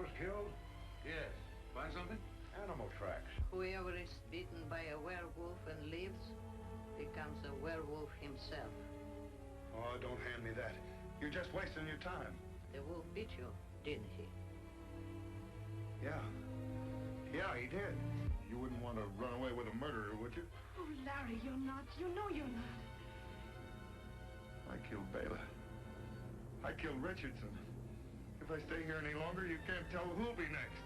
was killed? Yes. Find something? Animal tracks. Whoever is bitten by a werewolf and lives becomes a werewolf himself. Oh, don't hand me that. You're just wasting your time. The wolf bit you, didn't he? Yeah. Yeah, he did. You wouldn't want to run away with a murderer, would you? Oh, Larry, you're not. You know you're not. I killed Bela. I killed Richardson. If I stay here any longer, you can't tell who'll be next.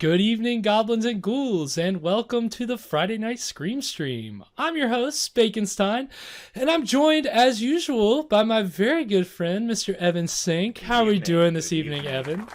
Good evening, goblins and ghouls, and welcome to the Friday Night Scream Stream. I'm your host, Spakenstein, and I'm joined, as usual, by my very good friend, Mr. Evan Sink. How are we doing this evening, Evan?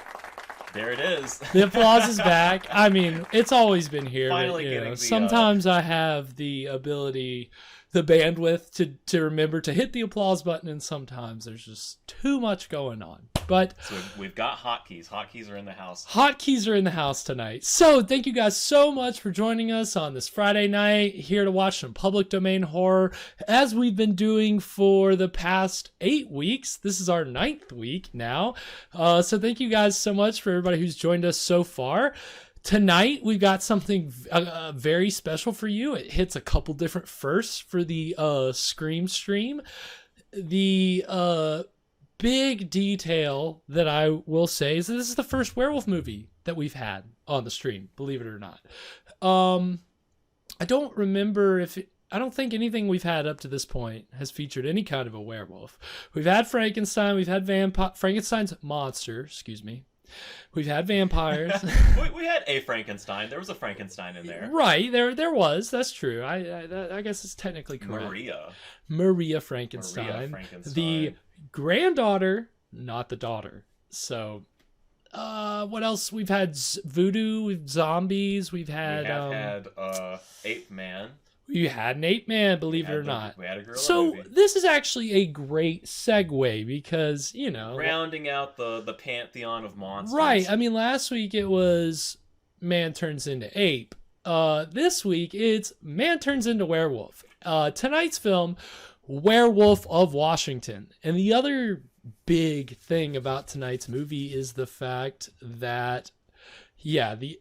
There it is. The applause is back. I mean, it's always been here. Finally but, getting the, sometimes I have the ability, the bandwidth to remember to hit the applause button, and sometimes there's just too much going on. But so we've got hotkeys. Hotkeys are in the house. Hotkeys are in the house tonight. So thank you guys so much for joining us on this Friday night here to watch some public domain horror, as we've been doing for the past 8 weeks. This is our 9th week now. So thank you guys so much for everybody who's joined us so far. Tonight, we've got something very special for you. It hits a couple different firsts for the Scream stream. The big detail that I will say is that this is the first werewolf movie that we've had on the stream, believe it or not. I don't remember I don't think anything we've had up to this point has featured any kind of a werewolf. We've had Frankenstein, we've had Frankenstein's monster, excuse me. We've had vampires. we had a Frankenstein. There was a Frankenstein in there. Right, there was. That's true. I guess it's technically correct. Maria Frankenstein. The granddaughter, not the daughter. So, what else? We've had voodoo, we've zombies, we've had... We have had Ape Man. You had an ape man, believe it or not. We had a gorilla so movie. This is actually a great segue because, you know... rounding out the pantheon of monsters. Right. I mean, last week it was man turns into ape. This week it's man turns into werewolf. Tonight's film, Werewolf of Washington. And the other big thing about tonight's movie is the fact that, the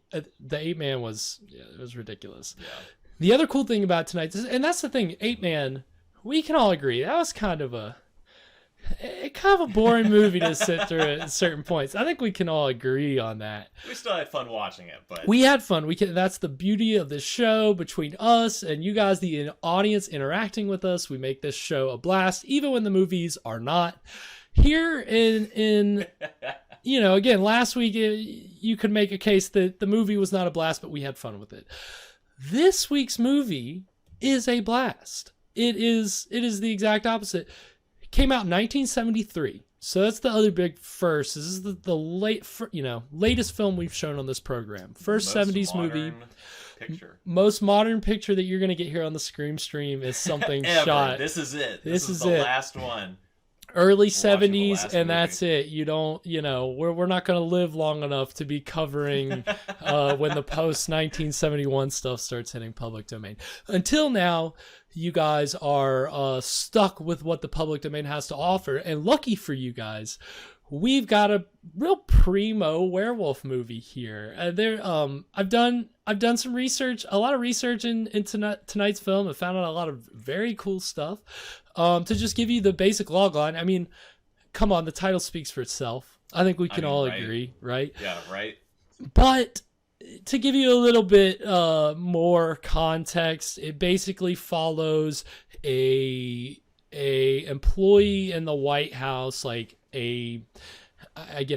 ape man was ridiculous. Yeah. The other cool thing about tonight, and that's the thing, Ape Man, we can all agree, that was kind of a boring movie to sit through at certain points. I think we can all agree on that. We still had fun watching it, but... We had fun. That's the beauty of this show, between us and you guys, the audience interacting with us. We make this show a blast, even when the movies are not. Here in again, last week, you could make a case that the movie was not a blast, but we had fun with it. This week's movie is a blast. It is the exact opposite. It came out in 1973. So that's the other big first. This is the latest film we've shown on this program. First 70s movie. Picture. Most modern picture that you're going to get here on the Scream stream is something shot. This is it. This is the it. last one. Early 70s, and movie. that's it. You don't, we're not going to live long enough to be covering when the post 1971 stuff starts hitting public domain. Until now, you guys are stuck with what the public domain has to offer, and lucky for you guys, we've got a real primo werewolf movie here. I've done some research, a lot of research in tonight's film. I found out a lot of very cool stuff. To just give you the basic logline, I mean, come on, the title speaks for itself. I think we can all agree, right? Yeah, right. But to give you a little bit more context, it basically follows a employee in the White House, again,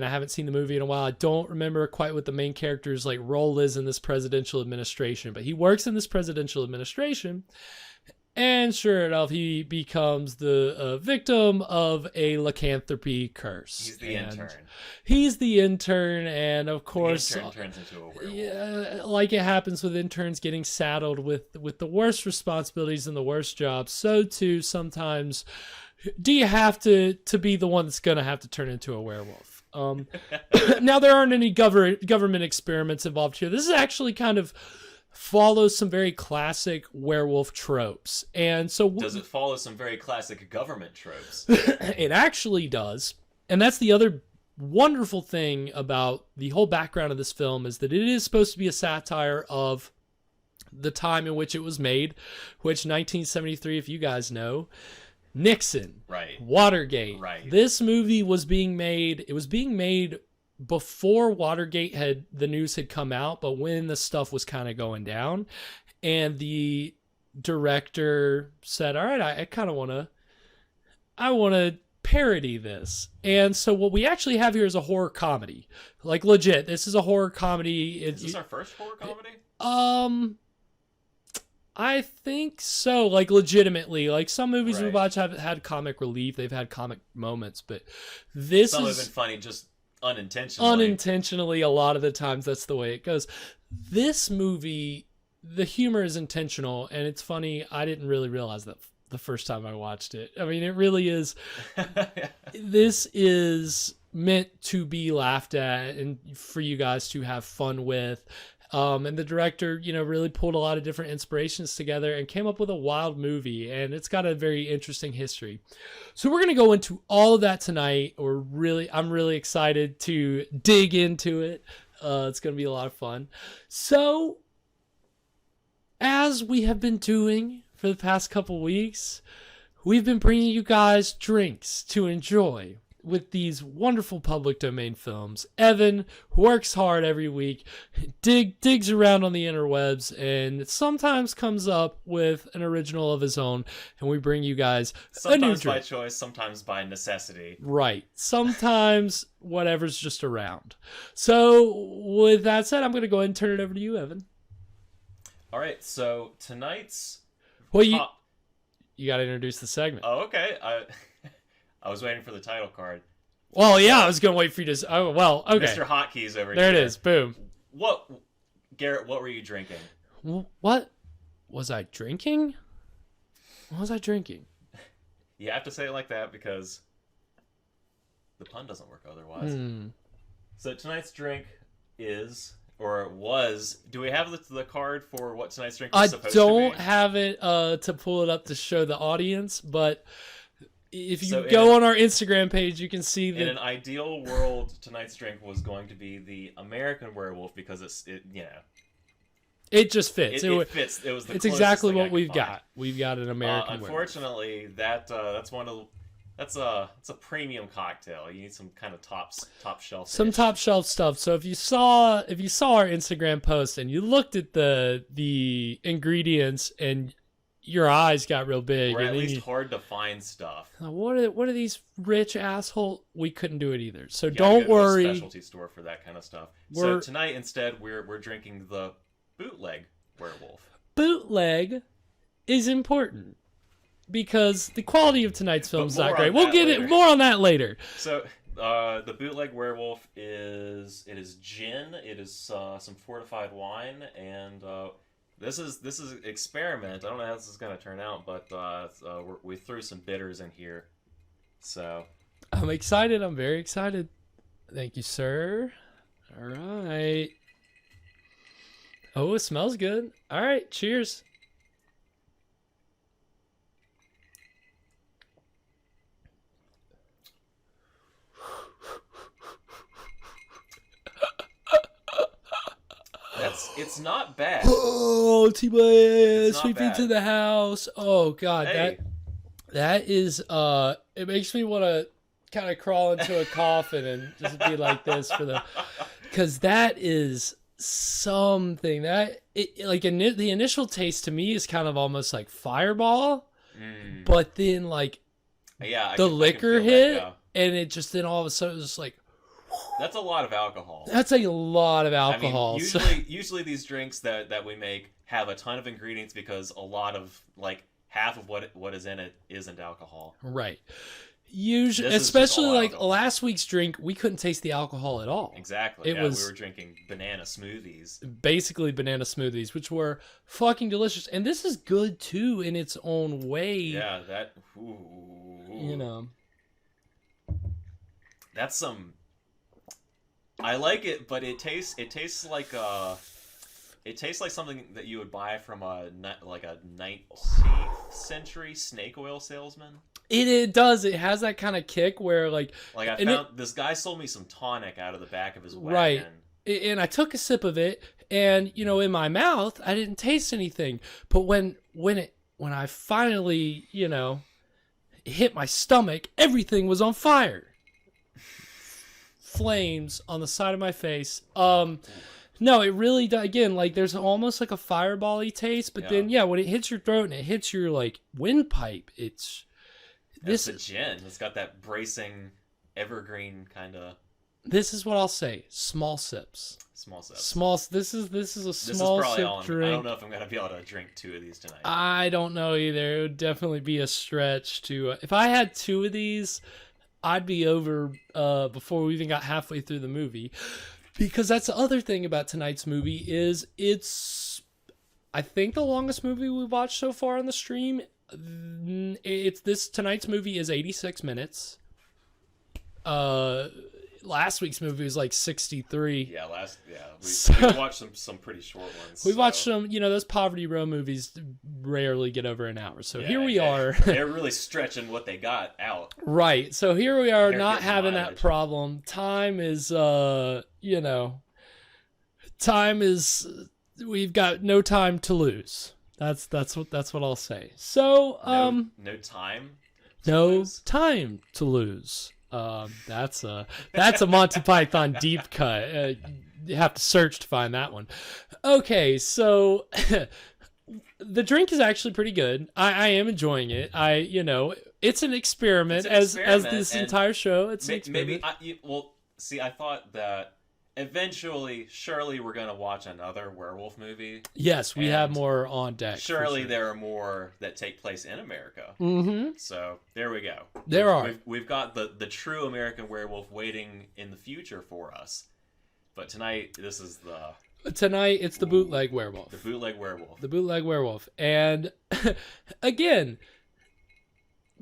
I haven't seen the movie in a while. I don't remember quite what the main character's role is in this presidential administration, but he works in this presidential administration. And sure enough, he becomes the victim of a lycanthropy curse. He's the intern. He's the intern, and of course... The intern turns into a werewolf. Yeah, like it happens with interns getting saddled with the worst responsibilities and the worst jobs, so too sometimes do you have to be the one that's going to have to turn into a werewolf. Now, there aren't any government experiments involved here. This is actually kind of... follows some very classic werewolf tropes. And so does it follow some very classic government tropes? It actually does. And that's the other wonderful thing about the whole background of this film, is that it is supposed to be a satire of the time in which it was made, which 1973, if you guys know, Nixon, right, Watergate. Right. This movie was being made. It was being made before Watergate the news had come out, but when the stuff was kind of going down, and the director said, all right, I kind of want to parody this. And so what we actually have here is a horror comedy. Like, legit, this is a horror comedy. Is this our first horror comedy? I think so. Like, legitimately. Like, some movies we Right. watch have had comic relief. They've had comic moments. But this Some is... have been funny just unintentionally. Unintentionally, a lot of the times that's the way it goes. This movie, the humor is intentional, and it's funny. I didn't really realize that the first time I watched it. I mean, it really is. This is meant to be laughed at and for you guys to have fun with. And the director, really pulled a lot of different inspirations together and came up with a wild movie, and it's got a very interesting history. So we're going to go into all of that tonight. I'm really excited to dig into it. It's going to be a lot of fun. So, as we have been doing for the past couple weeks, we've been bringing you guys drinks to enjoy with these wonderful public domain films. Evan works hard every week, digs around on the interwebs, and sometimes comes up with an original of his own, and we bring you guys a new Sometimes by drink. choice, sometimes by necessity. Right. Sometimes whatever's just around. So with that said, I'm going to go ahead and turn it over to you, Evan. All right, so tonight's... Well, you got to introduce the segment. Oh, okay. I was waiting for the title card. Well, yeah, I was going to wait for you to... Oh, well, okay. Mr. Hotkeys over There here. it is. Boom. Garrett, what were you drinking? What was I drinking? What was I drinking? You have to say it like that because the pun doesn't work otherwise. So tonight's drink is, or was, do we have the card for what tonight's drink is supposed to be? I don't have it to pull it up to show the audience, but if you go on our Instagram page, you can see that... In an ideal world, tonight's drink was going to be the American Werewolf because it just fits. It fits. It was the it's closest exactly thing I what could we've find. got. We've got an American Werewolf. Unfortunately, that's a premium cocktail. You need some kind of top shelf. Some top shelf stuff. So if you saw our Instagram post and you looked at the ingredients and your eyes got real big, or and at then least hard to find stuff. What are these rich asshole? We couldn't do it either. So You gotta don't go to a worry. specialty store for that kind of stuff. So tonight instead we're drinking the bootleg werewolf. Bootleg is important because the quality of tonight's film is not more great. on We'll that get later. more on that later. So the bootleg werewolf is gin. It is some fortified wine, and this is an experiment. I don't know how this is gonna turn out, but we threw some bitters in here. So I'm excited. I'm very excited. Thank you, sir. All right. Oh, it smells good. All right. Cheers. it's not bad. Oh, T-Boy, not sweep bad. into the house. Oh God, Hey. that is it makes me want to kind of crawl into a coffin and just be like this because that is something that the initial taste to me is kind of almost like Fireball, but then like Yeah, the I can liquor feel that, hit, yeah. and it just then all of a sudden it's just like That's a lot of alcohol. that's a lot of alcohol. I mean, usually these drinks that we make have a ton of ingredients because a lot of half of what is in it isn't alcohol. Right. Usually, This is just especially all like alcohol. last week's drink, we couldn't taste the alcohol at all. Exactly. It Yeah, was we were drinking banana smoothies. basically banana smoothies, which were fucking delicious, and this is good too in its own way. Yeah, that. You know. That's some. I like it, but it tastes like it tastes like something that you would buy from a 19th century snake oil salesman. It does. It has that kind of kick where I and found this guy sold me some tonic out of the back of his wagon. Right. And I took a sip of it, and in my mouth, I didn't taste anything. But when I finally, hit my stomach, everything was on fire. Flames on the side of my face. No, it really does. Again, there's almost like a fireball-y taste, but then when it hits your throat and it hits your windpipe, It's a gin. It's got that bracing, evergreen kind of. This is what I'll say. Small sips. Small sips. This is a small This is probably sip all. drink. I don't know if I'm gonna be able to drink 2 of these tonight. I don't know either. It would definitely be a stretch to. If I had 2 of these, I'd be over before we even got halfway through the movie. Because that's the other thing about tonight's movie is it's, I think, the longest movie we've watched so far on the stream. Tonight's movie is 86 minutes. Last week's movie was like 63. Yeah, we watched some pretty short ones. We watched some, those Poverty Row movies rarely get over an hour. So here we are. They're really stretching what they got out. Right. So here we are, They're not having mileage. that problem. Time is, we've got no time to lose. That's what I'll say. So, no time. No time to lose. That's a Monty Python deep cut. You have to search to find that one. Okay, so the drink is actually pretty good. I am enjoying it. It's an experiment, as this entire show. It's an experiment. I thought that eventually, surely we're gonna watch another werewolf movie. Yes, we have more on deck. Surely there are more that take place in America. Mm-hmm. So there we go. We've got the true American werewolf waiting in the future for us. But tonight, it's the bootleg werewolf. The bootleg werewolf. The bootleg werewolf. And again,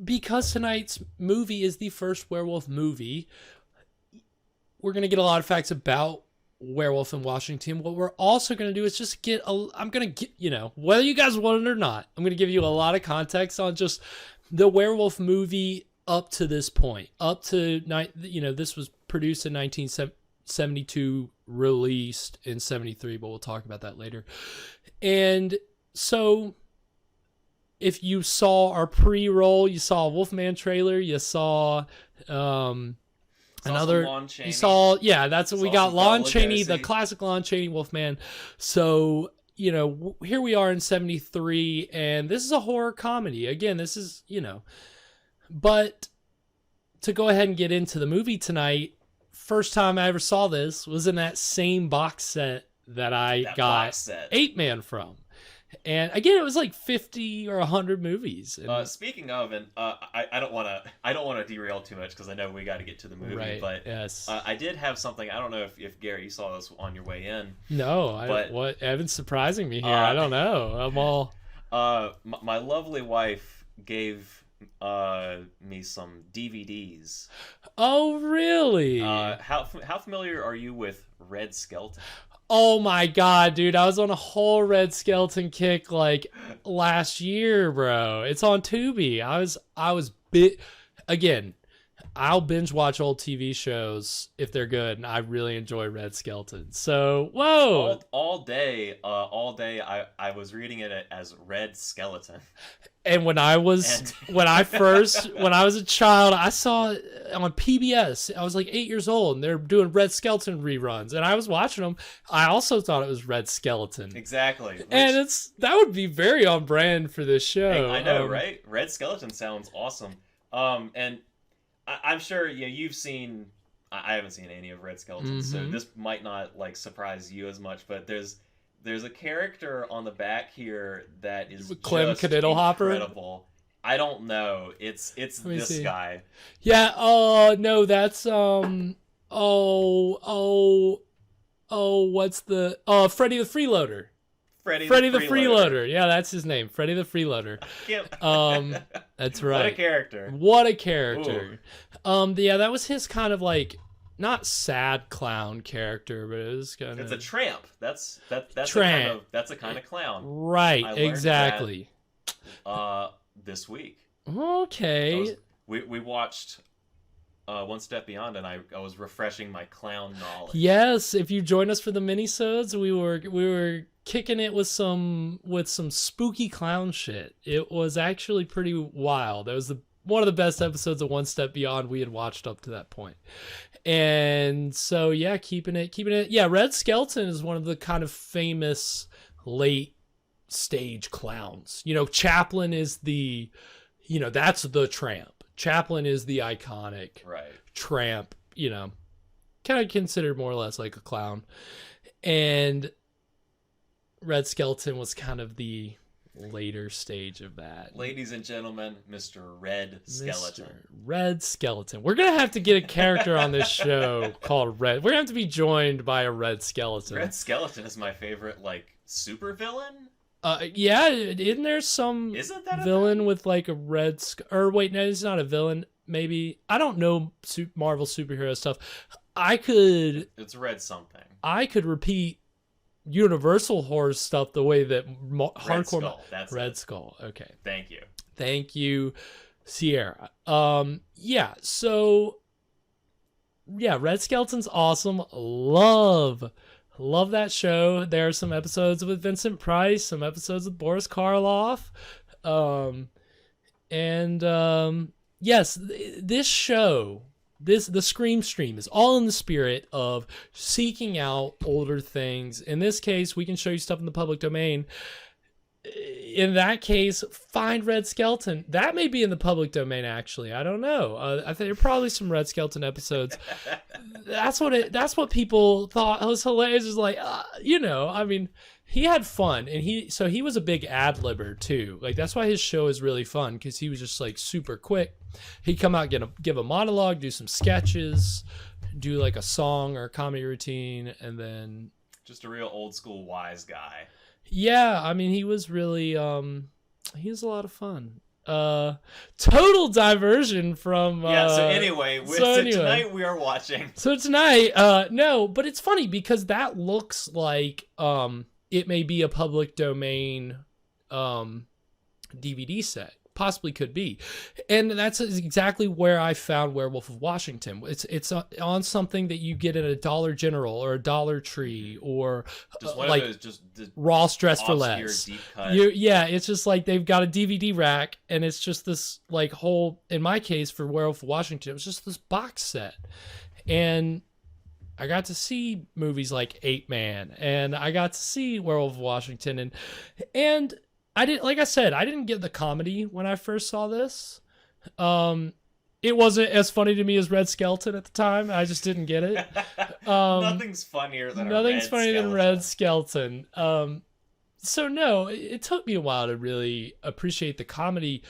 because tonight's movie is the first werewolf movie, we're going to get a lot of facts about Werewolf in Washington. What we're also going to do is just I'm going to get, whether you guys want it or not, I'm going to give you a lot of context on just the werewolf movie up to this point. Up to, this was produced in 1972, released in 73, but we'll talk about that later. And so if you saw our pre-roll, you saw a Wolfman trailer, you saw you saw, that's what we got. Lon Chaney, the classic Lon Chaney Wolfman. So, here we are in 73, and this is a horror comedy. Again, this is, but to go ahead and get into the movie tonight, first time I ever saw this was in that same box set that I got 8 Man from. And again, it was like 50 or 100 movies. Speaking of, and I don't want to derail too much because I know we got to get to the movie. Right, but yes. I did have something. I don't know if Gary, you saw this on your way in. No, Evan's surprising me here. I don't know. I'm all. My lovely wife gave me some DVDs. Oh, really? How familiar are you with Red Skelton? Oh my god, dude. I was on a whole Red Skelton kick like last year, bro. It's on Tubi. I was again, I'll binge watch old TV shows if they're good, and I really enjoy Red Skelton. So, whoa. All day I was reading it as Red Skeleton. And when I was a child, I saw it on PBS. I was like 8 years old, and they're doing Red Skelton reruns, and I was watching them. I also thought it was Red Skeleton. Exactly. And that would be very on brand for this show. I know, right? Red Skeleton sounds awesome. And I'm sure you've seen. I haven't seen any of Red Skelton, so this might not surprise you as much. But there's a character on the back here that is Clem just Kniddlehopper? incredible. I don't know. It's this guy. Yeah. Oh no, that's what's the Freddy the Freeloader. Freddy the Freeloader. Yeah, that's his name. Freddy the Freeloader. That's right. What a character. Yeah, that was his kind of not sad clown character, but it was kind of. It's a tramp. That's a kind of clown. Right. Exactly. This week. Okay. We watched One Step Beyond, and I was refreshing my clown knowledge. Yes, if you joined us for the minisodes, we were kicking it with some spooky clown shit. It was actually pretty wild. It was one of the best episodes of One Step Beyond we had watched up to that point. And so yeah, keeping it. Yeah, Red Skelton is one of the kind of famous late stage clowns. Chaplin is that's the tramp. Chaplin is the iconic Right. tramp, you know, kind of considered more or less like a clown. And Red Skelton was kind of the later stage of that. Ladies and gentlemen, Mr. Red Skeleton. Mr. Red Skeleton. We're going to have to get a character on this show called Red. We're going to have to be joined by a Red Skeleton. Red Skeleton is my favorite, like, super villain? Yeah, isn't there some Isn't that a villain with like a red or wait, no, it's not a villain. Maybe I don't know Marvel superhero stuff. It's red something. I could repeat Universal horror stuff the way that Red hardcore Skull, that's Red it. Skull. Okay, Thank you, Sierra. Yeah. So yeah, Red Skeleton's awesome. Love that show. There are some episodes with Vincent Price, some episodes with Boris Karloff. Yes, this show, the Scream Stream is all in the spirit of seeking out older things. In this case, we can show you stuff in the public domain. In that case, find Red Skeleton. That may be in the public domain, actually. I don't know. I think there are probably some Red Skeleton episodes. That's what people thought was hilarious. Is like, you know, I mean, he had fun, and he was a big ad-libber too. Like that's why his show is really fun, because he was just like super quick. He'd come out, give a monologue, do some sketches, do like a song or a comedy routine, and then just a real old school wise guy. Yeah, I mean, he was really, he was a lot of fun. Total diversion from, tonight we are watching. So tonight, no, but it's funny because that looks like, it may be a public domain, DVD set. Possibly could be, and that's exactly where I found Werewolf of Washington. It's on something that you get at a Dollar General or a Dollar Tree or just one like of those just Ross Dress for Less. Deep cut. Yeah, it's just like they've got a DVD rack, and it's just this like whole. In my case, for Werewolf of Washington, it was just this box set, and I got to see movies like 8 Man, and I got to see Werewolf of Washington, and. I didn't get the comedy when I first saw this. It wasn't as funny to me as Red Skeleton at the time. I just didn't get it. Nothing's funnier than Red Skeleton. So no, it took me a while to really appreciate the comedy,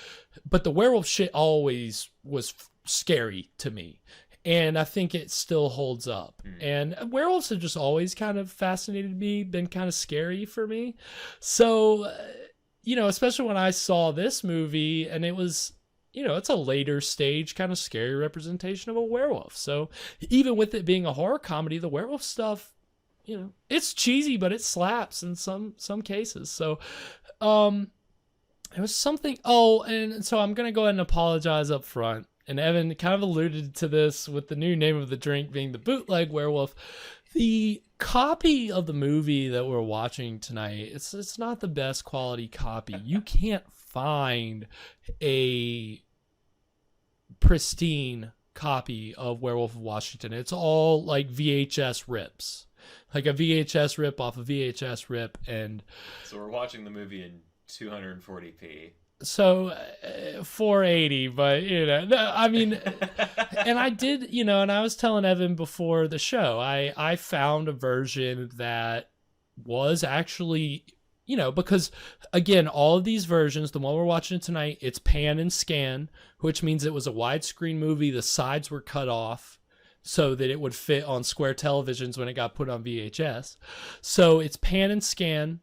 but the werewolf shit always was scary to me. And I think it still holds up. And werewolves have just always kind of fascinated me, been kind of scary for me. So... you know, especially when I saw this movie, and it was, you know, it's a later stage kind of scary representation of a werewolf. So even with it being a horror comedy, the werewolf stuff, you know, it's cheesy, but it slaps in some cases. So it was something. Oh, and so I'm going to go ahead and apologize up front. And Evan kind of alluded to this with the new name of the drink being the Bootleg Werewolf. The copy of the movie that we're watching tonight, it's not the best quality copy. You can't find a pristine copy of Werewolf of Washington. It's all like VHS rips. Like a VHS rip off a VHS rip. And so we're watching the movie in 240p. So 480, but you know, I mean, and I did, you know, and I was telling Evan before the show, I found a version that was actually, you know, because again, all of these versions, the one we're watching tonight, it's pan and scan, which means it was a widescreen movie. The sides were cut off so that it would fit on square televisions when it got put on VHS. So it's pan and scan.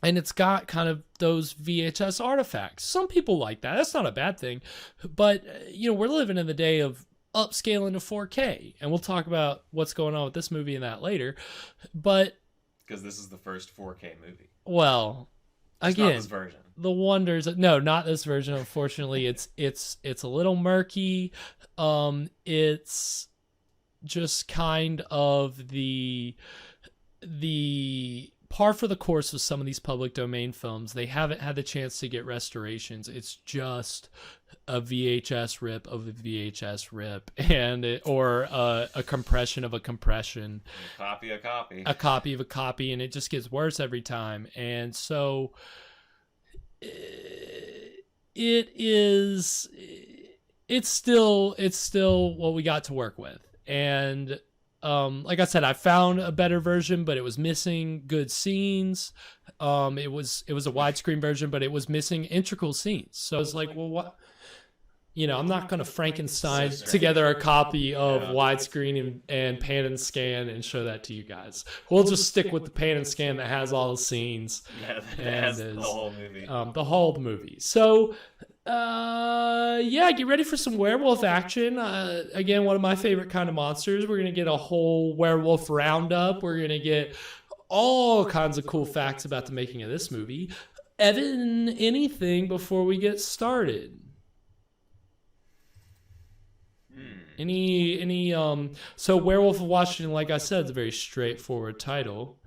And it's got kind of those VHS artifacts. Some people like that. That's not a bad thing. But, you know, we're living in the day of upscaling to 4K. And we'll talk about what's going on with this movie and that later. But... because this is the first 4K movie. Well, again... not this version. The wonders... No, not this version, unfortunately. It's a little murky. It's just kind of the par for the course with some of these public domain films. They haven't had the chance to get restorations. It's just a VHS rip of a VHS rip, or a compression of a compression, a copy of a copy, and it just gets worse every time. And so it is. it's still what we got to work with. And like I said, I found a better version, but it was missing good scenes. It was a widescreen version, but it was missing integral scenes. So I was like, well, what? I'm not going to Frankenstein together a copy of widescreen and pan and scan and show that to you guys. We'll just stick with the pan and scan that has all the scenes. Yeah, that has the whole movie. The whole movie. So, get ready for some werewolf action. Again, one of my favorite kind of monsters. We're going to get a whole werewolf roundup. We're going to get all kinds of cool facts about the making of this movie. Evan, anything before we get started? So Werewolf of Washington, like I said, is a very straightforward title.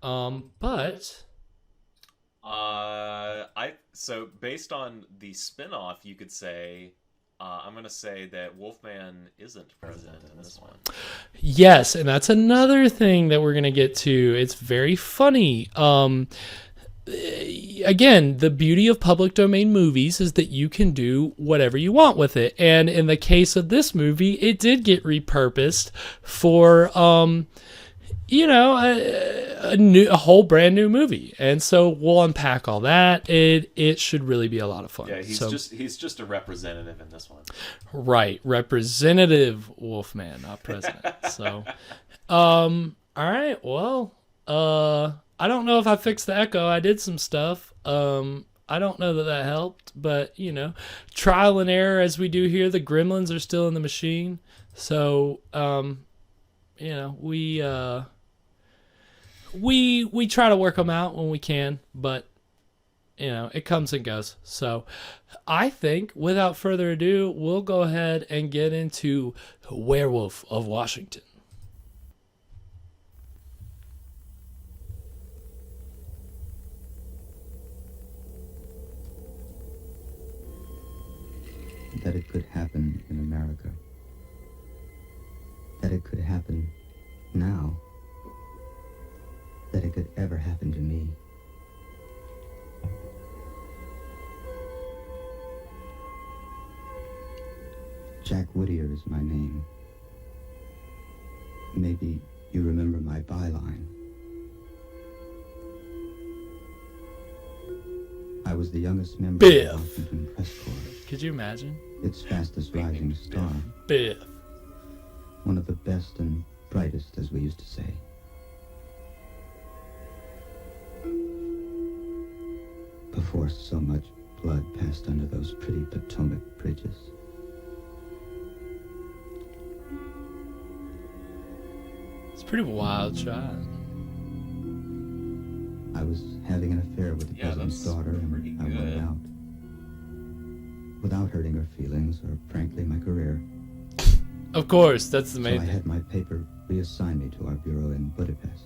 But so based on the spin-off, you could say I'm going to say that Wolfman isn't present in this one. Yes, and that's another thing that we're going to get to. It's very funny. Again, the beauty of public domain movies is that you can do whatever you want with it. And in the case of this movie, it did get repurposed for, a whole brand new movie. And so we'll unpack all that. It should really be a lot of fun. Yeah, he's just a representative in this one. Right. Representative Wolfman, not president. So, all right. Well, I don't know if I fixed the echo. I did some stuff. I don't know that helped, but trial and error as we do here. The gremlins are still in the machine, so we try to work them out when we can, but it comes and goes. So I think without further ado, we'll go ahead and get into Werewolf of Washington. That it could happen in America. That it could happen now. That it could ever happen to me. Jack Whittier is my name. Maybe you remember my byline. I was the youngest member Biff. of the Washington Press Corps. Could you imagine? Its fastest rising star. Biff. One of the best and brightest, as we used to say. Before so much blood passed under those pretty Potomac bridges. It's a pretty wild shot. I was having an affair with the president's daughter, and I went out. Without hurting her feelings, or frankly, my career. Of course, that's the main So I thing. had my paper reassign me to our bureau in Budapest.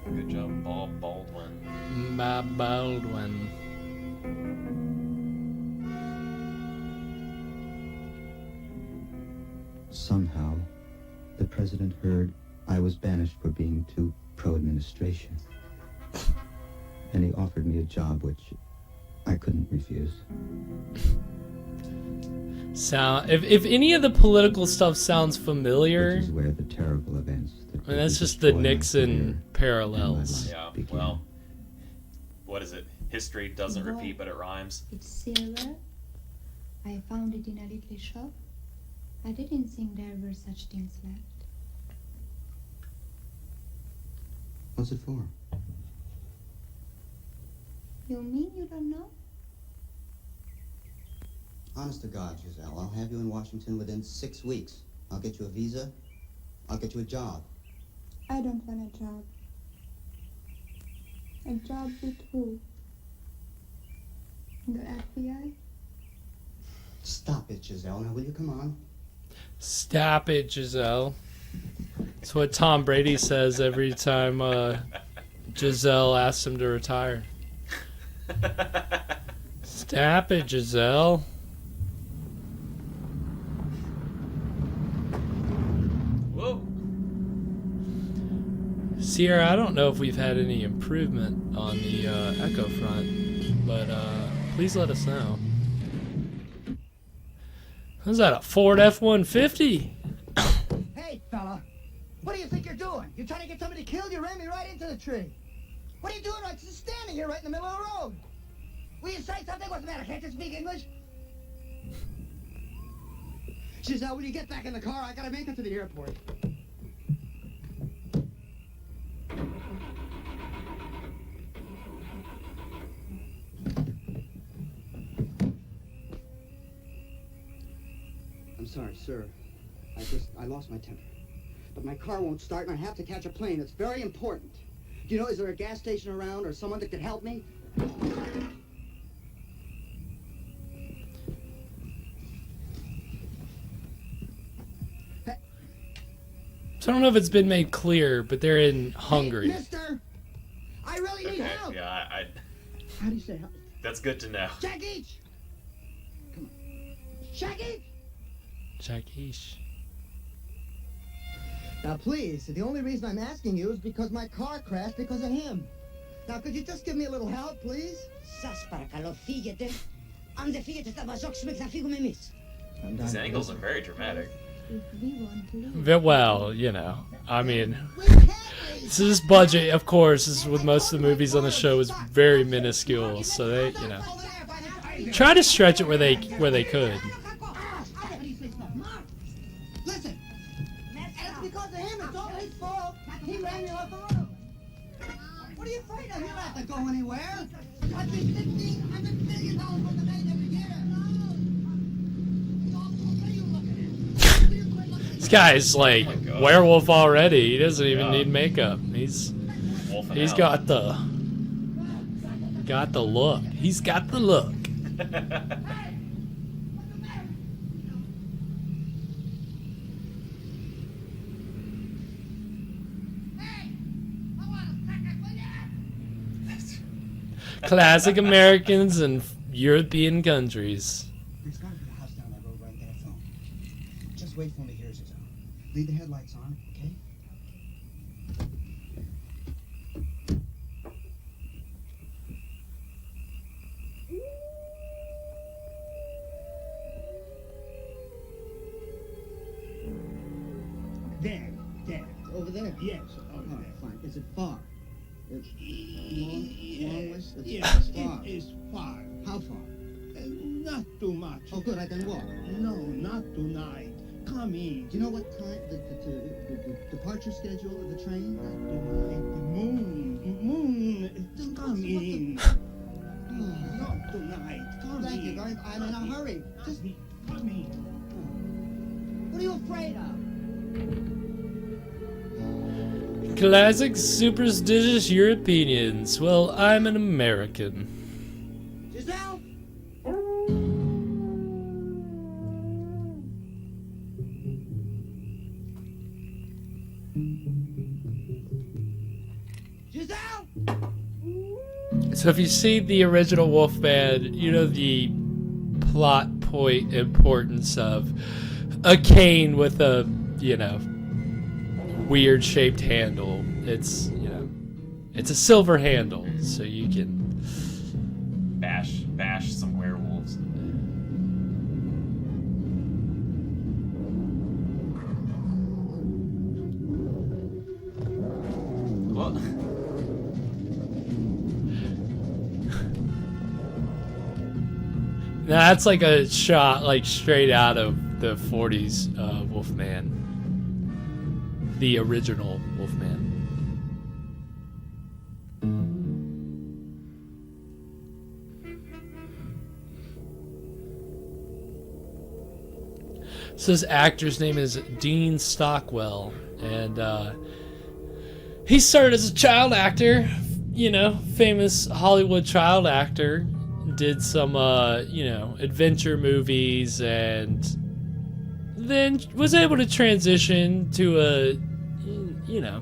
Good job, Bob Baldwin. Bob Baldwin. Somehow, the president heard I was banished for being too pro-administration. And he offered me a job which I couldn't refuse. If any of the political stuff sounds familiar, Which is where the terrible events that I mean, that's would just the destroy my Nixon career and parallels. my Yeah, life began. well, what is it? History doesn't repeat, but it rhymes. It's silver. I found it in a little shop. I didn't think there were such things left. What's it for? You mean you don't know? Honest to God, Giselle, I'll have you in Washington within 6 weeks. I'll get you a visa. I'll get you a job. I don't want a job. A job with who? The FBI? Stop it, Giselle. Now, will you come on? Stop it, Giselle. That's what Tom Brady says every time Giselle asks him to retire. Stop it, Giselle. Whoa. Sierra, I don't know if we've had any improvement on the echo front, but please let us know. Was that a Ford F-150? Hey, fella. What do you think you're doing? You're trying to get somebody killed? You ran me right into the tree. What are you doing? I'm just standing here right in the middle of the road. Will you say something? What's the matter? Can't you speak English? Giselle, when you get back in the car, I gotta make it to the airport. I'm sorry, sir. I lost my temper. But my car won't start and I have to catch a plane. It's very important. Do you know, is there a gas station around or someone that could help me? So I don't know if it's been made clear, but they're in Hungary. Hey, mister! I really need help! Yeah, How do you say help? that's good to know. Check each! Come on. Check each! Jackish. Now, please, the only reason I'm asking you is because my car crashed because of him. Now, could you just give me a little help, please? These angles are very dramatic. If we want to leave. Well, you know, I mean, so this budget, of course, is with most of the movies on the show is very minuscule, so they, you know, try to stretch it where they could. Listen, it's because of him. It's all his fault. He ran me off the road. What are you afraid of? He'll have to go anywhere. I think $1,500 billion worth of aid every year. What are you looking at? This guy's like Oh my God. werewolf already. He doesn't even Yeah. need makeup. He's Wolfing out. got the look. He's got the look. Classic Americans and European countries. There's gotta be a house down that road right there, phone. Just wait for me here, Giselle. Leave the headlights on, okay? There. Over there? Yes, over there. Fine. Is it far? It's long ways? It's far. It is far. How far? Not too much. Oh, good. I can walk. No, not tonight. Come in. Do you know what time the departure schedule of the train? Moon. Come in. Not tonight. Come Thank you. in. I'm in a hurry. Just Come in. what are you afraid of? Classic superstitious Europeans. Well, I'm an American. Giselle? Giselle? So if you see the original Wolfman, you know the plot point importance of a cane with a, you know, weird shaped handle. It's, you know, it's a silver handle, so you can bash some werewolves. What? Now, that's like a shot, like straight out of the 40s Wolfman. The original Wolfman. So this actor's name is Dean Stockwell, and he started as a child actor, you know, famous Hollywood child actor. Did some, you know, adventure movies, and then was able to transition to a, you know,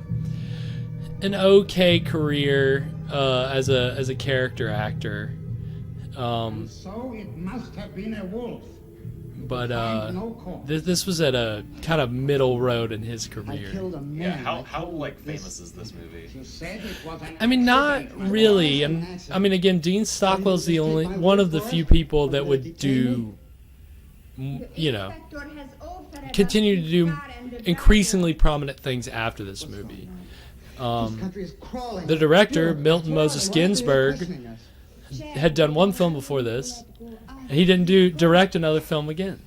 an okay career as a character actor. So it must have been a wolf. But No cause. this was at a kind of middle road in his I career. killed a man. Yeah, how I killed like this- famous is this movie? She said it was an I mean, not accident, my really. boy. I mean, again, Dean Stockwell's the only one of the few people that would do you know, continue to do increasingly prominent things after this movie. The director, Milton Moses Ginsburg, had done one film before this, and he didn't direct another film again.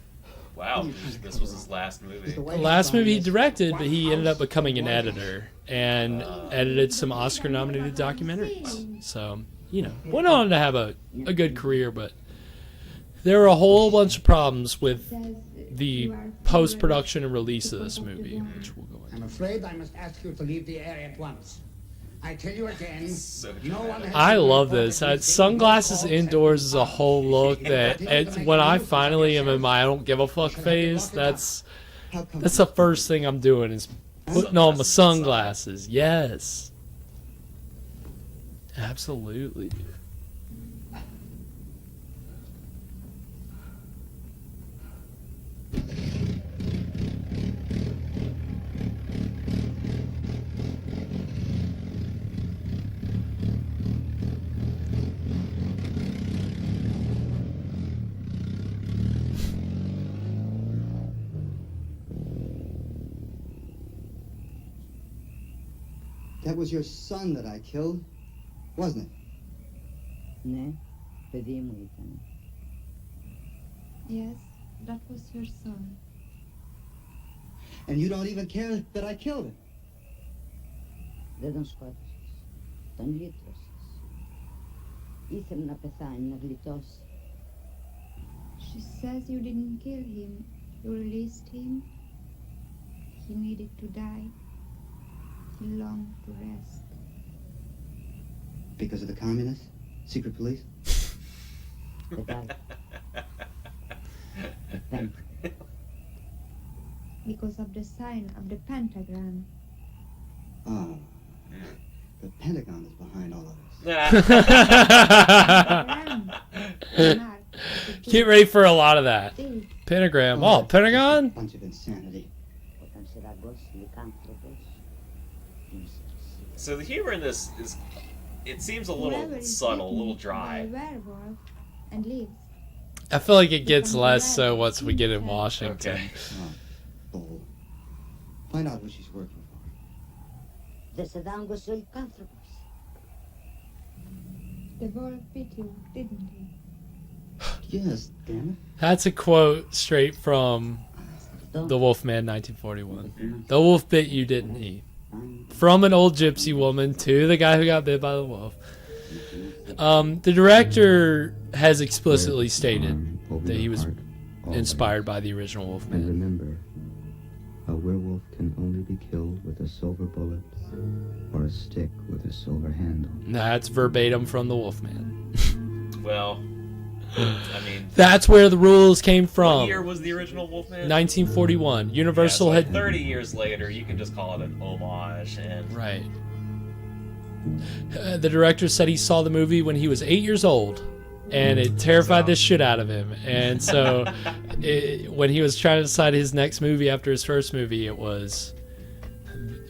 Wow, this was his last movie. The last movie he directed, but he ended up becoming an editor and edited some Oscar-nominated documentaries. So, you know, went on to have a good career, but there were a whole bunch of problems with the post-production and release of this movie, which we'll go into. I'm afraid I must ask you to leave the area at once. I tell you again, no one has I love this. Sunglasses indoors is a whole look that when I finally am in my I don't give a fuck phase, that's the first thing I'm doing is putting on my sunglasses. Yes. Absolutely. That was your son that I killed, wasn't it? Ne, παιδί μου ήταν. Yes, that was your son. And you don't even care that I killed him. Δεν τον σκότωσες. Τον λύτρωσες. Ήθελε να πεθάνει, να γλιτώσει. She says you didn't kill him. You released him. He needed to die. He longed to rest. Because of the communists? Secret police? The guy. The pen. Because of the sign of the pentagram. Oh. The Pentagon is behind all of this. Get ready for a lot of that. Pentagram. Oh, Pentagon? Bunch of insanity. Όταν σειραγώσει λυκάνθρωπος. So the humor in this is, it seems a little subtle, a little dry. And leaves. I feel like it gets less so once we get in Washington. Okay. Bull. Find out who she's working for. Δεν σε δάγκωσε ο λυκάνθρωπος. The wolf bit you, didn't he? Yes, damn it. That's a quote straight from The Wolfman 1941. The wolf bit you, didn't he? From an old gypsy woman to the guy who got bit by the wolf. The director has explicitly stated that he was inspired by the original And Wolfman. remember, a werewolf can only be killed with a silver bullet or a stick with a silver handle. That's verbatim from the Wolfman. Well, I mean, That's where the rules came what from. year was the original Wolfman? 1941. Universal Yeah, so had 30 years later, you can just call it an homage. And right. The director said he saw the movie when he was 8 years old, and it terrified the shit out of him. And so, when he was trying to decide his next movie after his first movie, it was,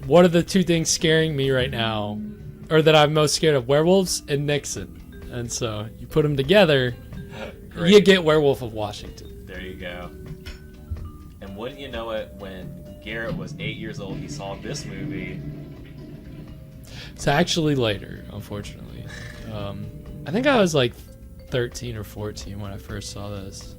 what are the two things scaring me right now, or that I'm most scared of? Werewolves and Nixon. And so you put them together, you get Werewolf of Washington. there you go. And wouldn't you know it, when Garrett was 8 years old, he saw this movie. It's actually later, unfortunately. I think I was like 13 or 14 when I first saw this.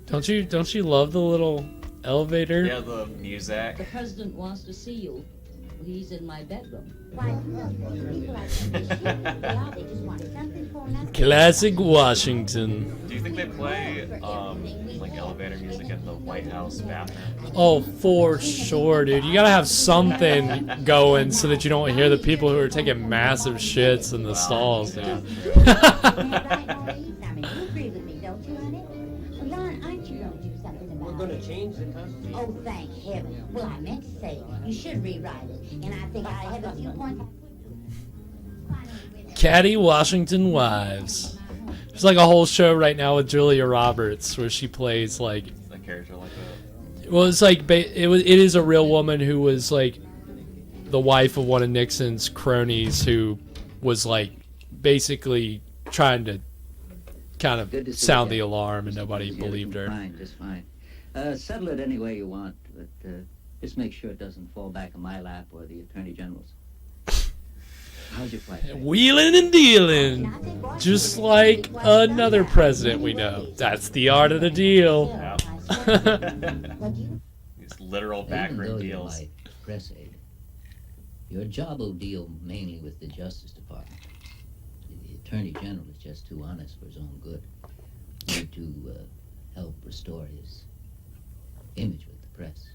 Don't you love the little elevator? Yeah, the music. The president wants to see you. He's in my bedroom. Classic Washington. Do you think they play like elevator music in the White House bathroom? Oh, for sure, dude. You gotta have something going so that you don't hear the people who are taking massive shits in the stalls, dude. We're going to change the Constitution. Oh, thank heaven. Well, I meant to say, you should rewrite it. And I think I have a few points. Caddy Washington Wives. There's like a whole show right now with Julia Roberts where she plays like, A character like that. well, it's like it is a real woman who was like the wife of one of Nixon's cronies who was like basically trying to kind of sound the alarm, and nobody believed her. Fine, just fine. Settle it any way you want, but just make sure it doesn't fall back in my lap or the Attorney General's. How's your flight? Wheeling and dealing, just like another president we know. That's the art of the deal. These literal backroom deals. Press aid. Your job will deal mainly with the Justice Department. The Attorney General is just too honest for his own good. You need to help restore his image with the press.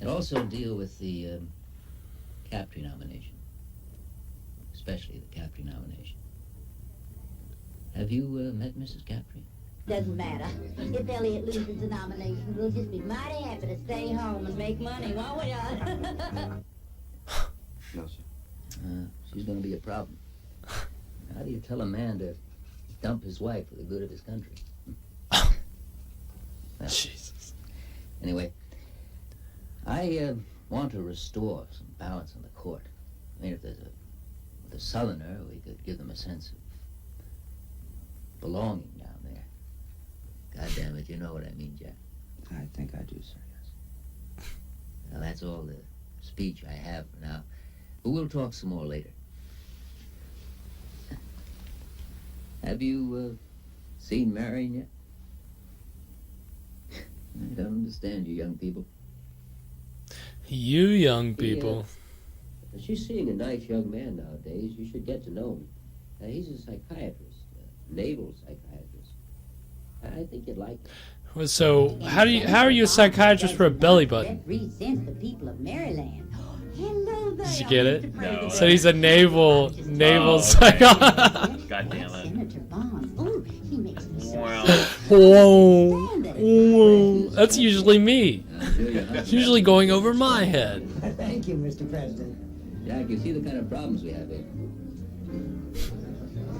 And also deal with the Capri nomination. Especially the Capri nomination. Have you met Mrs. Capri? Doesn't matter. If Elliot loses the nomination, we'll just be mighty happy to stay home and make money, won't we? No, sir. She's going to be a problem. How do you tell a man to dump his wife for the good of his country? Well, Jesus. Anyway, I want to restore some balance in the court. I mean, if there's a Southerner, we could give them a sense of belonging down there. God damn it, you know what I mean, Jack. I think I do, sir, yes. Well, that's all the speech I have for now. But we'll talk some more later. Have you seen Marion yet? I don't understand you young people. You young people. If she's seeing a nice young man nowadays, you should get to know him. He's a psychiatrist, a naval psychiatrist. I think you'd like him. So how are you a psychiatrist for a belly button? Represents the people of Maryland. Hello there. Did you get it? No. So he's a naval psychiatrist. God damn it. Senator Bonds. Oh, he makes me so Whoa. That's usually me. It's usually going over my head. Thank you, Mr. President. Jack, you see the kind of problems we have here.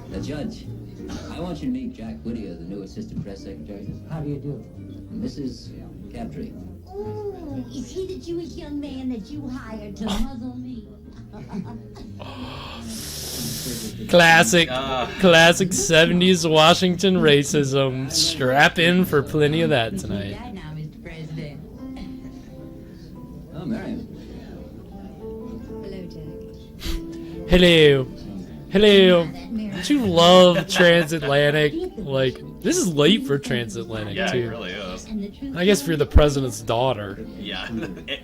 The judge, I want you to meet Jack Whittier, the new assistant press secretary. How do you do? Mrs. Captree. Oh, is he the Jewish young man that you hired to muzzle me? Classic 70s Washington racism. Strap in for plenty of that tonight. Right now, Mr. President. Oh, Marion. Hello, Jack. Hello. Don't you love transatlantic? Like, this is late for transatlantic, Yeah, too. it really is. I guess if you're the president's daughter. Yeah,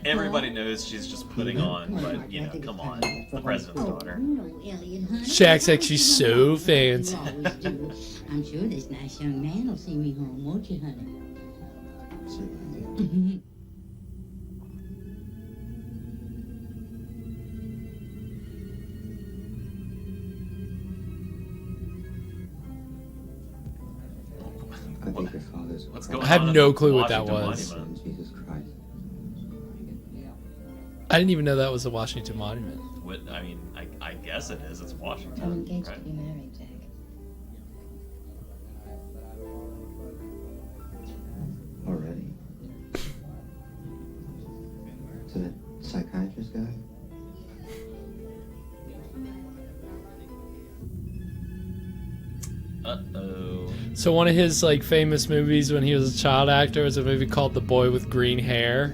everybody knows she's just putting on, but, you know, come on. The president's daughter. Shaq's actually so fancy. I'm sure this nice young man will see me home, won't you, honey? I think your father's... What's going I have on at no the clue what that Washington was. Monument? Jesus Christ. I didn't even know that was a Washington Monument. What, I mean, I guess it is. It's I'm Washington, engaged right? to be married, Jack. Already? To that psychiatrist guy? Uh-oh. So one of his like famous movies when he was a child actor was a movie called The Boy with Green Hair,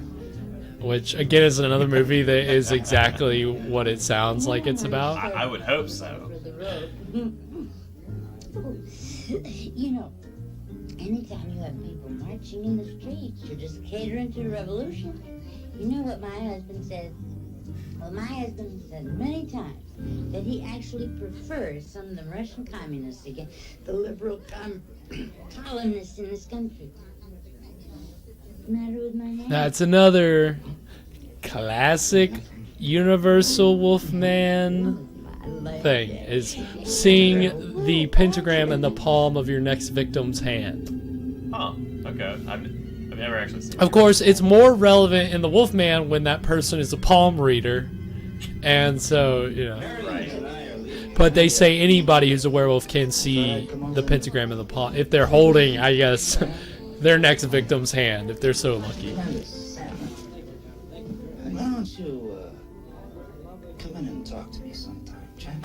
which again is another movie that is exactly what it sounds like it's about. I would hope so. You know, anytime you have people marching in the streets, you're just catering to the revolution. You know what my husband said? Well, my husband said many times that he actually prefers some of the Russian communists against the liberal colonists in this country. What's the matter with my name? That's another classic Universal Wolfman thing, is seeing the pentagram in the palm of your next victim's hand. Huh. Okay. I've never actually seen it. Of course, it's more relevant in the Wolfman when that person is a palm reader, and so, you know. Right. But they say anybody who's a werewolf can see the pentagram in the palm if they're holding, I guess, their next victim's hand, if they're so lucky. Why don't you me sometime, Jack.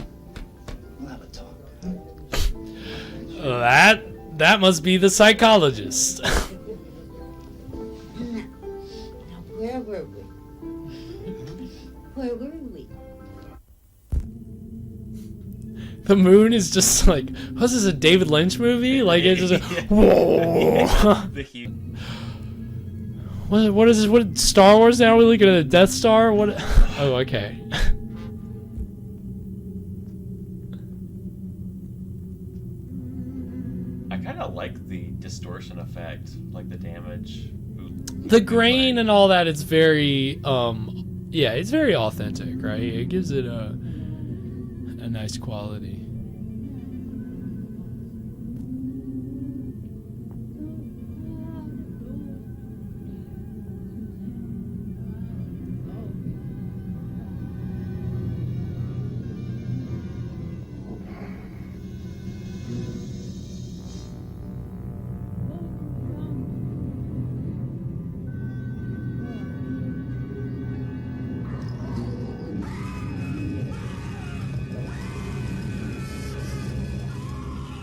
We'll have a talk. That must be the psychologist. Now, where were we? Where were we? The moon is just like, was this a David Lynch movie? Like it's just like, whoa. What is this? What Star Wars now? Are we looking at the Death Star? What? Oh, okay. I kind of like the distortion effect, like the damage. The grain and all that. It's very, yeah, it's very authentic, right? It gives it a nice quality.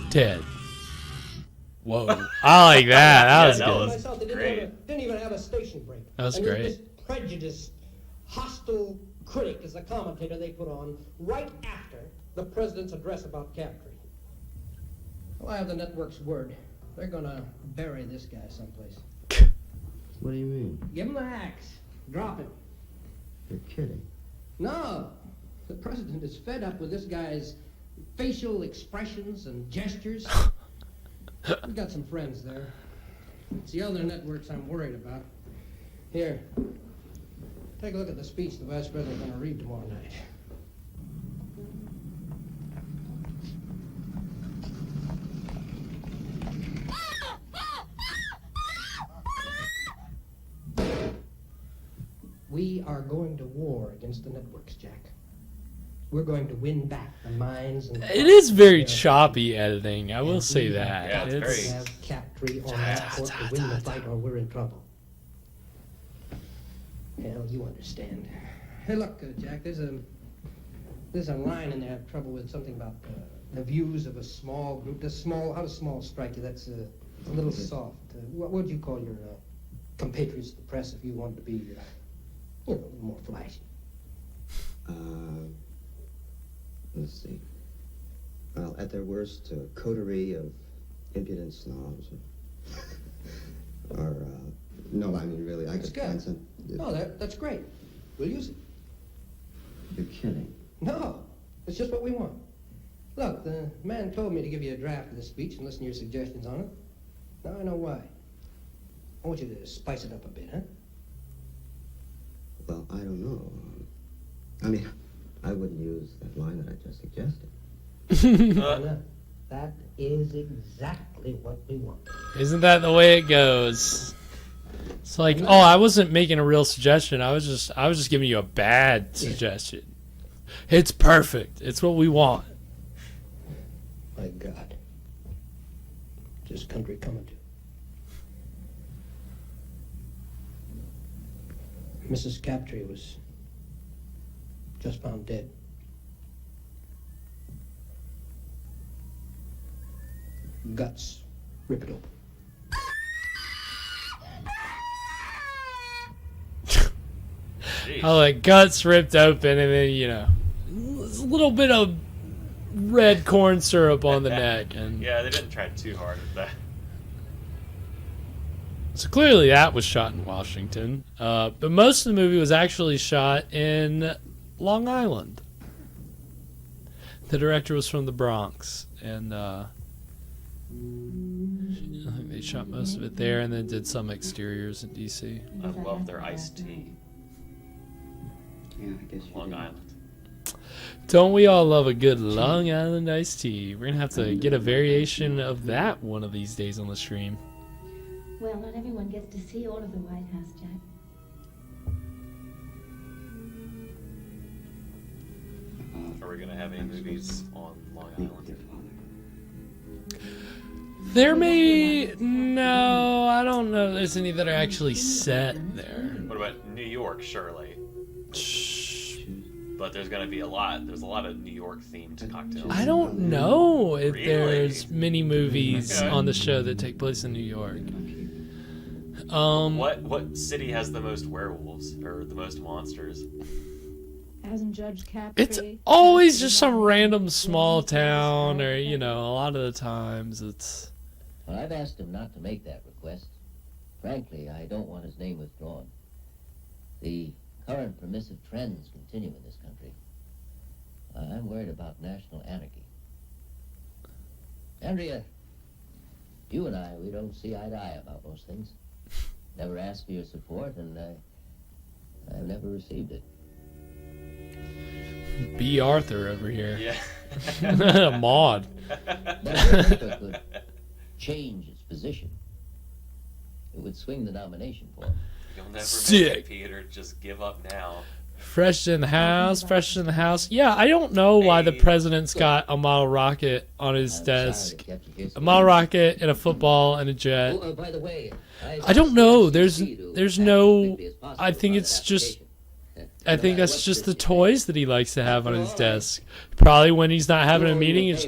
Ted. Whoa. I like that. That was good. Myself, they didn't even have a station break. That was and great. This prejudiced, hostile critic is the commentator they put on right after the president's address about Captree. Well, I have the network's word. They're gonna bury this guy someplace. What do you mean? Give him the axe. Drop him. You're kidding. No. The president is fed up with this guy's facial expressions and gestures. We've got some friends there. It's the other networks I'm worried about. Here, take a look at the speech the vice president's going to read tomorrow night. We are going to war against the networks, Jack. We're going to win back the minds and... It is very choppy editing, I will say that. Yeah, it's very... We have Captree on that court to win the fight or we're in trouble. Hell, you understand. Hey, look, Jack, there's a line in there I have trouble with, something about the views of a small group. How does small strike you? That's a little soft. What would you call your compatriots of the press if you wanted to be, a little more flashy? Let's see. Well, at their worst, a coterie of impudent snobs. Or, no, I mean, really, I could find some... Oh, that's great. We'll use it. You're kidding. No, it's just what we want. Look, the man told me to give you a draft of the speech and listen to your suggestions on it. Now I know why. I want you to spice it up a bit, huh? Well, I don't know. I mean, I wouldn't use that line that I just suggested. No, that is exactly what we want. Isn't that the way it goes? It's like, oh, I wasn't making a real suggestion. I was just giving you a bad suggestion. It's perfect. It's what we want. My God. What's this country coming to? Mrs. Captree was just found dead. Guts. Rip it open. Oh, like guts ripped open, and then a little bit of red corn syrup on the neck, and yeah, they didn't try too hard with that. So clearly that was shot in Washington, but most of the movie was actually shot in Long Island. The director was from the Bronx, and I think they shot most of it there, and then did some exteriors in D.C. I love their iced tea. Yeah, I guess Long Island. Don't we all love a good Long Island iced tea? We're gonna have to get a variation of that one of these days on the stream. Well, not everyone gets to see all of the White House, Jack. Are we gonna have any movies on Long Island? There may... No, I don't know if there's any that are actually set there. What about New York, surely? but there's gonna be a lot. There's a lot of New York themed cocktails. I don't know if Really? there's many movies on the show that take place in New York. What city has the most werewolves or the most monsters? Hasn't Judge Capri? It's always just some random small town, or a lot of the times it's. Well, I've asked him not to make that request. Frankly, I don't want his name withdrawn. The current permissive trends continue in this country. I'm worried about national anarchy. Andrea, you and I, we don't see eye to eye about most things. Never asked for your support, and I've never received it. B. Arthur over here. Yeah. Maud. Now, if America could change its position, it would swing the nomination for him. You'll never Sick. make it, Peter. Just give up now. Fresh in the house. Yeah, I don't know why the president's got a model rocket on his desk. A model rocket and a football and a jet. Oh, by the way, I don't know. There's no. I think it's just. I think that's just the toys that he likes to have on his desk. Probably when he's not having a meeting, it's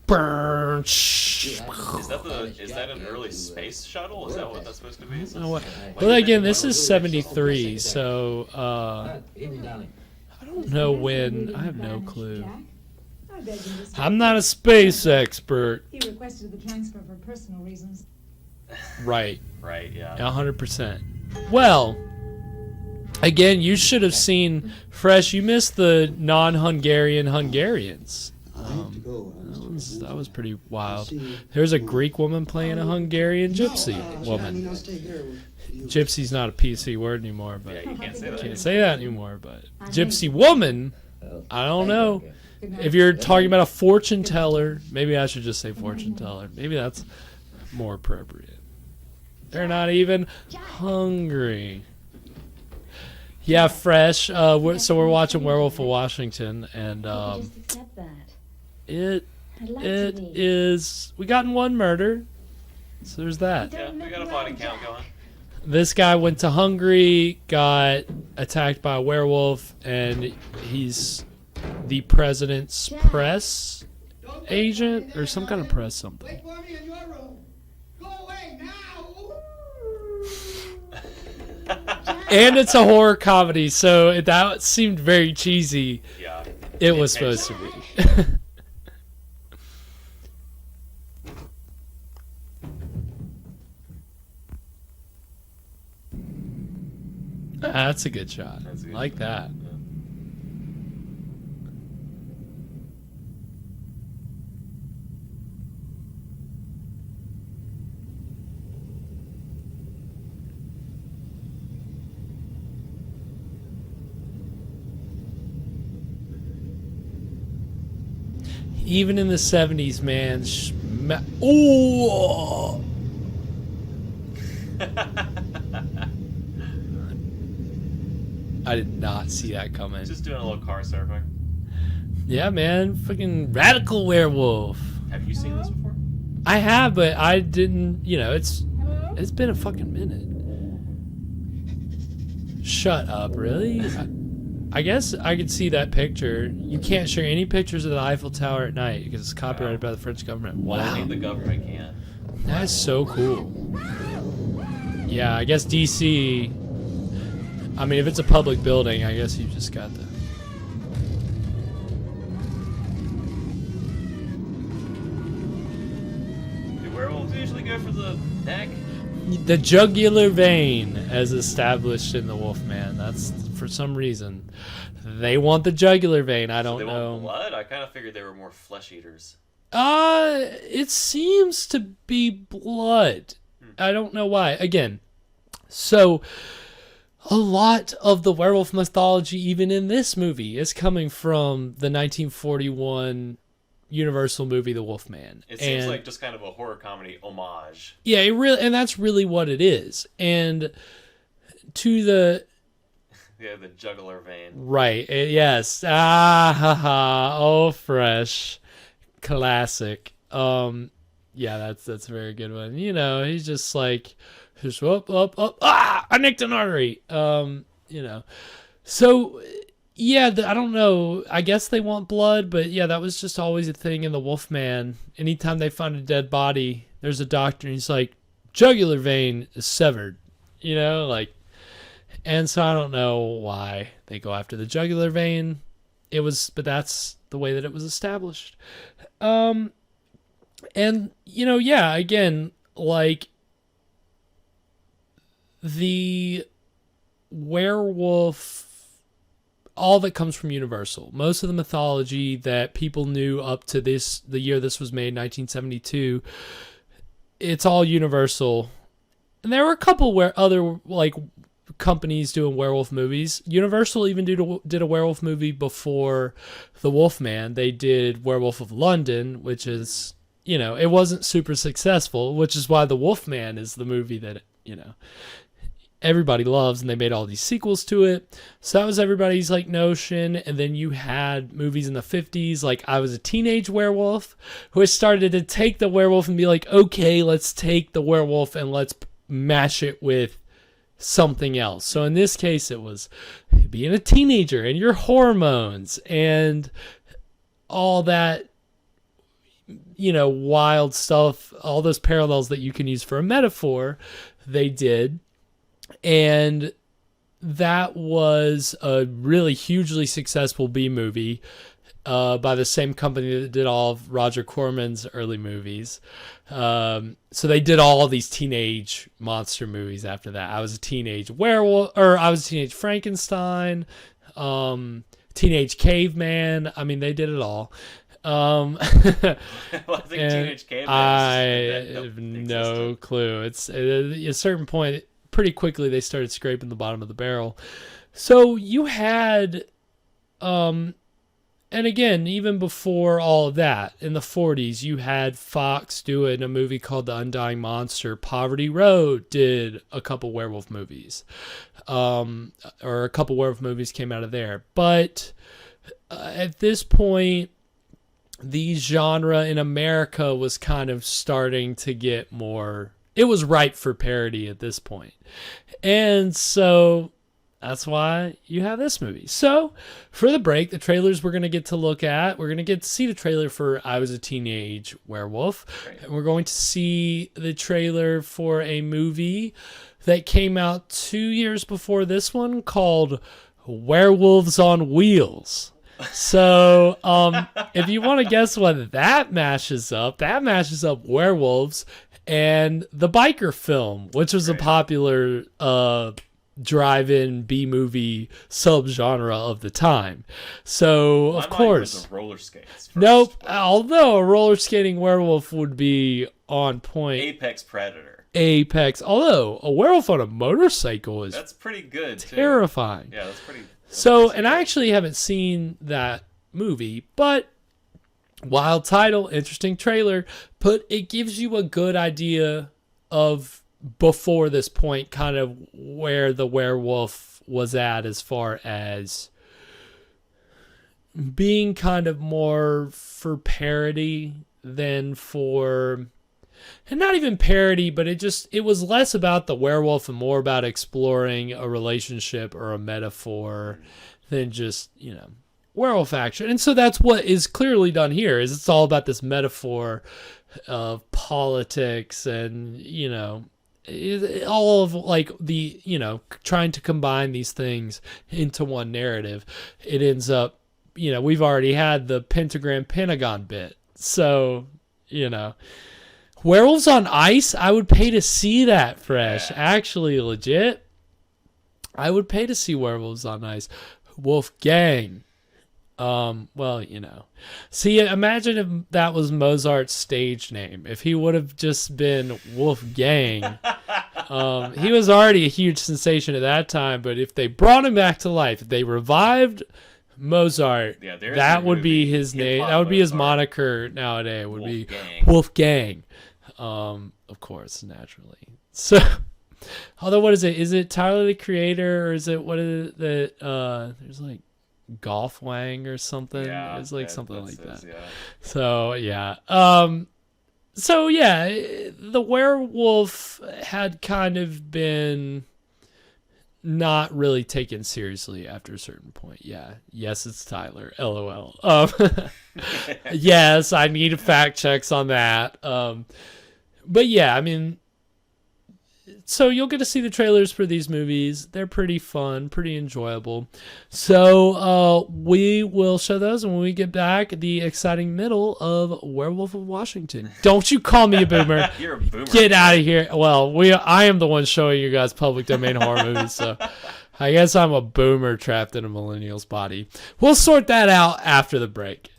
burn. Is that an early space shuttle? Is that what that's supposed to be? Well, again, this is 73, so I don't know when. I have no clue. I'm not a space expert. He requested the transfer for personal reasons. Right. Right, yeah. 100%. Well, again, you should have seen Fresh. You missed the non-Hungarian Hungarians. That was pretty wild. There's a Greek woman playing a Hungarian gypsy woman. Gypsy's not a PC word anymore, but Yeah, you can't say that. can't say that anymore. But gypsy woman, I don't know. If you're talking about a fortune teller, maybe I should just say fortune teller. Maybe that's more appropriate. They're not even hungry. Yeah, Fresh. So we're watching Werewolf of Washington, and Just accept that. it I'd like it to be. is. We gotten one murder, so there's that. Yeah, we got a body count going. This guy went to Hungary, got attacked by a werewolf, and he's the president's press agent or some kind of press something. Wait for me in your room. Go away now. And it's a horror comedy, so that seemed very cheesy. Yeah. It was supposed to be. That's a good shot. That's a good Like shot. that. Even in the 70s, man. Ooh! I did not see that coming. Just doing a little car surfing. Yeah, man. Fucking radical werewolf. Have you seen this before? I have, but I didn't, it's been a fucking minute. Shut up, really? I guess I could see that picture. You can't share any pictures of the Eiffel Tower at night because it's copyrighted by the French government. Wow. Only the government can. That's so cool. Yeah, I guess DC. I mean, if it's a public building, I guess you just got the. Do werewolves usually go for the neck? The jugular vein, as established in the Wolfman. That's for some reason. They want the jugular vein. I don't they know. Want blood? I kind of figured they were more flesh eaters. It seems to be blood. I don't know why. Again, so a lot of the werewolf mythology, even in this movie, is coming from the 1941 Universal movie, The Wolfman. It seems like just kind of a horror comedy homage. Yeah, and that's really what it is. And to the Yeah, the jugular vein. right, yes, oh, Fresh, classic. Yeah, that's a very good one. He's just like, up, I nicked an artery. So Yeah, I don't know. I guess they want blood, but yeah, that was just always a thing in the Wolfman. Anytime they find a dead body, there's a doctor and he's like, jugular vein is severed, you know, like, and so I don't know why they go after the jugular vein. But that's the way that it was established. And, you know, yeah, again, like, the werewolf, all that comes from Universal. Most of the mythology that people knew up to the year this was made, 1972, it's all Universal. And there were a couple where other, like, companies doing werewolf movies. Universal even did a werewolf movie before The Wolfman. They did Werewolf of London, which is, you know, it wasn't super successful, which is why The Wolfman is the movie that, you know, everybody loves, and they made all these sequels to it. So that was everybody's like notion. And then you had movies in the 50s, like I Was a Teenage Werewolf, which started to take the werewolf and be like, okay, let's take the werewolf and let's mash it with something else. So in this case, it was being a teenager and your hormones and all that, you know, wild stuff, all those parallels that you can use for a metaphor, they did. And that was a really hugely successful B movie by the same company that did all of Roger Corman's early movies. So they did all of these teenage monster movies after that. I Was a Teenage Werewolf, or I Was a Teenage Frankenstein, Teenage Caveman. I mean, they did it all. Well, I think Teenage Caveman. I have no clue. It's at a certain point, pretty quickly they started scraping the bottom of the barrel. So you had, and again, even before all of that, in the 40s, you had Fox doing a movie called The Undying Monster. Poverty Road did a couple werewolf movies, or a couple werewolf movies came out of there. But at this point, the genre in America was kind of starting to get more, it was ripe for parody at this point. And so that's why you have this movie. So for the break, the trailers we're going to get to look at, we're going to get to see the trailer for I Was a Teenage Werewolf. Right. And we're going to see the trailer for a movie that came out 2 years before this one called Werewolves on Wheels. So if you want to guess what that mashes up werewolves and the biker film, which was a popular drive-in B-movie subgenre of the time. So, of course, roller skates. Nope. Although a roller skating werewolf would be on point. Apex Predator. Although a werewolf on a motorcycle is that's pretty good. Terrifying. Too. Yeah, that's pretty. So, and I actually haven't seen that movie, but wild title, interesting trailer, but it gives you a good idea of before this point kind of where the werewolf was at as far as being kind of more for parody than for, and not even parody, but it was less about the werewolf and more about exploring a relationship or a metaphor than just, you know, werewolf action. And so that's what is clearly done here, is it's all about this metaphor of politics and, you know, all of like the, you know, trying to combine these things into one narrative. It ends up, you know, we've already had the Pentagon bit. So, you know, Werewolves on Ice, I would pay to see that, Fresh. Yeah. Actually, legit. I would pay to see Werewolves on Ice. Wolfgang. Well, you know. See, imagine if that was Mozart's stage name. If he would have just been Wolfgang. He was already a huge sensation at that time, but if they brought him back to life, if they revived Mozart, that would be his name. That would be his moniker nowadays. It would be Wolfgang. Of course, naturally. So, although, what is it? Is it Tyler the Creator, or is it, what is it that, there's like Golf Wang or something? Yeah, it's like something like that. Yeah. So, yeah. So, yeah, the werewolf had kind of been not really taken seriously after a certain point. Yeah. Yes, it's Tyler. LOL. Yes, I need fact checks on that. But yeah, I mean, so you'll get to see the trailers for these movies. They're pretty fun, pretty enjoyable. So we will show those, and when we get back, the exciting middle of Werewolf of Washington. Don't you call me a boomer. You're a boomer. Get out of here. Well, I am the one showing you guys public domain horror movies, so I guess I'm a boomer trapped in a millennial's body. We'll sort that out after the break.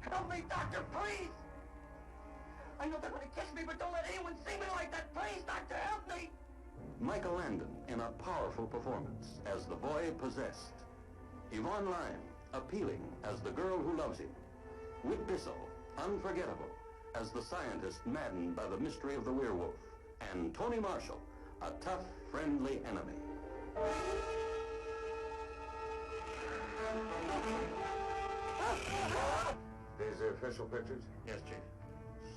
Help me, doctor, please! I know they're going to kiss me, but don't let anyone see me like that. Please, doctor, help me! Michael Landon in a powerful performance as the boy possessed. Yvonne Lyne, appealing as the girl who loves him. Whit Bissell, unforgettable as the scientist maddened by the mystery of the werewolf. And Tony Marshall, a tough, friendly enemy. These are official pictures? Yes, Chief.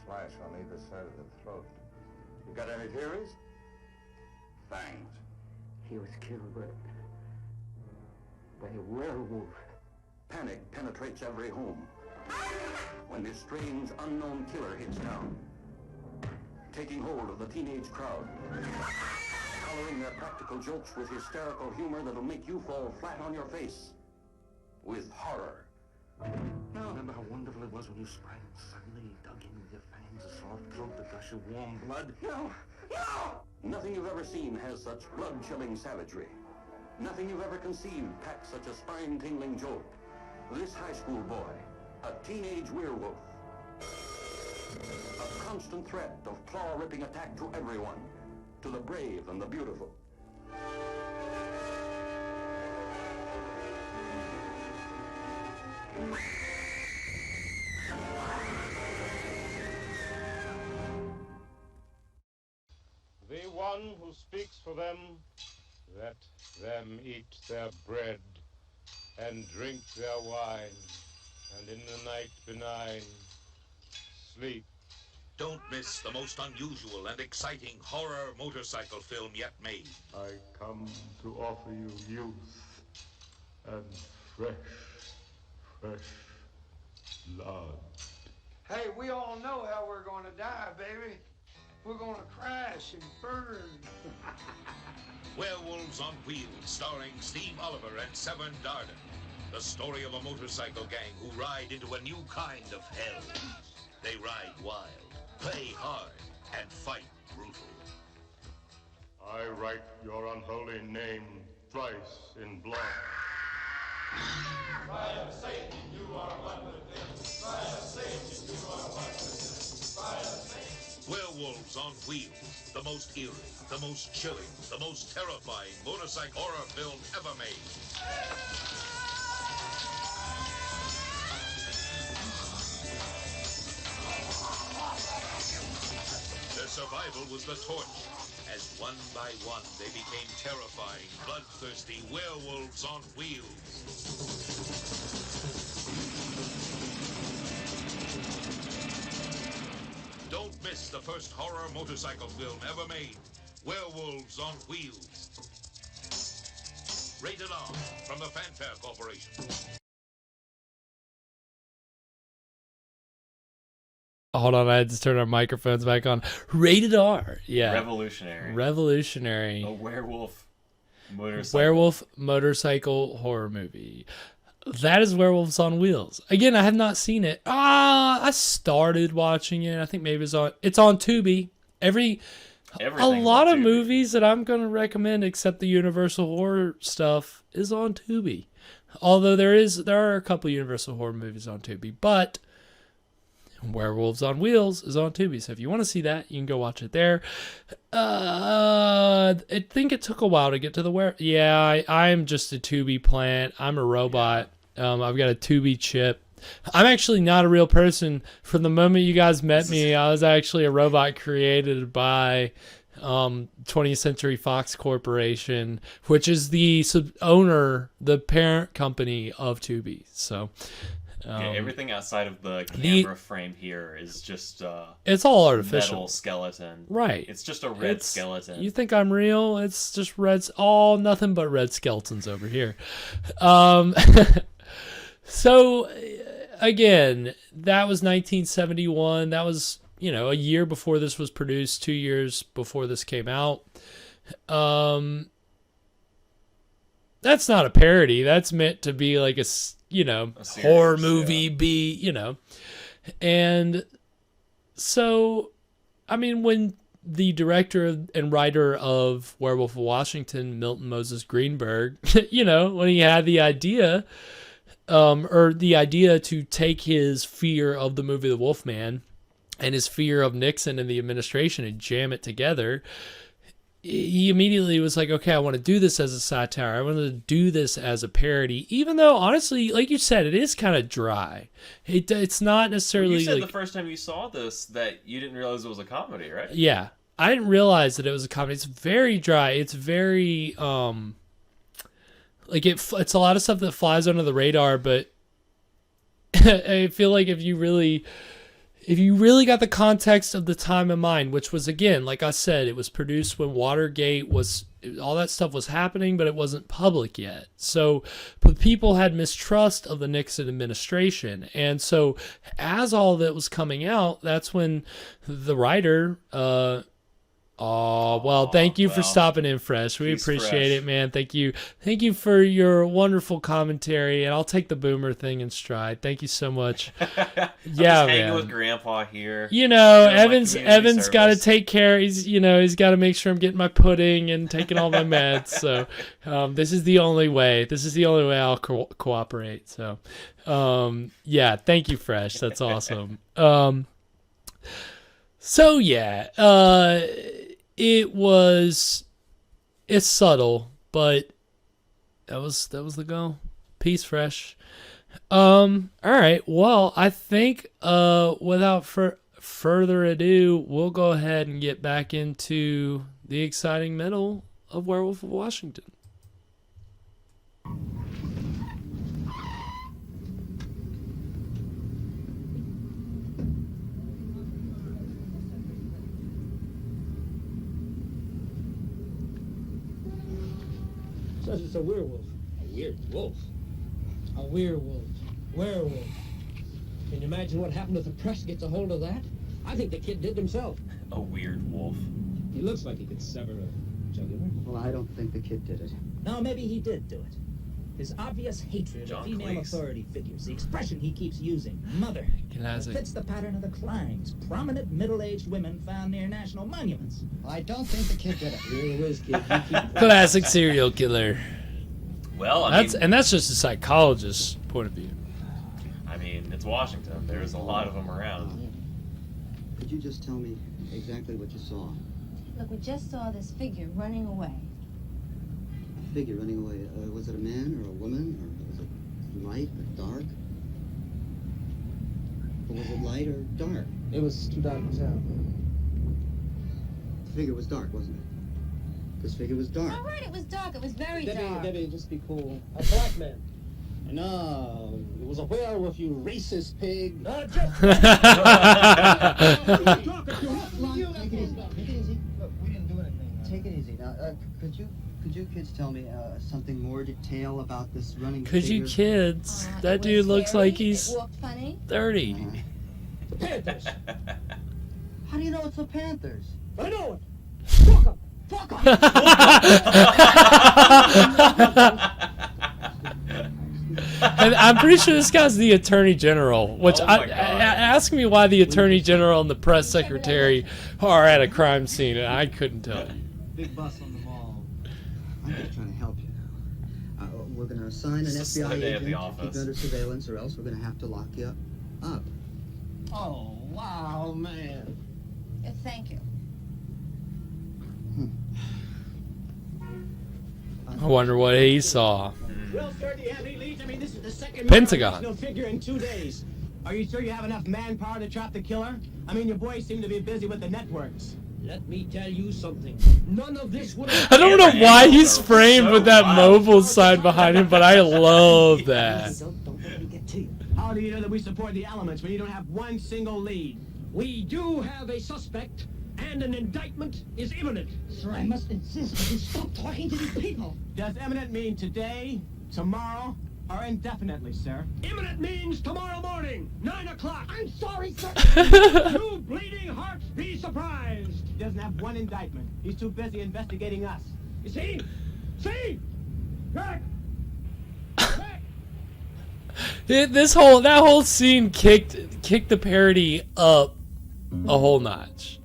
Slash on either side of the throat. You got any theories? Fangs. He was killed by a werewolf. Panic penetrates every home when this strange, unknown killer hits town, taking hold of the teenage crowd, coloring their practical jokes with hysterical humor that'll make you fall flat on your face with horror. Remember how wonderful it was when you sprang and suddenly dug in with your fangs, a soft throat, the gush of warm blood? No! No! Nothing you've ever seen has such blood-chilling savagery. Nothing you've ever conceived packs such a spine-tingling jolt. This high school boy, a teenage werewolf, a constant threat of claw-ripping attack to everyone, to the brave and the beautiful. The one who speaks for them, let them eat their bread and drink their wine, and in the night benign, sleep. Don't miss the most unusual and exciting horror motorcycle film yet made. I come to offer you youth and fresh blood. Hey, we all know how we're going to die, baby. We're going to crash and burn. Werewolves on Wheels, starring Steve Oliver and Severn Darden. The story of a motorcycle gang who ride into a new kind of hell. They ride wild, play hard, and fight brutal. I write your unholy name thrice in blood. Fire Satan, you are one with them. Fire Satan, you are one with them. Fire Satan. Werewolves on Wheels, the most eerie, the most chilling, the most terrifying motorcycle horror film ever made. Their survival was the torch, as one by one they became terrifying, bloodthirsty werewolves on wheels. Don't miss the first horror motorcycle film ever made, Werewolves on Wheels. Rated R from the Fanfare Corporation. Hold on, I had to turn our microphones back on. Rated R. Yeah. Revolutionary. A werewolf motorcycle horror movie. That is Werewolves on Wheels. Again, I have not seen it. I started watching it. I think maybe it's on Tubi. A lot of movies that I'm going to recommend, except the Universal horror stuff, is on Tubi. Although there are a couple Universal horror movies on Tubi, but Werewolves on Wheels is on Tubi. So if you want to see that, you can go watch it there. I think it took a while to get to the Yeah, I'm just a Tubi plant. I'm a robot. I've got a Tubi chip. I'm actually not a real person. From the moment you guys met me, I was actually a robot created by 20th Century Fox Corporation, which is the owner, the parent company of Tubi. So everything outside of the camera frame here is just it's all artificial metal skeleton. Right. It's just a red skeleton. You think I'm real? It's just nothing but red skeletons over here. So again, that was 1971. That was, a year before this was produced, 2 years before this came out. That's not a parody. That's meant to be like a horror movie, And so, I mean, when the director and writer of Werewolf of Washington, Milton Moses Greenberg, when he had the idea, or the idea to take his fear of the movie The Wolfman and his fear of Nixon and the administration and jam it together, he immediately was like, okay, I want to do this as a satire. I want to do this as a parody, even though, honestly, like you said, it is kind of dry. It's not necessarily... You said the first time you saw this that you didn't realize it was a comedy, right? Yeah. I didn't realize that it was a comedy. It's very dry. It's very... it's a lot of stuff that flies under the radar, but I feel like if you really got the context of the time in mind, which was, again, like I said, it was produced when Watergate all that stuff was happening, but it wasn't public yet. So, but people had mistrust of the Nixon administration. And so as all that was coming out, that's when the writer, thank you for stopping in, Fresh. We appreciate it, man. Thank you. Thank you for your wonderful commentary, and I'll take the boomer thing in stride. Thank you so much. Yeah, I'm just hanging man. with Grandpa here. Evan's got to take care. He's got to make sure I'm getting my pudding and taking all my meds. So, this is the only way. This is the only way I'll cooperate. So, yeah, thank you, Fresh. That's awesome. So yeah, it's subtle, but that was the goal. Peace, Fresh. All right. Well, I think without further ado, we'll go ahead and get back into the exciting middle of Werewolf of Washington. Says it's a werewolf. A weird wolf? A werewolf. Werewolf. Can you imagine what happened if the press gets a hold of that? I think the kid did himself. A weird wolf. He looks like he could sever a jugular. Well, I don't think the kid did it. No, maybe he did do it. His obvious hatred of female authority figures, the expression he keeps using, mother, fits the pattern of the crimes prominent middle-aged women found near national monuments. I don't think the kid did it. You're a whiz kid. You keep Classic serial killer. Well, that's just a psychologist's point of view. I mean, it's Washington. There's a lot of them around. Could you just tell me exactly what you saw? Look, we just saw this figure running away. Figure running away. Was it a man or a woman, or was it light or dark? Or was it light or dark? It was too dark to tell. The figure was dark, wasn't it? This figure was dark. All right, it was dark. It was very dark. Debbie, just be cool. A black man. No, it was a werewolf, you racist pig. Not Take it easy. Look, we didn't do anything. Take it easy. Now, could you kids tell me something more detail about this running Could figure? you kids? That dude looks like he's It walked funny. 30. Panthers. How do you know it's the Panthers? I know it. Fuck 'em. Fuck 'em. And I'm pretty sure this guy's the Attorney General, which ask me why the Attorney General and the press secretary are at a crime scene, and I couldn't tell you. Big bus on the mall. I'm just trying to help you now. We're going to assign an FBI agent to keep you under surveillance, or else we're going to have to lock you up. Oh, wow, man. Thank you. I wonder what he saw. Well, sir, do you have any leads? I mean, this is the second Pentagon. no figure in 2 days. Are you sure you have enough manpower to trap the killer? I mean, your boys seem to be busy with the networks. Let me tell you something. None of this would have... I don't know why he's framed with that mobile sign behind him, but I love that. Don't let me get to you. How do you know that we support the elements when you don't have one single lead? We do have a suspect, and an indictment is imminent. Sir, I must insist that you stop talking to these people. Does imminent mean today, tomorrow, or indefinitely, sir? Imminent means tomorrow morning, 9 o'clock. I'm sorry, sir. You bleeding hearts be surprised. He doesn't have one indictment. He's too busy investigating us. You see? See? Jack! That whole scene kicked the parody up a whole notch.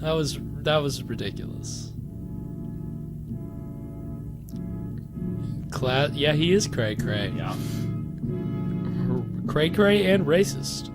That was ridiculous. Yeah, he is cray cray. Yeah. Cray cray and racist.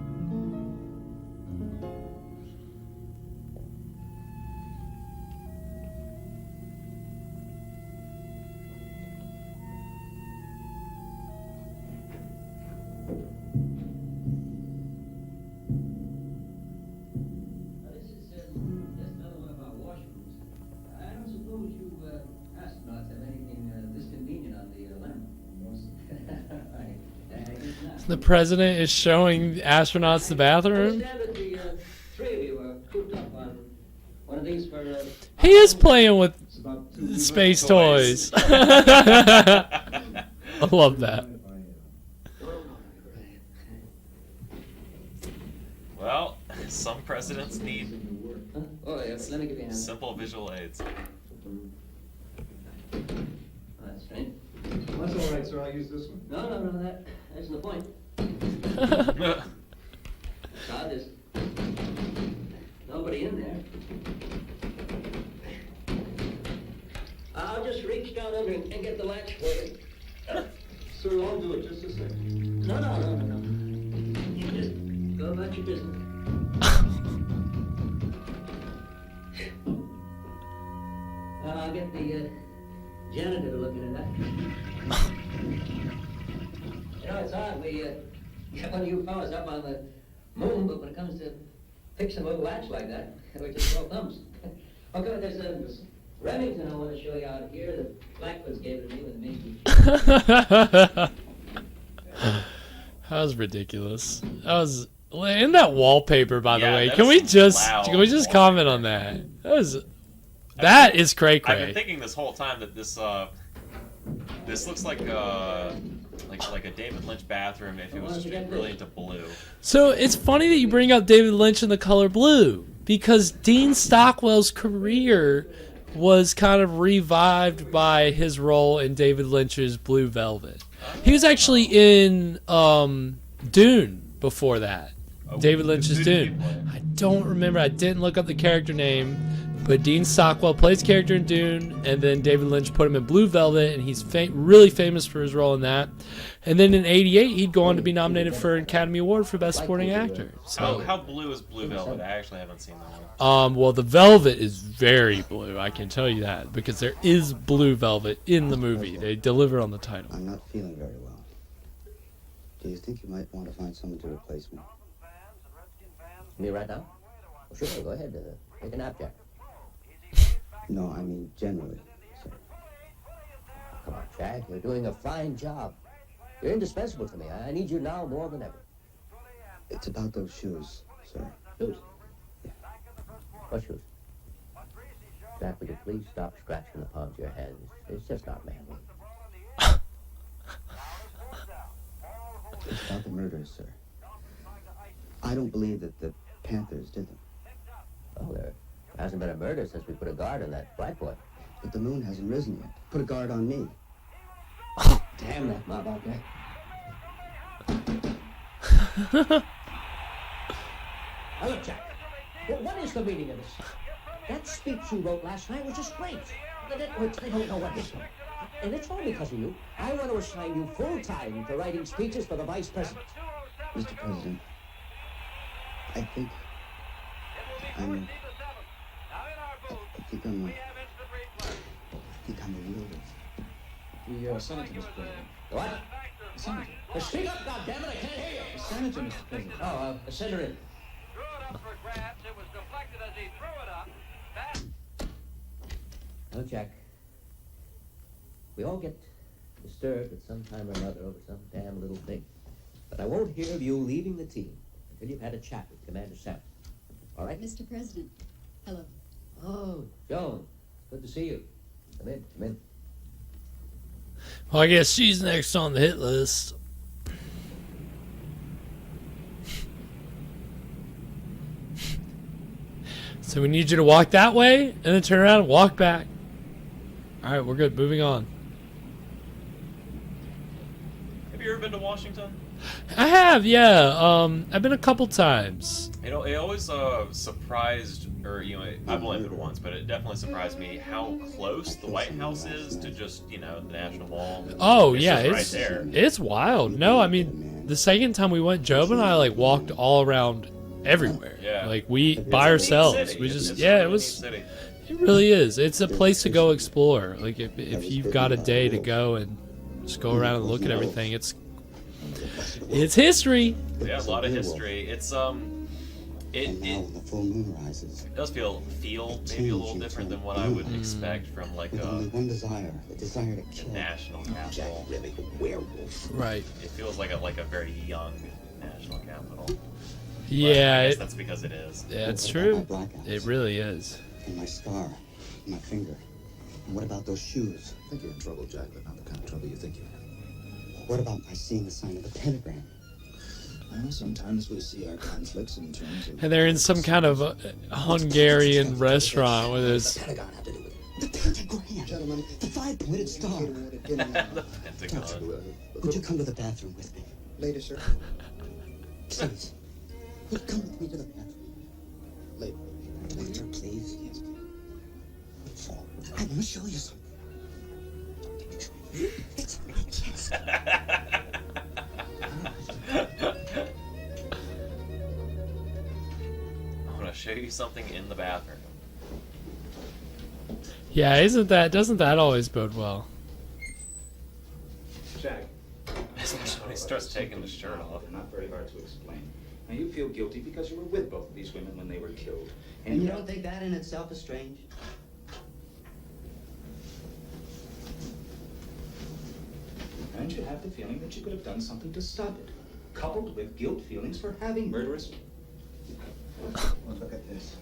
The president is showing astronauts the bathroom. He is playing with space toys. I love that. Well, some presidents need simple visual aids. That's right. That's all right, sir. I'll use this one. No, that isn't the point. Saw this. Nobody in there. I'll just reach down under and get the latch for you. Sir, I'll do it. Just a second. No. You just go about your business. I'll get the janitor to look into that. You know, it's odd. We got one of you fellas up on the moon, but when it comes to fixing a little latch like that, we just throw thumbs. Okay, there's a Remington I want to show you out here that Blackwood's gave it to me with the Macy's. That was ridiculous. That was in that wallpaper, by the way. Can we just comment on that? That is cray cray. I've been thinking this whole time that this looks like a David Lynch bathroom if it was just really into blue. So it's funny that you bring up David Lynch and the color blue, because Dean Stockwell's career was kind of revived by his role in David Lynch's Blue Velvet. He was actually in Dune before that. David Lynch's Dune. I don't remember. I didn't look up the character name. But Dean Stockwell plays character in Dune, and then David Lynch put him in Blue Velvet, and he's really famous for his role in that. And then in '88, he'd go on to be nominated for an Academy Award for Best Supporting Actor. So, how blue is Blue Velvet? I actually haven't seen that one. Well, the velvet is very blue. I can tell you that, because there is Blue Velvet in the movie. They deliver on the title. I'm not feeling very well. Do you think you might want to find someone to replace me? Me right now? Well, sure, go ahead. Take a nap, Jack. No, I mean generally, sir. Come on, Jack. You're doing a fine job. You're indispensable to me. I need you now more than ever. It's about those shoes, sir. Shoes? Yeah. What shoes? Jack, would you please stop scratching the palms of your hands? It's just not manly. It's about the murders, sir. I don't believe that the Panthers did them. Oh, there hasn't been a murder since we put a guard on that black boy. But the moon hasn't risen yet. Put a guard on me. Damn that mob out there. Now look, Jack. What is the meaning of this? That speech you wrote last night was just great. They don't know what this was. And it's all because of you. I want to assign you full-time for writing speeches for the vice president. Mr. President, I think I'm a real The senator, Mr. President. What? The senator. Speak up, goddammit! I can't hear you. The senator, Mr. President. Oh, send her in. Now, Jack, we all get disturbed at some time or another over some damn little thing. But I won't hear of you leaving the team until you've had a chat with Commander Sam. All right? Mr. President, hello. Oh, Joan, good to see you. Come in, come in. Well, I guess she's next on the hit list. So we need you to walk that way and then turn around and walk back. All right, we're good. Moving on. Have you ever been to Washington? I have, yeah. I've been a couple times. You know, it always surprised, or I've only been once, but it definitely surprised me how close the White House is to just the National Mall. Oh It's yeah, just it's right there. it's wild. No, I mean the second time we went, Job and I like walked all around everywhere. Yeah. Like we It's by a neat ourselves. city. We It's just a really it neat was. city. It really is. It's a place to go explore. Like if you've got a day to go and just go around and look at everything, it's history. Yeah, a lot of history. It's it When the full moon rises, does feel maybe a little different than what I would expect from like with only a one desire, the desire to kill. national capital. Really, a werewolf. Right. It feels like a very young national capital. Yeah. I guess that's because it is. Yeah, it's What about true. my blackouts? It really is. And my scar, my finger. And what about those shoes? I think you're in trouble, Jack, but not the kind of trouble you think you're in. What about my seeing the sign of the pentagram? Well, sometimes we see our conflicts in terms of... And they're in some kind of Hungarian restaurant where there's. The Pentagon have to do with it. The pentagram! Gentlemen, the five-pointed star! The Pentagon. Would you come to the bathroom with me? Later, sir. Please. Would you come with me to the bathroom? Later. Later, please. Yes. I want to show you something. It's on my chest. I want to show you something in the bathroom. Yeah, doesn't that always bode well? Jack. Especially when he starts taking his shirt off. They're not very hard to explain. Now, you feel guilty because you were with both of these women when they were killed. And you don't think that in itself is strange? And you have the feeling that you could have done something to stop it, coupled with guilt feelings for having murderous... Well, look at this.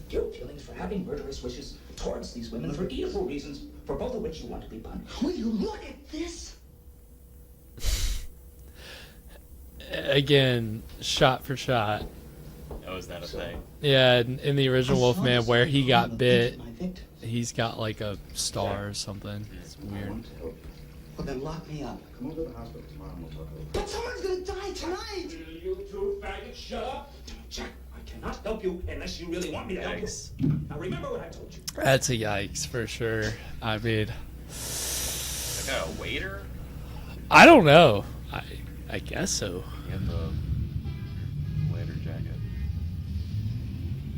Guilt feelings for having murderous wishes towards these women for evil reasons, for both of which you want to be punished. Will you look at this? Again, shot for shot. Oh, is that a thing? Yeah, in the original Wolfman where he got bit, he's got like a star or something. It's weird. Well, then lock me up. Come over to the hospital tomorrow and we'll talk over it. But someone's gonna die tonight! You two faggots, shut up! Jack, I cannot help you unless you really want me to help you. Now remember what I told you. That's a yikes for sure. I mean, Like a waiter? I don't know. I guess so. You have the waiter jacket.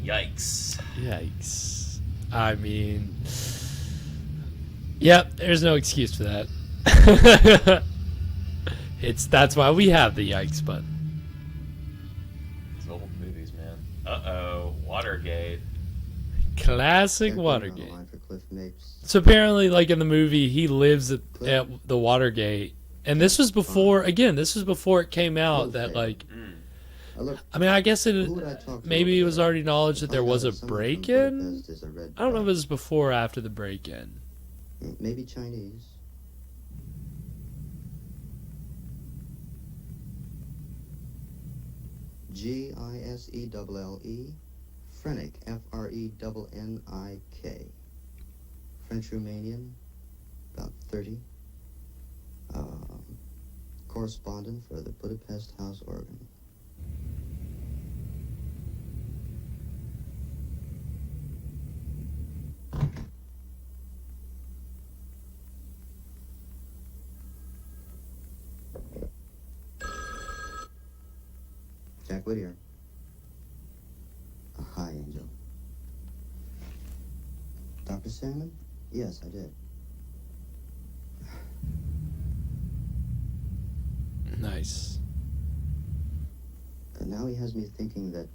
Yikes. Yikes. I mean, yep, there's no excuse for that. That's why we have the yikes button. These old movies, man. Uh-oh. Watergate. Classic Watergate. So apparently, like in the movie, he lives at the Watergate. And this was before, again, this was before it came out that, like, I mean, I guess maybe it was already knowledge that there was a break-in? I don't know if it was before or after the break-in. Maybe Chinese. G-I-S-E-L-L-E. Frenick, F-R-E-N-N-I-K. French-Romanian, about 30. Correspondent for the Budapest House Organ. Jack Whittier. Hi, Angel. Dr. Salmon? Yes, I did. Nice. now he has me thinking that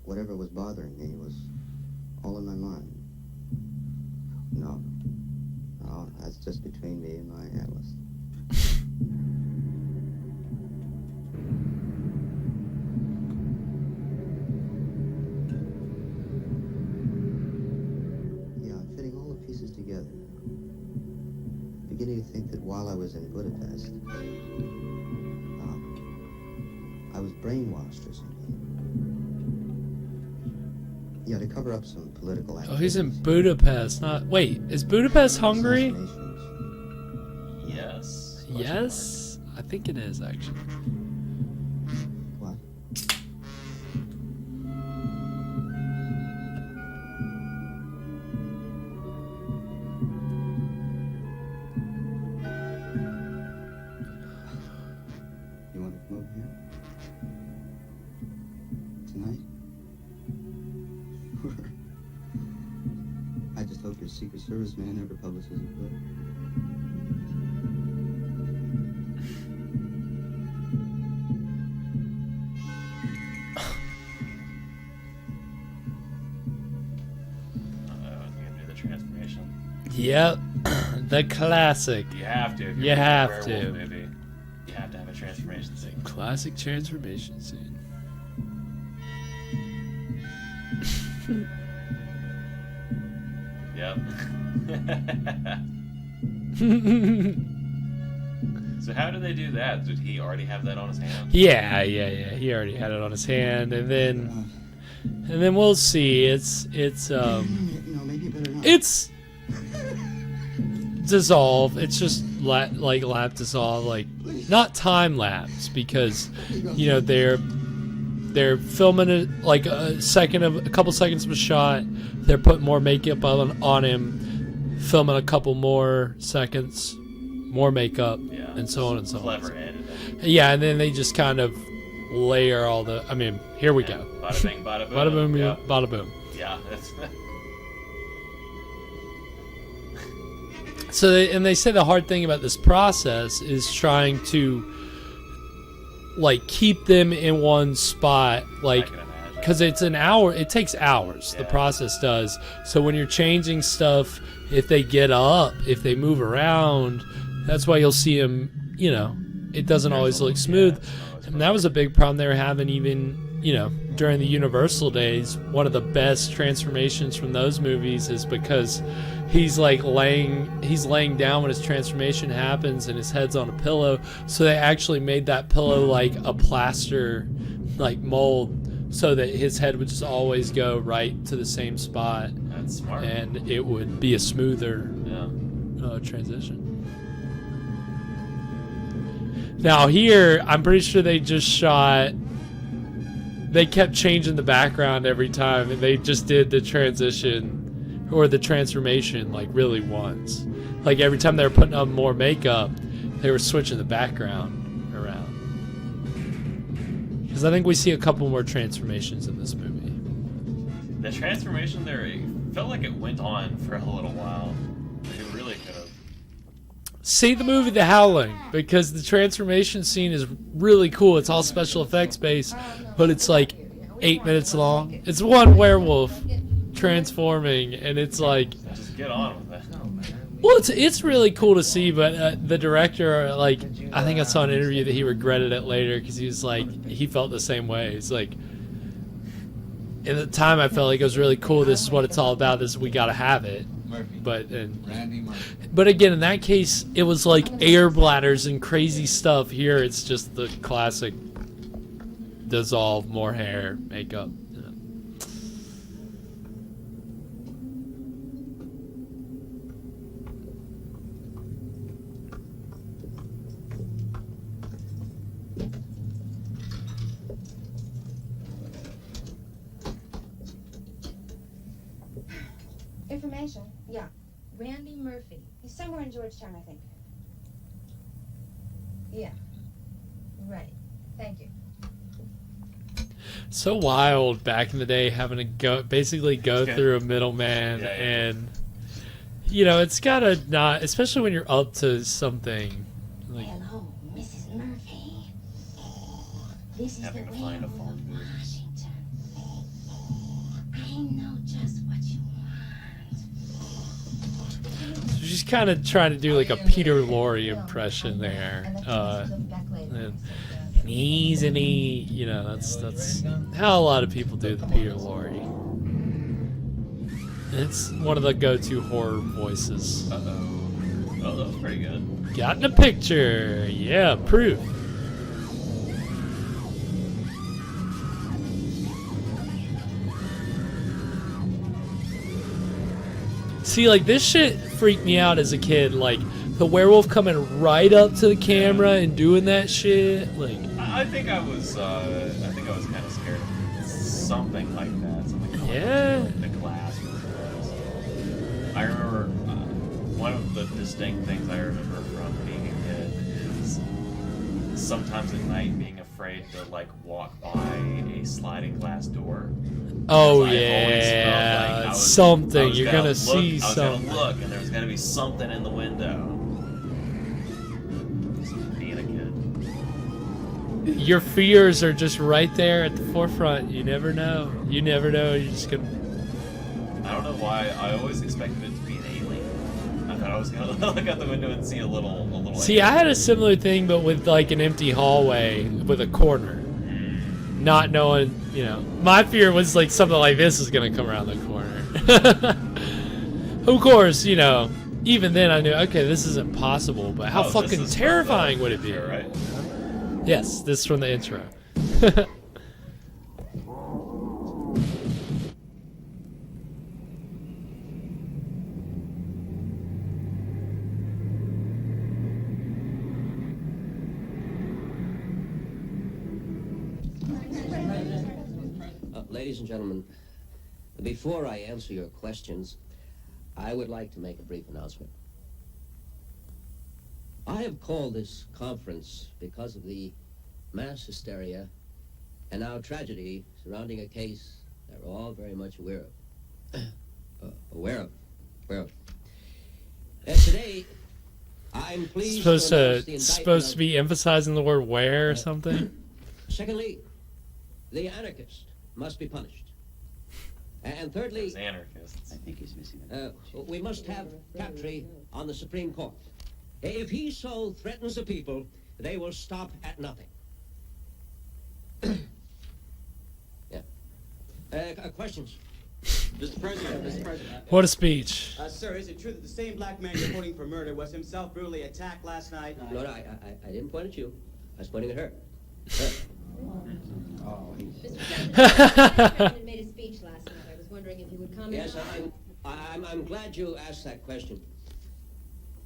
whatever was bothering me was all in my mind. No, that's just between me and my analyst. Yeah, I'm fitting all the pieces together. Beginning to think that while I was in Budapest, I was brainwashed or something. Yeah, to cover up some political activities. Oh, he's in Budapest. Not wait, is Budapest Hungary? Yes. Yes, I think it is actually. What? You want to come over here? Tonight? I just hope your Secret Service man never publishes a book. Transformation. Yep, the classic. You have to. If You you're have a to. werewolf movie, you have to have a transformation scene. Classic transformation scene. Yep. So how did they do that? Did he already have that on his hand? Yeah. He already had it on his hand, and then we'll see. It's dissolve. It's just like lap dissolve, like not time lapse, because you know they're filming it like a couple seconds of a shot. They're putting more makeup on him, filming a couple more seconds, more makeup, and so on and so on. Clever editing. Yeah, and then they just kind of layer all the. I mean, here we go. Bada bing, bada boom. Bada boom, Yeah. bada boom. Yeah. That's So they say the hard thing about this process is trying to like keep them in one spot, like because it's an hour. It takes hours. The process does. So when you're changing stuff, if they get up, if they move around, that's why you'll see them. You know, it doesn't always look smooth, and that was a big problem they were having even. You know, during the Universal days, one of the best transformations from those movies is because he's laying down when his transformation happens and his head's on a pillow. So they actually made that pillow like a plaster, like mold, so that his head would just always go right to the same spot. That's smart. And it would be a smoother transition. Now here, I'm pretty sure they just shot. They kept changing the background every time, and they just did the transition or the transformation like really once. Like every time they were putting on more makeup, they were switching the background around. Because I think we see a couple more transformations in this movie. The transformation there, it felt like it went on for a little while. It really could have. See the movie The Howling, because the transformation scene is really cool. It's all special effects based, but it's like 8 minutes long. It's one werewolf transforming, and it's like, Just get on with it. well, it's really cool to see. But the director, like, I think I saw an interview that he regretted it later because he was like, he felt the same way. It's like, at the time I felt like it was really cool. This is what it's all about. This we gotta have it. But again, in that case, it was like air bladders and crazy stuff. Here, it's just the classic dissolve, more hair, makeup. You know. Information? Yeah. Randy Murphy. He's somewhere in Georgetown, I think. Yeah. Right. Thank you. So wild back in the day, having to go through a middleman, and you know it's gotta not, especially when you're up to something. Like, Hello, Mrs. Murphy. This is having the to find a werewolf phone of booth. Washington. I know just what you want. So she's kind of trying to do like a Peter Lorre impression there. And easily, you know, that's how a lot of people do the Peter Lorre. It's one of the go-to horror voices. Uh-oh. Oh, that was pretty good. Got in a picture. Yeah, proof. See, like, this shit freaked me out as a kid. Like, the werewolf coming right up to the camera and doing that shit. Like, I think I was kind of scared of something like that. Something coming yeah. up to the glass. I remember one of the distinct things I remember from being a kid is sometimes at night being afraid to like walk by a sliding glass door. oh I yeah, always felt like something. I was You're gonna gonna look, see I was something. gonna look, and there was gonna be something in the window. Just being a kid. Your fears are just right there at the forefront. You never know. You never know. You're just gonna. I don't know why. I always expected it to be an alien. I thought I was gonna look out the window and see a little. See, I had a similar thing, but with like an empty hallway with a corner. Not knowing, you know, my fear was like something like this is gonna come around the corner. Of course, you know, even then I knew, okay, this isn't possible, but how fucking terrifying would it be? Intro, right? Yes, this is from the intro. Ladies and gentlemen, before I answer your questions, I would like to make a brief announcement. I have called this conference because of the mass hysteria and now tragedy surrounding a case that we're all very much aware of. Today, I'm pleased to announce the supposed to indictment be emphasizing the word "where" or something. Secondly, the anarchist must be punished. And thirdly, Those anarchists. I think he's missing we must have Crabtree on the Supreme Court. If he so threatens the people, they will stop at nothing. Questions? Mr. President. What a speech. Sir, is it true that the same black man you're quoting for murder was himself brutally attacked last night? No, I didn't point at you. I was pointing at her. Mr. President made a speech last night. I was wondering if you would comment. Yes, I'm glad you asked that question.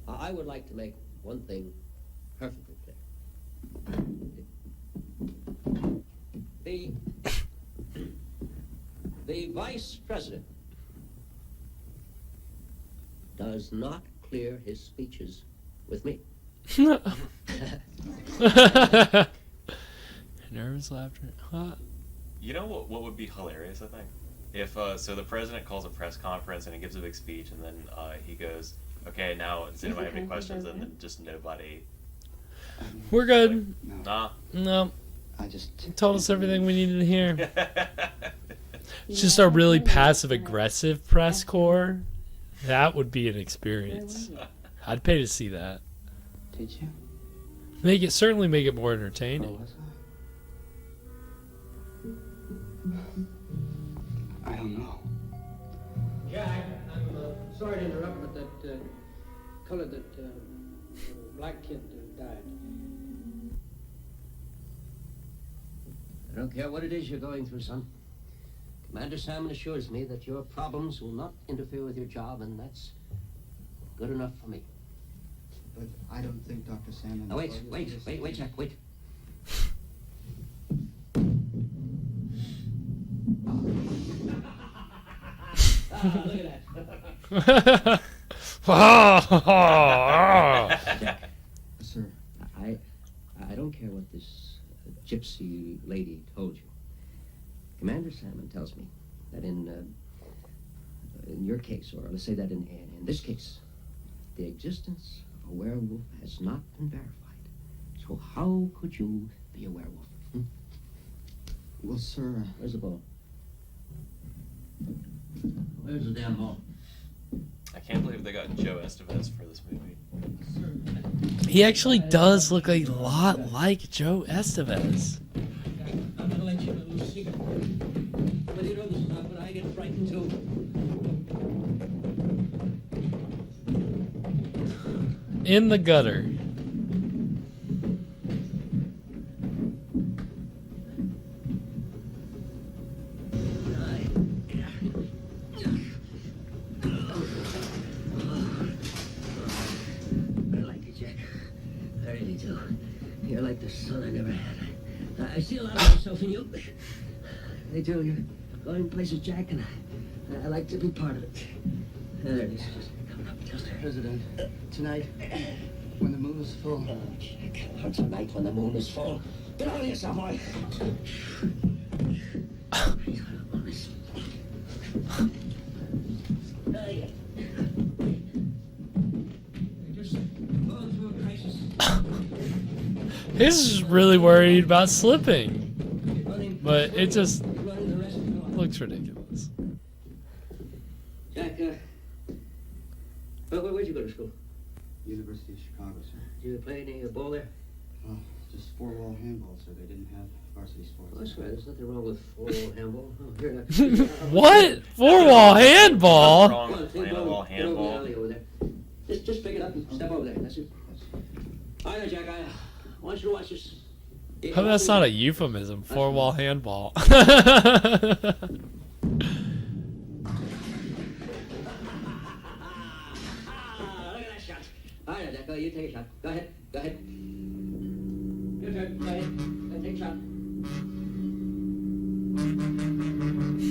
I would like to make one thing perfectly clear. The Vice President does not clear his speeches with me. Nervous laughter. Huh? You know what would be hilarious, I think? If, so the president calls a press conference and he gives a big speech and then he goes, okay, now does anybody have any questions? And then just nobody. We're good. Like, nah. No. I just told us everything we needed to hear. It's just a really passive-aggressive press corps. That would be an experience. I'd pay to see that. Did you? Certainly make it more entertaining. I don't know. Yeah, I'm sorry to interrupt, but that black kid died. I don't care what it is you're going through, son. Commander Salmon assures me that your problems will not interfere with your job, and that's good enough for me. But I don't think Dr. Salmon... Now, wait, Jack, wait. Look at that. Sir. I don't care what this gypsy lady told you. Commander Salmon tells me that in your case, or let's say that in this case, the existence of a werewolf has not been verified. So how could you be a werewolf? Well, sir... Where's the ball? Where's the damn ball? I can't believe they got Joe Estevez for this movie. He actually does look a lot like Joe Estevez. I'm gonna let you know a little secret. Whether you know this or not, but I get frightened too. In the gutter. You're like the son I never had. I see a lot of myself in you. They do. You're going places, Jack, and I like to be part of it. There it is. Just coming up. Just President, tonight, when the moon is full... Jack, tonight when the moon is full. Get out of yourself, boy. He's really worried about slipping, but it just looks ridiculous. Jack, where'd you go to school? University of Chicago, sir. Did you play any ball there? Oh, just four-wall handball, sir. They didn't have varsity sports. Oh, that's right. There's nothing wrong with four-wall handball. Oh, here, What? Four-wall handball? Wrong with wall handball. Just pick it up and step over there. That's it. All right, Jack, I want you to watch this. Hope that's not a euphemism. Four-wall handball. Look at that shot. All right, Jack, you take a shot. Go ahead. Go ahead. Your turn. Go ahead. Take a shot.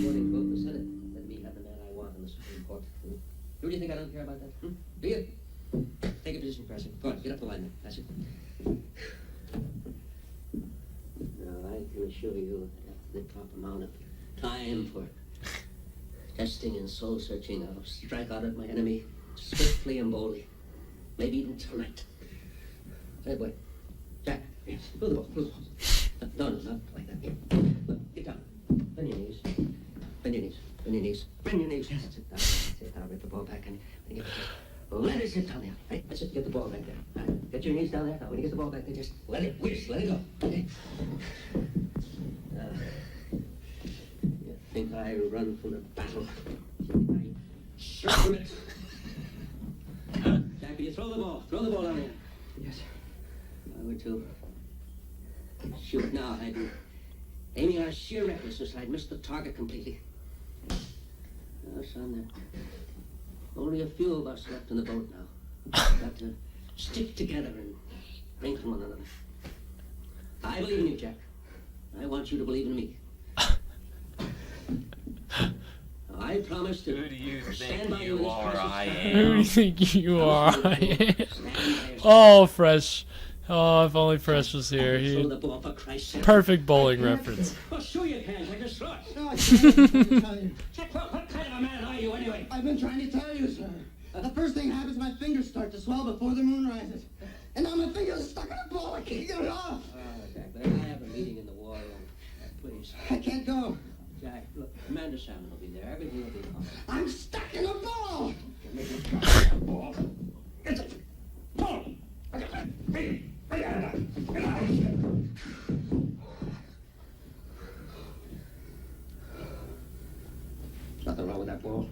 Voting vote in the Senate. Let me have the man I want in the Supreme Court. Who do you think I don't care about that? Do you? Take a position, President. Go on, get up the line there. That's it. Now, I can assure you that the proper amount of time for testing and soul searching, I'll strike out at my enemy swiftly and boldly. Maybe even tonight. Hey, boy. Jack, throw the ball. No, not like that. Here. Look, get down. Bend your knees. Bend your knees. Bend your knees. Bend your knees. Yes, sit down. Sit down. Rip the ball back and get the let it sit down there. Right? That's it. Get the ball back there. Right. Get your knees down there. Now, when you get the ball back there, just let it whisk. Let it go. Okay? You think I run from the battle? I shot from it. Jack, will you throw the ball? Throw the ball down there. Yes, sir. I would too. Shoot now. I'd be aiming out of sheer recklessness. I'd miss the target completely. Oh, son, there. Only a few of us left in the boat now. Got to stick together and strengthen one another. I believe in you, Jack. I want you to believe in me. I promise to stand by you in this crisis. Who do you think you are? I am. Oh, Fresh. Oh, if only Fresh was here. He perfect bowling reference. Well, sure you can. I just throw it. No, I can't tell you. Jack, what kind of a man are you anyway? I've been trying to tell you, sir. The first thing happens, my fingers start to swell before the moon rises. And now my fingers are stuck in a ball. I can't get it off. Oh, Jack, but I have a meeting in the war room. Please. I can't go. Jack, look, Commander Salmon will be there. Everything will be fine. I'm stuck in a ball. It's a ball. Nothing wrong with that ball.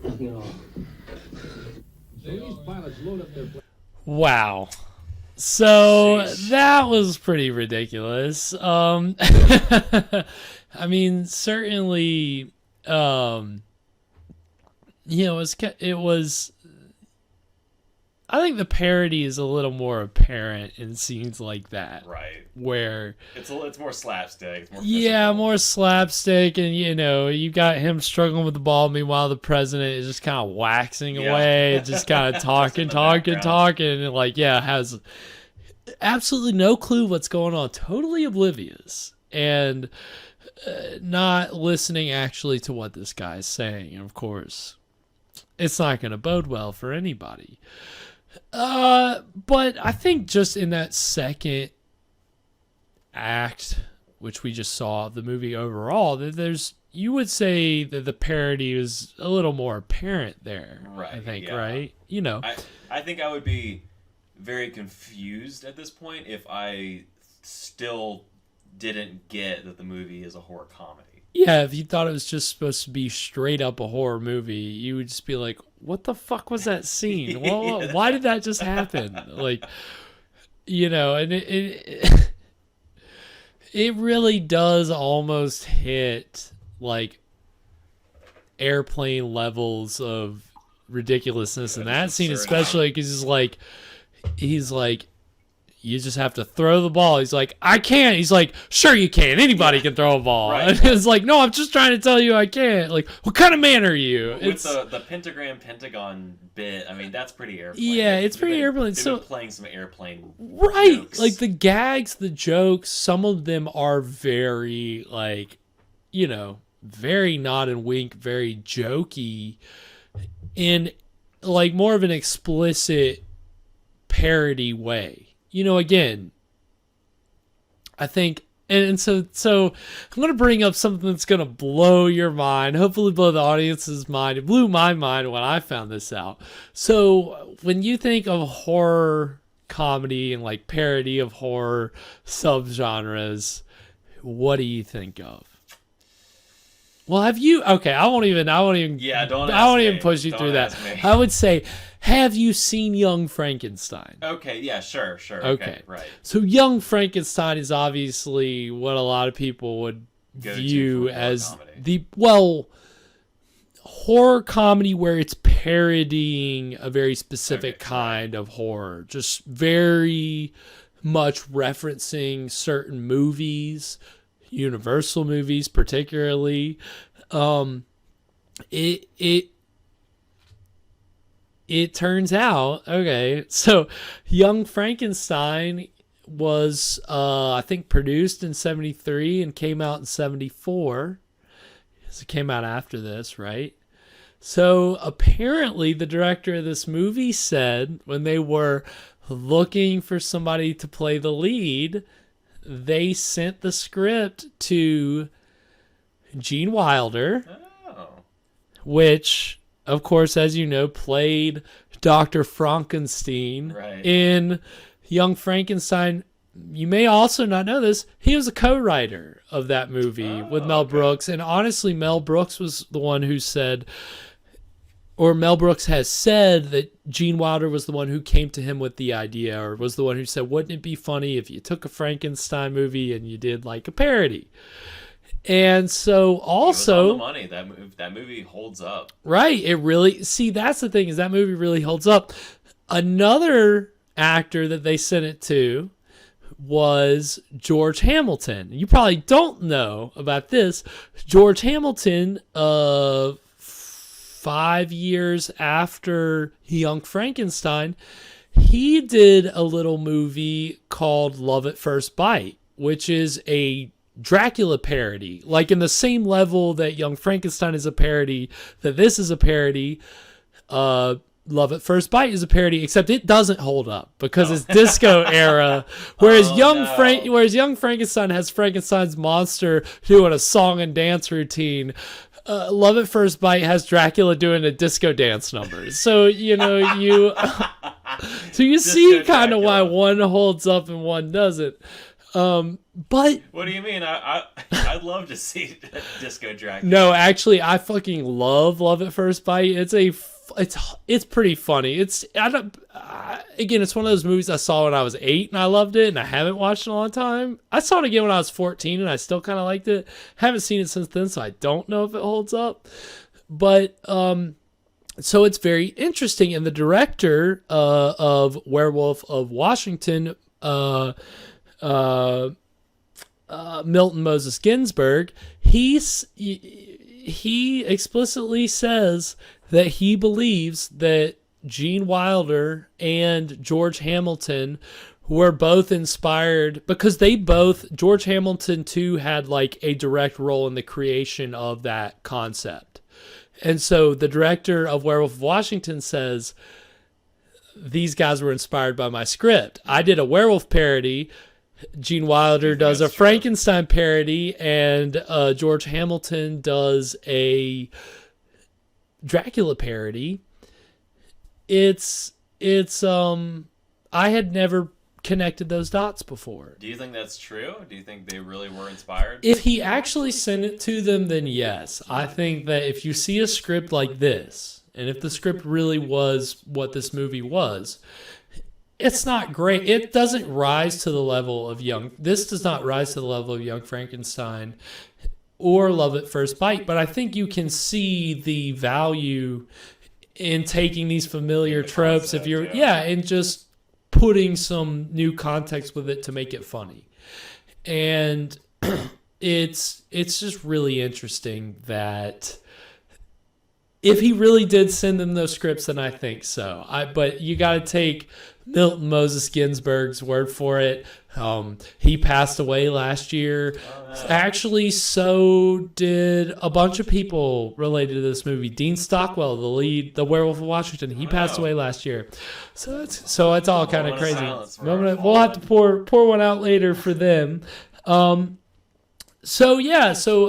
Nothing at all. So these pilots load up their Wow. So that was pretty ridiculous. I mean, certainly, you know, it was. I think the parody is a little more apparent in scenes like that, right? Where it's more slapstick. It's more more slapstick, and you know, you got him struggling with the ball. Meanwhile, the president is just kind of waxing away, just kind of talking, and like, has absolutely no clue what's going on, totally oblivious, and not listening actually to what this guy's saying. And of course, it's not going to bode well for anybody. But I think just in that second act which we just saw of the movie overall, that you would say that the parody is a little more apparent there. Right. I think, yeah. right? You know. I think I would be very confused at this point if I still didn't get that the movie is a horror comedy. Yeah, if you thought it was just supposed to be straight up a horror movie, you would just be like, what the fuck was that scene? Well, why did that just happen? Like, you know, and it really does almost hit like Airplane levels of ridiculousness in that scene, especially because he's like, you just have to throw the ball. He's like, I can't. He's like, sure you can. Anybody can throw a ball. Right. And it's like, no, I'm just trying to tell you I can't. Like, what kind of man are you? With the pentagon bit, I mean, that's pretty Airplane. Yeah, it's pretty Airplane. They've So been playing some Airplane right, jokes. like the gags, the jokes, some of them are very like, you know, very nod and wink, very jokey, in like more of an explicit parody way. You know, again, I think, and so I'm going to bring up something that's going to blow your mind, hopefully blow the audience's mind. It blew my mind when I found this out. So when you think of horror comedy and like parody of horror subgenres, what do you think of? Well, have you? Okay, I won't even. Yeah, I won't even push you through that. I would say, have you seen Young Frankenstein? Okay, yeah, sure. Okay, right. So Young Frankenstein is obviously what a lot of people would view as the horror comedy where it's parodying a very specific kind of horror, just very much referencing certain movies. Universal movies particularly. It turns out, okay, so Young Frankenstein was I think produced in 1973 and came out in 1974. So it came out after this, right? So apparently the director of this movie said when they were looking for somebody to play the lead, they sent the script to Gene Wilder, which, of course, as you know, played Dr. Frankenstein in Young Frankenstein. You may also not know this. He was a co-writer of that movie with Mel Brooks. And honestly, Mel Brooks was the one who said, or Mel Brooks has said that Gene Wilder was the one who came to him with the idea, or was the one who said, wouldn't it be funny if you took a Frankenstein movie and you did like a parody? And so also, it was on the money. That movie holds up. Right. It really, see, that's the thing, is that movie really holds up. Another actor that they sent it to was George Hamilton. You probably don't know about this. George Hamilton, 5 years after Young Frankenstein, he did a little movie called Love at First Bite, which is a Dracula parody, like in the same level that Young Frankenstein is a parody, that this is a parody. Love at First Bite is a parody, except it doesn't hold up because it's disco era. Whereas Young Frankenstein has Frankenstein's monster doing a song and dance routine. Love at First Bite has Dracula doing a disco dance number. So, you know, you see kind of why one holds up and one doesn't. But what do you mean? I'd love to see Disco Dracula. No, actually, I fucking love at First Bite. It's pretty funny. Again, it's one of those movies I saw when I was 8 and I loved it, and I haven't watched in a long time. I saw it again when I was 14 and I still kind of liked it. Haven't seen it since then, so I don't know if it holds up. But so it's very interesting. And the director of Werewolf of Washington, Milton Moses Ginsburg, he explicitly says that he believes that Gene Wilder and George Hamilton were both inspired because George Hamilton too had like a direct role in the creation of that concept. And so the director of Werewolf of Washington says, these guys were inspired by my script. I did a werewolf parody, Gene Wilder does a Frankenstein parody, and George Hamilton does a Dracula parody. It's I had never connected those dots before. Do you think that's true? Do you think they really were inspired? If he actually sent it to them, then yes. I think that if you see a script like this, and if the script really was what this movie was, it's not great. It doesn't rise to the level of this does not rise to the level of Young Frankenstein or Love at First Bite, but I think you can see the value in taking these familiar tropes concept, and just putting some new context with it to make it funny. And it's just really interesting that if he really did send them those scripts, then I think so. But you got to take Milton Moses Ginsburg's word for it. He passed away last year. Actually, so did a bunch of people related to this movie. Dean Stockwell, the Werewolf of Washington, he passed away last year. So it's all kind of crazy. We'll have to pour one out later for them. So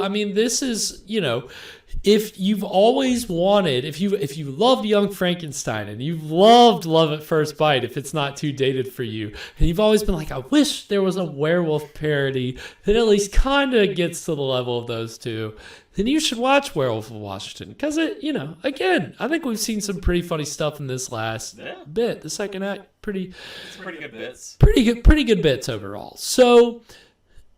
I mean, this is, if you've always wanted, if you loved Young Frankenstein and you've loved Love at First Bite, if it's not too dated for you, and you've always been like, I wish there was a werewolf parody that at least kind of gets to the level of those two, then you should watch Werewolf of Washington. Because again, I think we've seen some pretty funny stuff in this last bit. The second act, pretty good bits. Pretty good bits overall. So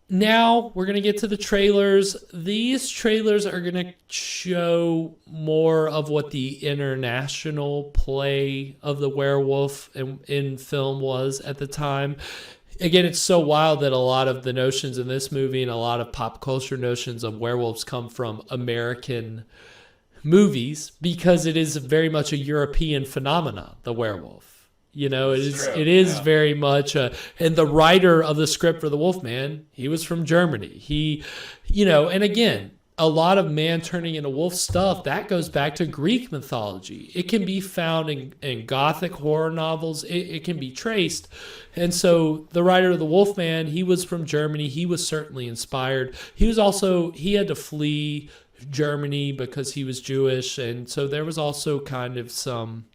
now we're going to get to the trailers. These trailers are going to show more of what the international play of the werewolf in film was at the time. Again, it's so wild that a lot of the notions in this movie and a lot of pop culture notions of werewolves come from American movies, because it is very much a European phenomenon, the werewolf. It is very much and the writer of the script for The Wolfman, he was from Germany. He, and again, a lot of man turning into wolf stuff, that goes back to Greek mythology. It can be found in Gothic horror novels. It can be traced. And so the writer of The Wolfman, he was from Germany. He was certainly inspired. He had to flee Germany because he was Jewish. And so there was also kind of some,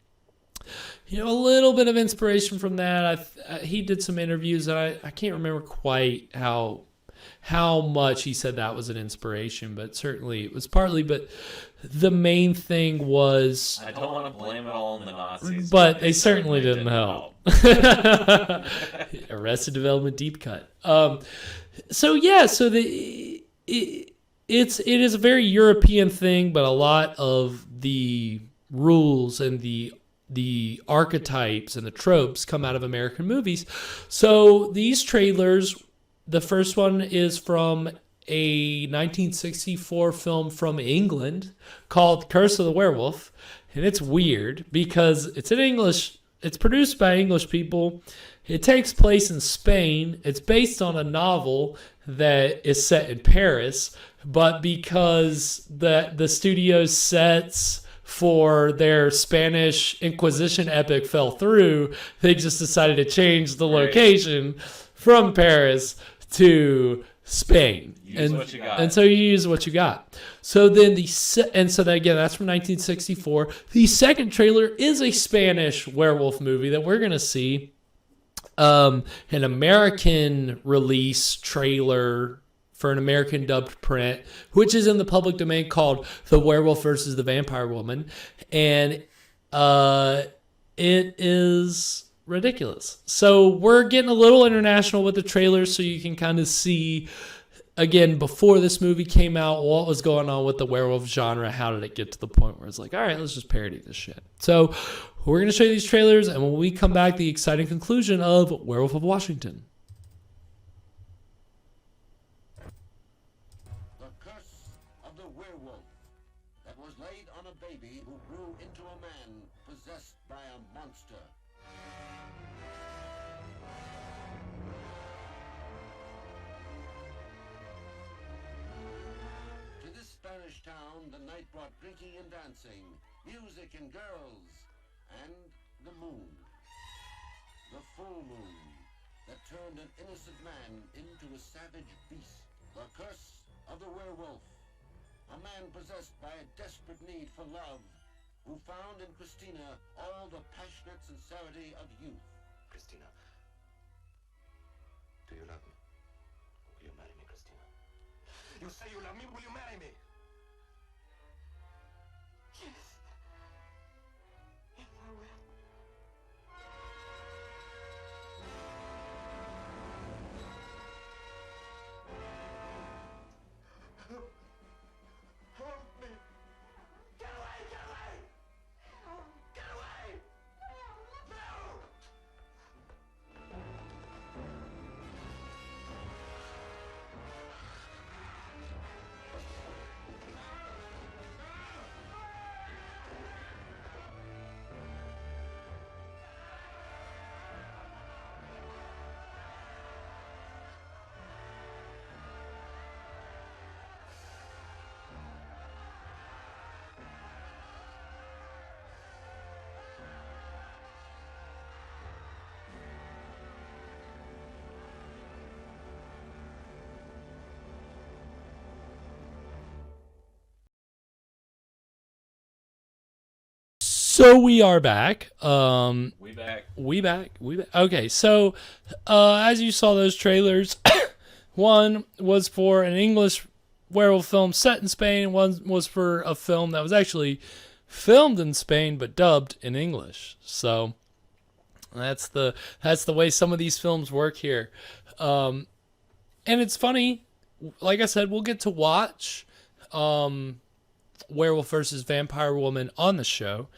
a little bit of inspiration from that. He did some interviews, and I can't remember quite how much he said that was an inspiration, but certainly it was partly. But the main thing was, I don't want to blame it all on the Nazis, but they certainly didn't help. Arrested Development deep cut. It is a very European thing, but a lot of the rules and the archetypes and the tropes come out of American movies. So these trailers, the first one is from a 1964 film from England called Curse of the Werewolf. And it's weird because it's in English. It's produced by English people. It takes place in Spain. It's based on a novel that is set in Paris. But because the studio's sets for their Spanish Inquisition epic fell through, they just decided to change the location from Paris to Spain. Use what you got. And so you use what you got. So then that's from 1964. The second trailer is a Spanish werewolf movie that we're going to see. An American release trailer for an American dubbed print, which is in the public domain, called The Werewolf versus the Vampire Woman. And it is ridiculous. So we're getting a little international with the trailers, so you can kind of see, again, before this movie came out, what was going on with the werewolf genre. How did it get to the point where it's like, all right, let's just parody this shit. So we're going to show you these trailers, and when we come back, the exciting conclusion of Werewolf of Washington. Brought drinking and dancing, music and girls, and the moon. The full moon, that turned an innocent man into a savage beast. The curse of the werewolf. A man possessed by a desperate need for love, who found in Christina all the passionate sincerity of youth. Christina, do you love me? Will you marry me, Christina? You say you love me, will you marry me? Yes. Yes, I will. Help me. Get away, get away. Get away. No. So we are back. We back. We back. Okay, so as you saw those trailers, one was for an English werewolf film set in Spain. One was for a film that was actually filmed in Spain but dubbed in English. So that's the way some of these films work here. And it's funny, like I said, we'll get to watch Werewolf versus Vampire Woman on the show,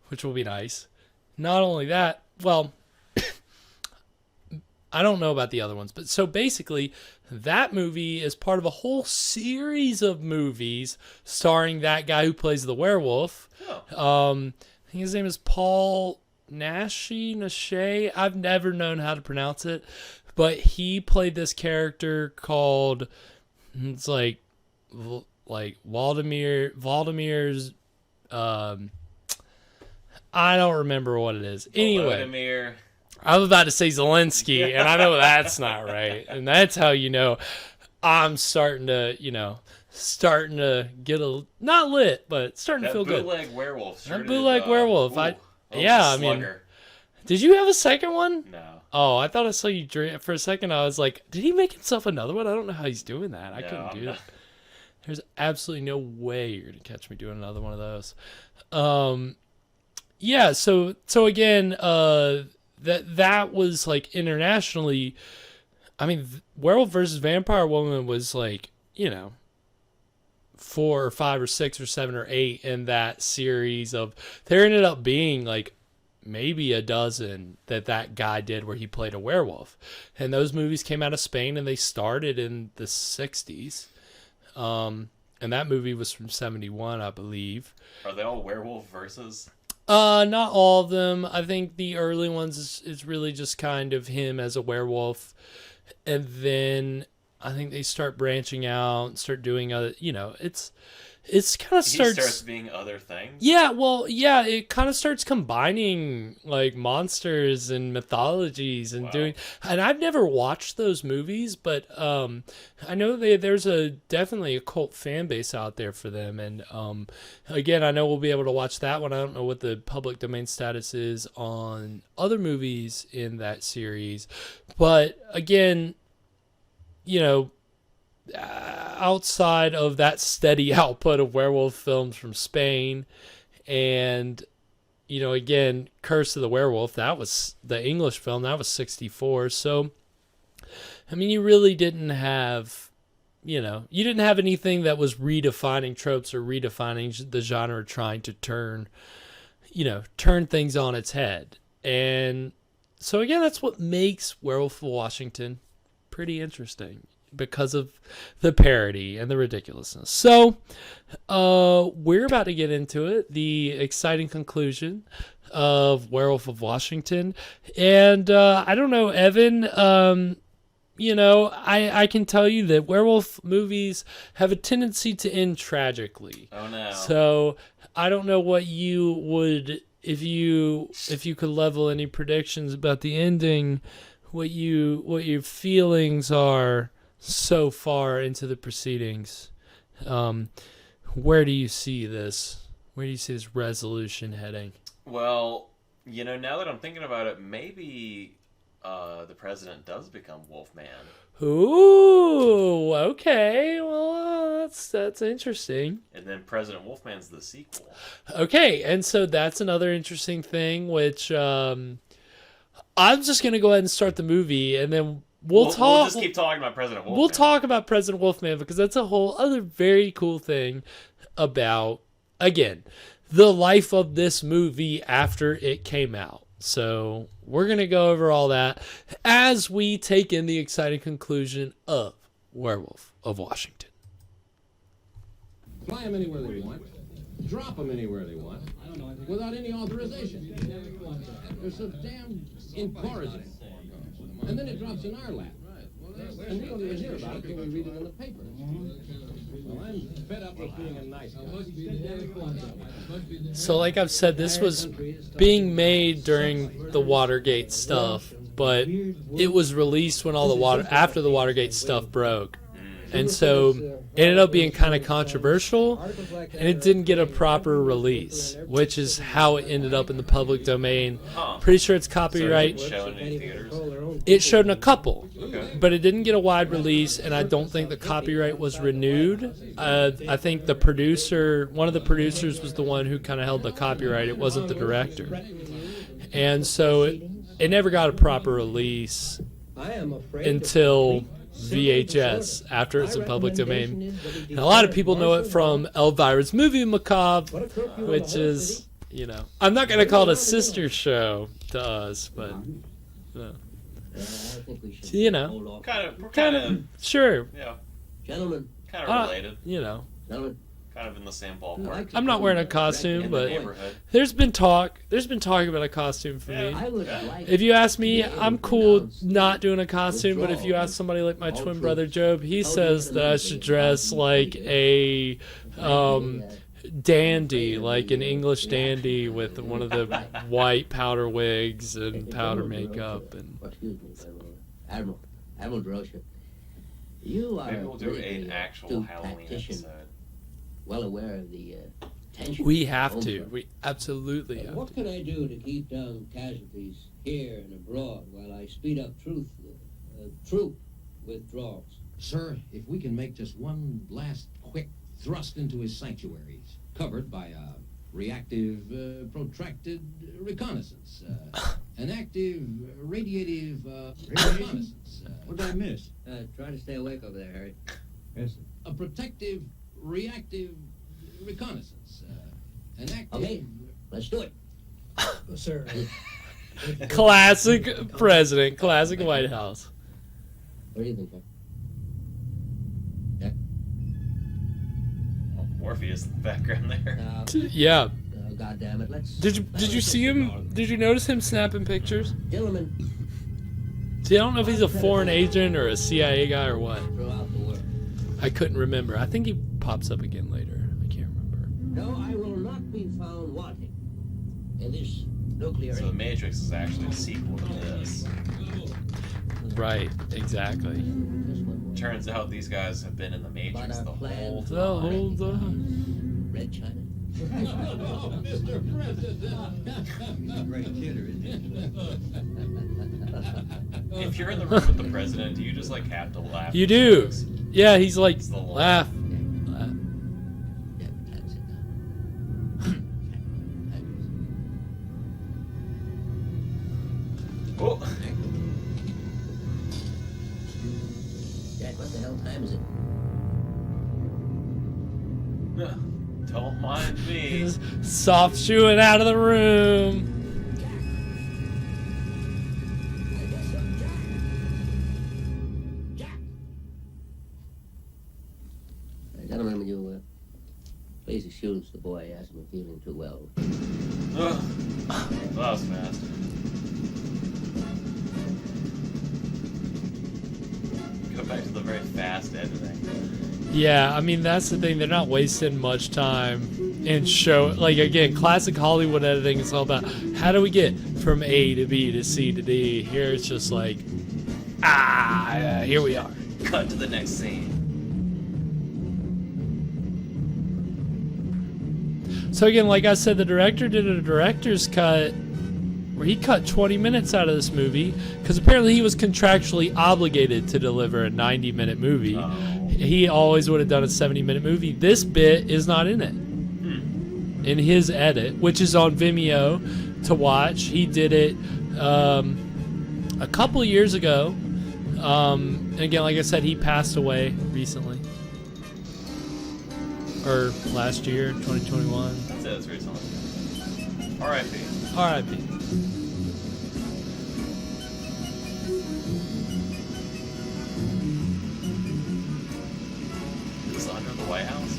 which will be nice. Not only that, well, I don't know about the other ones, but so basically that movie is part of a whole series of movies starring that guy who plays the werewolf. I think his name is Paul Nashe. I've never known how to pronounce it, but he played this character called, it's like Valdemir's, I don't remember what it is. Anyway, Vladimir. I was about to say Zelensky, and I know that's not right. And that's how you know I'm starting to get not lit, but starting to feel good. Bootleg werewolf. That bootleg werewolf. I mean, did you have a second one? No. Oh, I thought I saw you drink for a second. I was like, did he make himself another one? I don't know how he's doing that. I couldn't do that. There's absolutely no way you're gonna catch me doing another one of those. Yeah, so again, that was like internationally. I mean, Werewolf versus Vampire Woman was like 4 or 5 or 6 or 7 or 8 in that series of. There ended up being like maybe a dozen that guy did where he played a werewolf, and those movies came out of Spain and they started in the 60s. And that movie was from 71, I believe. Are they all werewolf versus? Not all of them. I think the early ones is really just kind of him as a werewolf. And then I think they start branching out, start doing other, it's kind of starts... He starts being other things? Yeah, well, yeah, it kind of starts combining, like, monsters and mythologies and doing... And I've never watched those movies, but I know there's definitely a cult fan base out there for them. And, again, I know we'll be able to watch that one. I don't know what the public domain status is on other movies in that series. But, again, outside of that steady output of werewolf films from Spain and, again, Curse of the Werewolf, that was the English film, that was 1964. So, I mean, you really didn't have, you didn't have anything that was redefining tropes or redefining the genre, trying to turn things on its head. And so, again, that's what makes Werewolf of Washington pretty interesting, because of the parody and the ridiculousness. So, we're about to get into it, the exciting conclusion of Werewolf of Washington. And I don't know, Evan, I can tell you that werewolf movies have a tendency to end tragically. Oh, no. So, I don't know what you would, if you could level any predictions about the ending, what your feelings are so far into the proceedings. Where do you see this? Where do you see this resolution heading? Well, now that I'm thinking about it, maybe the president does become Wolfman. Ooh, okay. Well, that's interesting. And then President Wolfman's the sequel. Okay, and so that's another interesting thing, which I'm just going to go ahead and start the movie, and then we'll just keep talking about President Wolfman. We'll talk about President Wolfman, because that's a whole other very cool thing about, again, the life of this movie after it came out. So we're going to go over all that as we take in the exciting conclusion of Werewolf of Washington. Fly them anywhere they want. Drop them anywhere they want. Without any authorization. They're so damn incorrigible. And then it drops in our lap. And we don't even hear about it till we read it in the paper. Well, I'm fed up with being a nice guy. So like I've said, this was being made during the Watergate stuff, but it was released when after the Watergate stuff broke. And so it ended up being kind of controversial, and it didn't get a proper release, which is how it ended up in the public domain. Pretty sure it's copyright. So it didn't show in any theaters? It showed in a couple, Okay. but it didn't get a wide release, and I don't think the copyright was renewed. I think one of the producers was the one who kind of held the copyright. It wasn't the director. And so it never got a proper release until VHS after it's in public domain. And a lot of people know it from Elvira's Movie Macabre, which is, I'm not going to call it a sister show to us, but kind of sure. Yeah. Gentlemen. Kind of related. Gentlemen. Kind of in the same ballpark. I'm not wearing a costume, in but the neighborhood. there's been talk about a costume for me. If you ask me, I'm cool not doing a costume, but if you ask somebody like my twin brother Job, he says that I should dress like a dandy, like an English dandy with one of the white powder wigs and powder makeup. And Admiral Drosha, you are Maybe we'll do an actual Halloween episode. Well aware of the tension. We have to. We absolutely have to. What can I do to keep down casualties here and abroad while I speed up troop withdrawals? Sir, if we can make just one last quick thrust into his sanctuaries, covered by a reactive, protracted reconnaissance, an active, radiative reconnaissance. What did I miss? Try to stay awake over there, Harry. Yes, sir. A protective, reactive reconnaissance, an active... Okay, let's do it. Sir. Classic president, classic White House. What do you think, sir? Morpheus in the background there. Yeah. God damn it, let's... Did you see him? Did you notice him snapping pictures? Gentlemen. See, I don't know if he's a foreign agent or a CIA guy or what. I couldn't remember. I think he pops up again later. I can't remember. No, I will not be found wanting in this nuclear... So The Matrix is actually a sequel to this. Right, exactly. Turns out these guys have been in the Matrix the whole time. The whole time. Red China. Mr. President. Great kidder, isn't he? If you're in the room with the president, do you just like have to laugh? You do. Yeah, he's like, It's the line. laugh. Oh. Jack, what the hell time is it? Don't mind me. Soft shoeing out of the room. Gentlemen, will you please excuse the boy? He hasn't been feeling too well. That was fast. Go back to the very fast editing. Yeah, I mean, that's the thing. They're not wasting much time in show. Like, again, classic Hollywood editing is all about how do we get from A to B to C to D. Here it's just like, here we are. Cut to the next scene. So again, like I said, the director did a director's cut where he cut 20 minutes out of this movie because apparently he was contractually obligated to deliver a 90-minute movie. Oh. He always would have done a 70-minute movie. This bit is not in it. In his edit, which is on Vimeo to watch. He did it a couple years ago. And again, like I said, he passed away recently. Or last year, 2021. That's it, it's recently. R.I.P. R.I.P. Is this under the White House?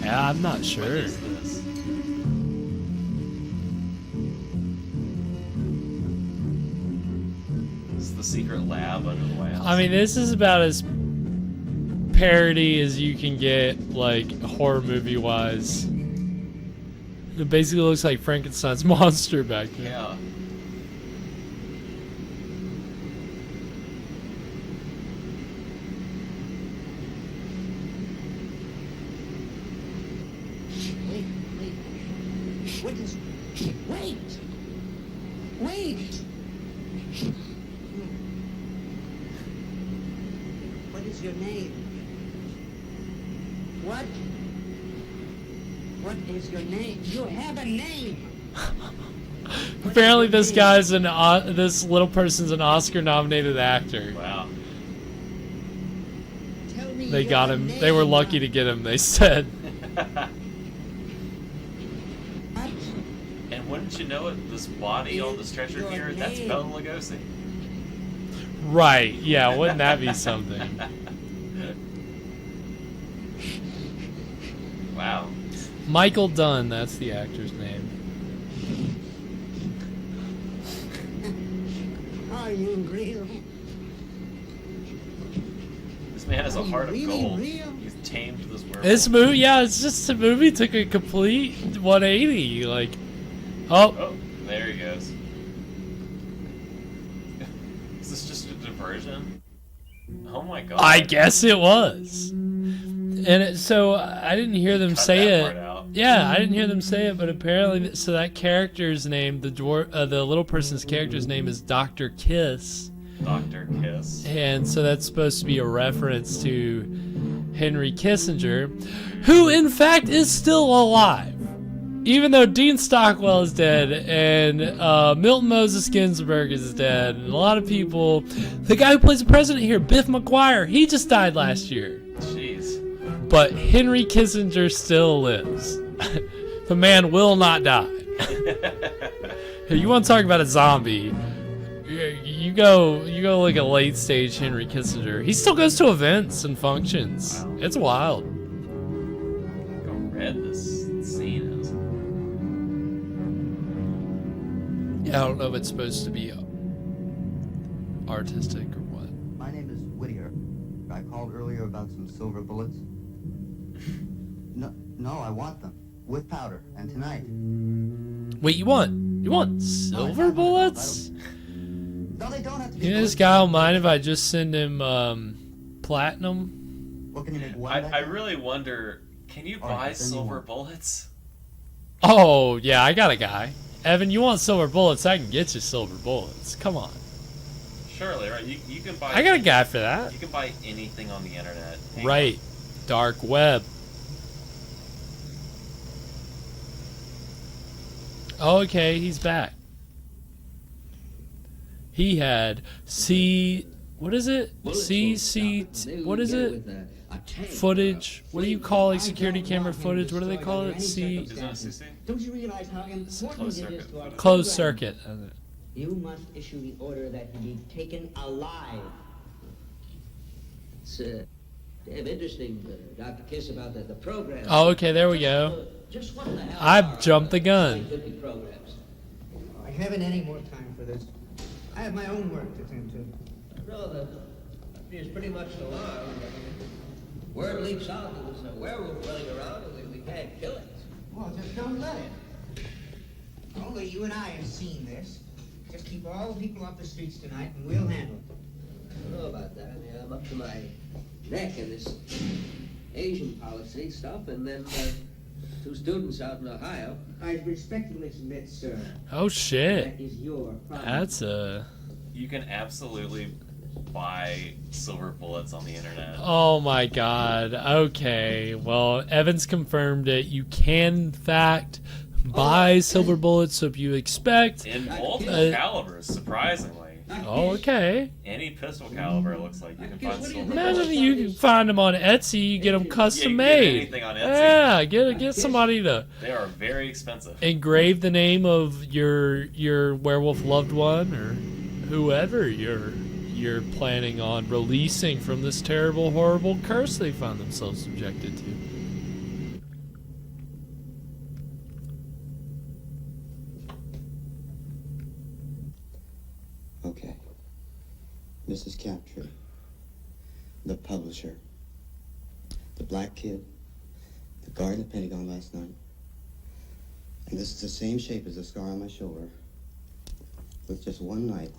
Yeah, I'm not sure. What is this? This is the secret lab under the White House. I mean, this is about as parody as you can get, like, horror movie wise. It basically looks like Frankenstein's monster back then. Yeah. Wait! What is your name? What? What is your name? You have a name! Apparently this guy's this little person's an Oscar-nominated actor. Wow. They got him. They were lucky to get him, they said. And wouldn't you know it, this body on the stretcher here, that's Bela Lugosi. Right, yeah, wouldn't that be something? Wow. Michael Dunn, that's the actor's name. Are you real? This man has a heart of gold. He's tamed this werewolf. This movie, yeah, it's just a movie took a complete 180. Like, oh, there he goes. Is this just a diversion? Oh my god. I guess it was. And so I didn't hear them say it. Yeah, I didn't hear them say it, but apparently, so that character's name, the little person's character's name is Dr. Kiss. Dr. Kiss. And so that's supposed to be a reference to Henry Kissinger, who in fact is still alive. Even though Dean Stockwell is dead and Milton Moses Ginsburg is dead, and a lot of people, the guy who plays the president here, Biff McGuire, he just died last year. Jeez. But Henry Kissinger still lives. The man will not die. You want to talk about a zombie? You go look at late stage Henry Kissinger. He still goes to events and functions. Wow. It's wild. Look how red this scene is. Yeah, I don't know if it's supposed to be artistic or what. My name is Whittier. I called earlier about some silver bullets. No, I want them. With powder. And tonight. Wait, you want silver bullets? No, they don't have to be. You know, this guy will mind if I just send him platinum? What can you make one? I really wonder, can you buy silver bullets? Oh, yeah, I got a guy. Evan, you want silver bullets? I can get you silver bullets. Come on. Surely, right? You can buy. I got a guy for that. You can buy anything on the internet. Right. Dark web. Oh, okay, he's back. He had what is it? What is it? Footage. What do you call a security camera footage? What do they call it? Don't you realize how important it is to our Closed circuit. You must issue the order that he be taken alive. It's damn interesting, Dr. Kiss, about the program. Oh, okay, there we go. Just what the hell I've jumped the gun. programs? I haven't any more time for this. I have my own work to attend to. No, he's pretty much alarmed. Word leaks out that there's a werewolf running around and we can't kill it. Well, just don't let it. Only you and I have seen this. Just keep all the people off the streets tonight, and we'll handle it. I don't know about that. I mean, I'm up to my neck in this Asian policy stuff, and then 2 students out in Ohio. I respectfully submit, sir. Oh shit. That is your problem. That's a. You can absolutely buy silver bullets on the internet. Oh my god. Okay. Well, Evans confirmed it. You can, in fact, buy silver bullets, so if you expect. In multiple calibers, surprisingly. Oh, okay. Any pistol caliber, it looks like you can find silver Imagine bullets. you can find them on Etsy. You get them custom you can made. get anything on Etsy. Yeah, get somebody to They are very expensive. engrave the name of your werewolf loved one or whoever you're planning on releasing from this terrible, horrible curse they found themselves subjected to. Okay. Mrs. Captree, the publisher, the black kid, the guard in the Pentagon last night, and this is the same shape as the scar on my shoulder, with just one night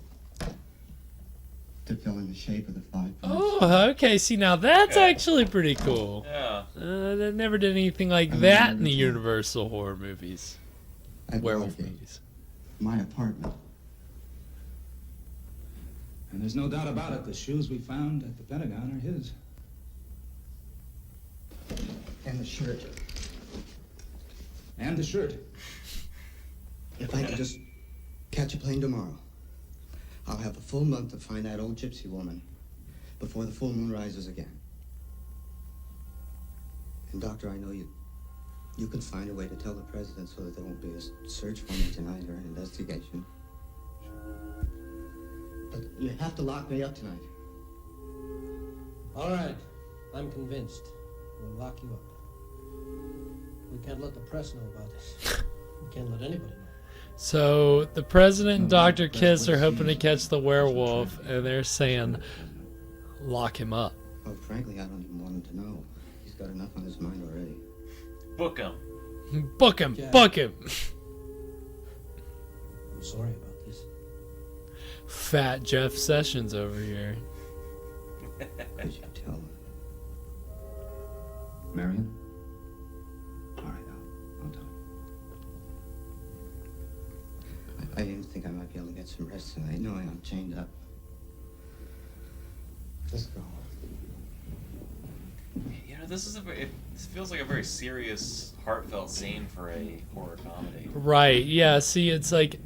to fill in the shape of the 5 points. Oh, okay. See, now that's actually pretty cool. Yeah. They never did anything like that in the Universal horror movies. Werewolf movies. My apartment. And there's no doubt about it, the shoes we found at the Pentagon are his. And the shirt. And the shirt. If I could just catch a plane tomorrow, I'll have a full month to find that old gypsy woman before the full moon rises again. And Doctor, I know you can find a way to tell the president so that there won't be a search for me tonight or an investigation. But you have to lock me up tonight. All right. I'm convinced. We'll lock you up. We can't let the press know about this. We can't let anybody know. So the president and Dr. Kiss are hoping to catch the werewolf, and they're saying, lock him up. Well, frankly, I don't even want him to know. He's got enough on his mind already. Book him. Book him. Yeah. Book him. I'm sorry about this. Fat Jeff Sessions over here. Could you tell Marion? All right, I'll tell her. I didn't think I might be able to get some rest tonight, knowing I'm chained up. Let's go. You know, it feels like a very serious, heartfelt scene for a horror comedy. Right. Yeah. See, it's like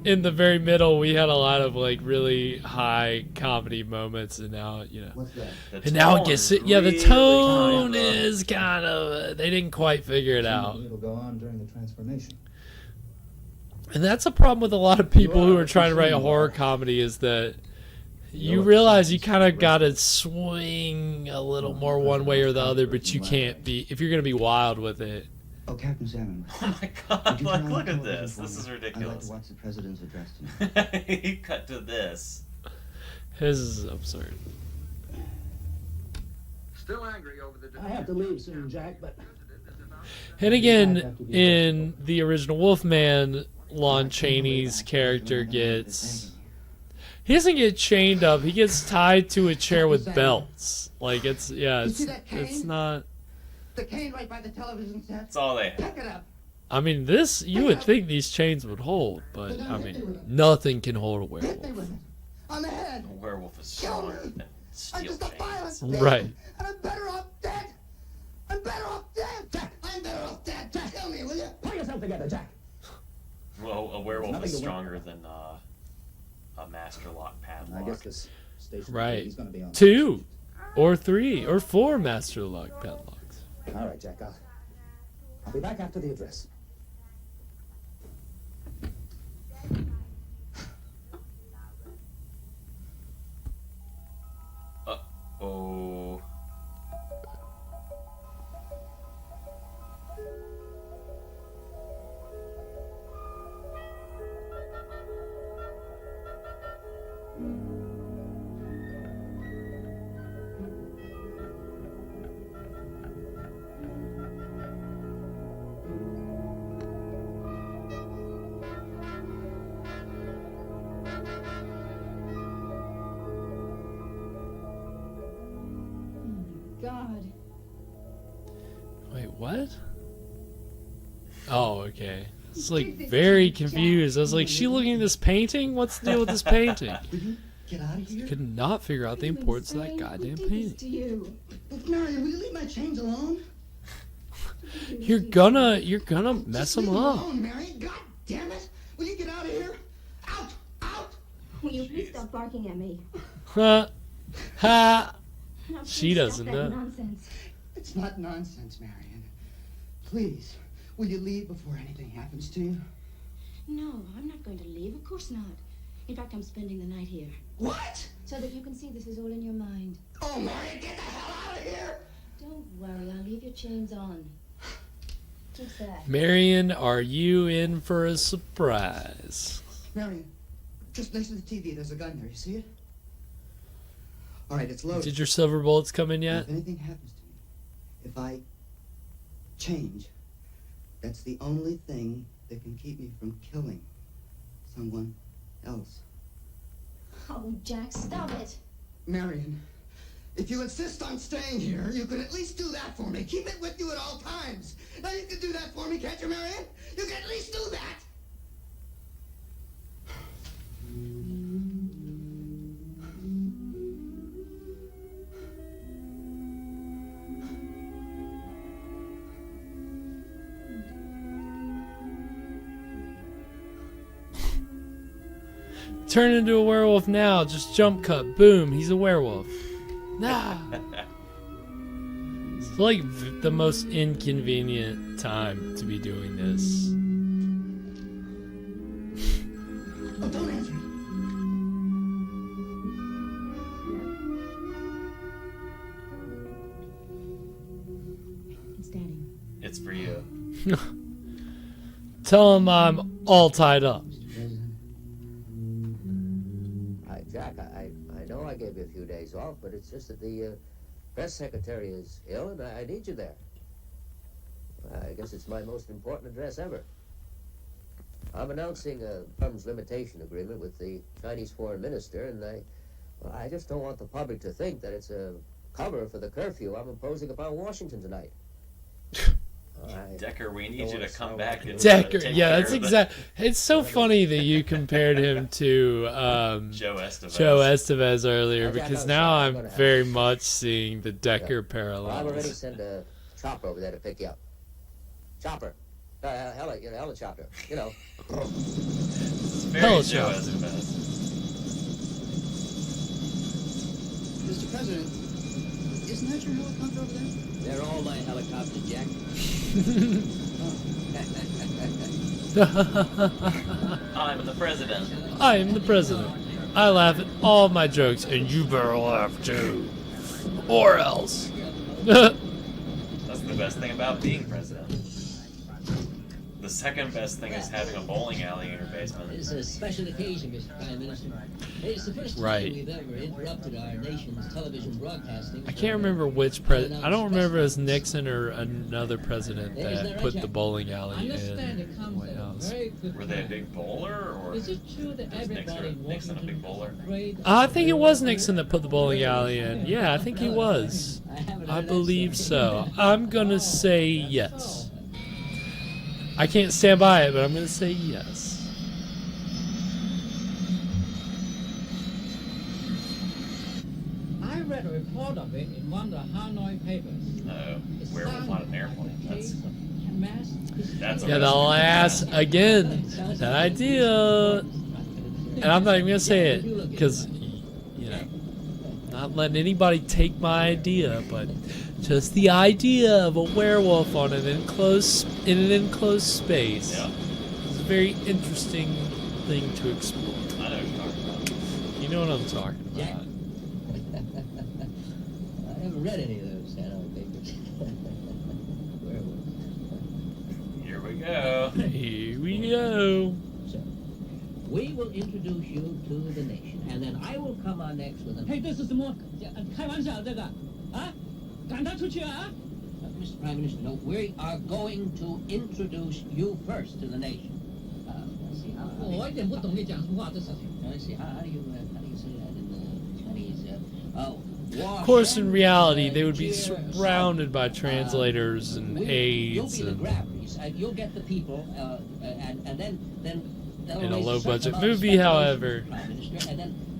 in the very middle, we had a lot of like really high comedy moments, and now What's that? and now it gets is yeah. The really tone kind of- is kind of they didn't quite figure it out, It'll go on during the transformation. and that's a problem with a lot of people who are trying to write a horror comedy is that you realize you kind of got to swing a little more one way or the other, but you can't be if you're gonna be wild with it. Oh, Captain Salmon. Oh my god, look at this. This is I'd like ridiculous. to watch the president's address tonight. He cut to this. This is absurd. Still angry over the... I have to leave soon, Jack, but And again, in the original Wolfman, Lon Chaney's character gets... He doesn't get chained up. He gets tied to a chair with belts. Like, it's... Yeah, You it's, see that cane? it's not... The cane right by the television set. That's all they Pick it up. I mean, this... You would think these chains would hold, but, I mean, nothing can hold a Hit me werewolf. with it. On the head. A werewolf is stronger than I'm steel just a violent chains. man, Right. And I'm better off dead. I'm better off dead. Jack, I'm better off dead. Jack, kill me, will you? pull yourself together, Jack. Well, a werewolf Nothing is to win. stronger than a master lock padlock. I guess this station Right. is going to be on. 2 or 3 or 4 Master Lock padlocks. All right, Jack. I'll be back after the address. Oh. God. Wait, what? Oh, okay. It's like very confused. I was like, she looking at this painting? What's the deal with this painting? Get out of here. Could not figure out the importance of that goddamn painting. To you. Marion, will you leave my chains alone? You're gonna mess them up. Alone, Marion. God damn it. Will you get out of here? Out! Out! Will you please stop barking at me? Ha! Ha! Now, She please doesn't stop that know. nonsense. It's not nonsense, Marion. Please, will you leave before anything happens to you? No, I'm not going to leave. Of course not. In fact, I'm spending the night here. What? So that you can see this is all in your mind. Oh, Marion, get the hell out of here! Don't worry, I'll leave your chains on. What's that? Marion, are you in for a surprise? Marion, just next to the TV, there's a gun there. You see it? All right, it's loaded. Did your silver bullets come in yet? If anything happens to me, if I change, that's the only thing that can keep me from killing someone else. Oh, Jack, stop it. Marion, if you insist on staying here, you can at least do that for me. Keep it with you at all times. Now you can do that for me, can't you, Marion? You can at least do that. Turn into a werewolf now. Just jump cut. Boom. He's a werewolf. Nah. It's like the most inconvenient time to be doing this. Oh, don't answer. It's Daddy. It's for you. Tell him I'm all tied up. Jack, I know I gave you a few days off, but it's just that the press secretary is ill, and I need you there. I guess it's my most important address ever. I'm announcing a terms limitation agreement with the Chinese foreign minister, and I just don't want the public to think that it's a cover for the curfew I'm imposing upon Washington tonight. Decker, we need you to come back and Decker, take yeah, care that's of the- exact. It's so funny that you compared him to Joe Estevez. Joe Estevez earlier, Yeah, because no, now sorry, I'm I'm gonna have very to- much seeing the Decker I've already parallels. sent a chopper over there to pick you up. Chopper. Helicopter. You know. Very Hell, Joe Joe. Estevez. Mr. President, isn't that your helicopter over there? They're all my helicopters, Jack. I'm the president. I am the president. I laugh at all my jokes, and you better laugh too. Or else. That's the best thing about being president. The second best thing is having a bowling alley in your basement. It's a special occasion, Mr. Prime Minister. It's the first time Right. we've ever interrupted our nation's television broadcasting. I can't remember which president. I don't remember if it was Nixon or another president that put the bowling alley in the White House. Were they a big bowler, or Is it true that was everybody in Nixon a big bowler? I think it was Nixon that put the bowling alley in. Yeah, I think he was. I believe so. I'm gonna say yes. I can't stand by it, but I'm gonna say yes. I read a report of it in one of the Hanoi papers. No, werewolf on an airplane. That's a Yeah, the last again that idea, and I'm not even gonna say it because you know, not letting anybody take my idea, but just the idea of a werewolf on an enclosed space is a very interesting thing to explore. I know what you're talking about. You know what I'm talking about. Yeah. I haven't read any of those Hanoi papers. Werewolves. Here we go. Here we go. So, we will introduce you to the nation, and then I will come on next with an... Hey, 这是什么？开玩笑这个啊？赶他出去啊！ Mr. Prime Minister, no, we are going to introduce you first to the nation. Let's see how... 我一点不懂你讲什么话，这事情。 Let's see, how do you say that in the Chinese? Oh, Of course, in reality, they would be surrounded by translators and aides. You'll be the grabbers. You'll get the people, and then in a low-budget movie, however,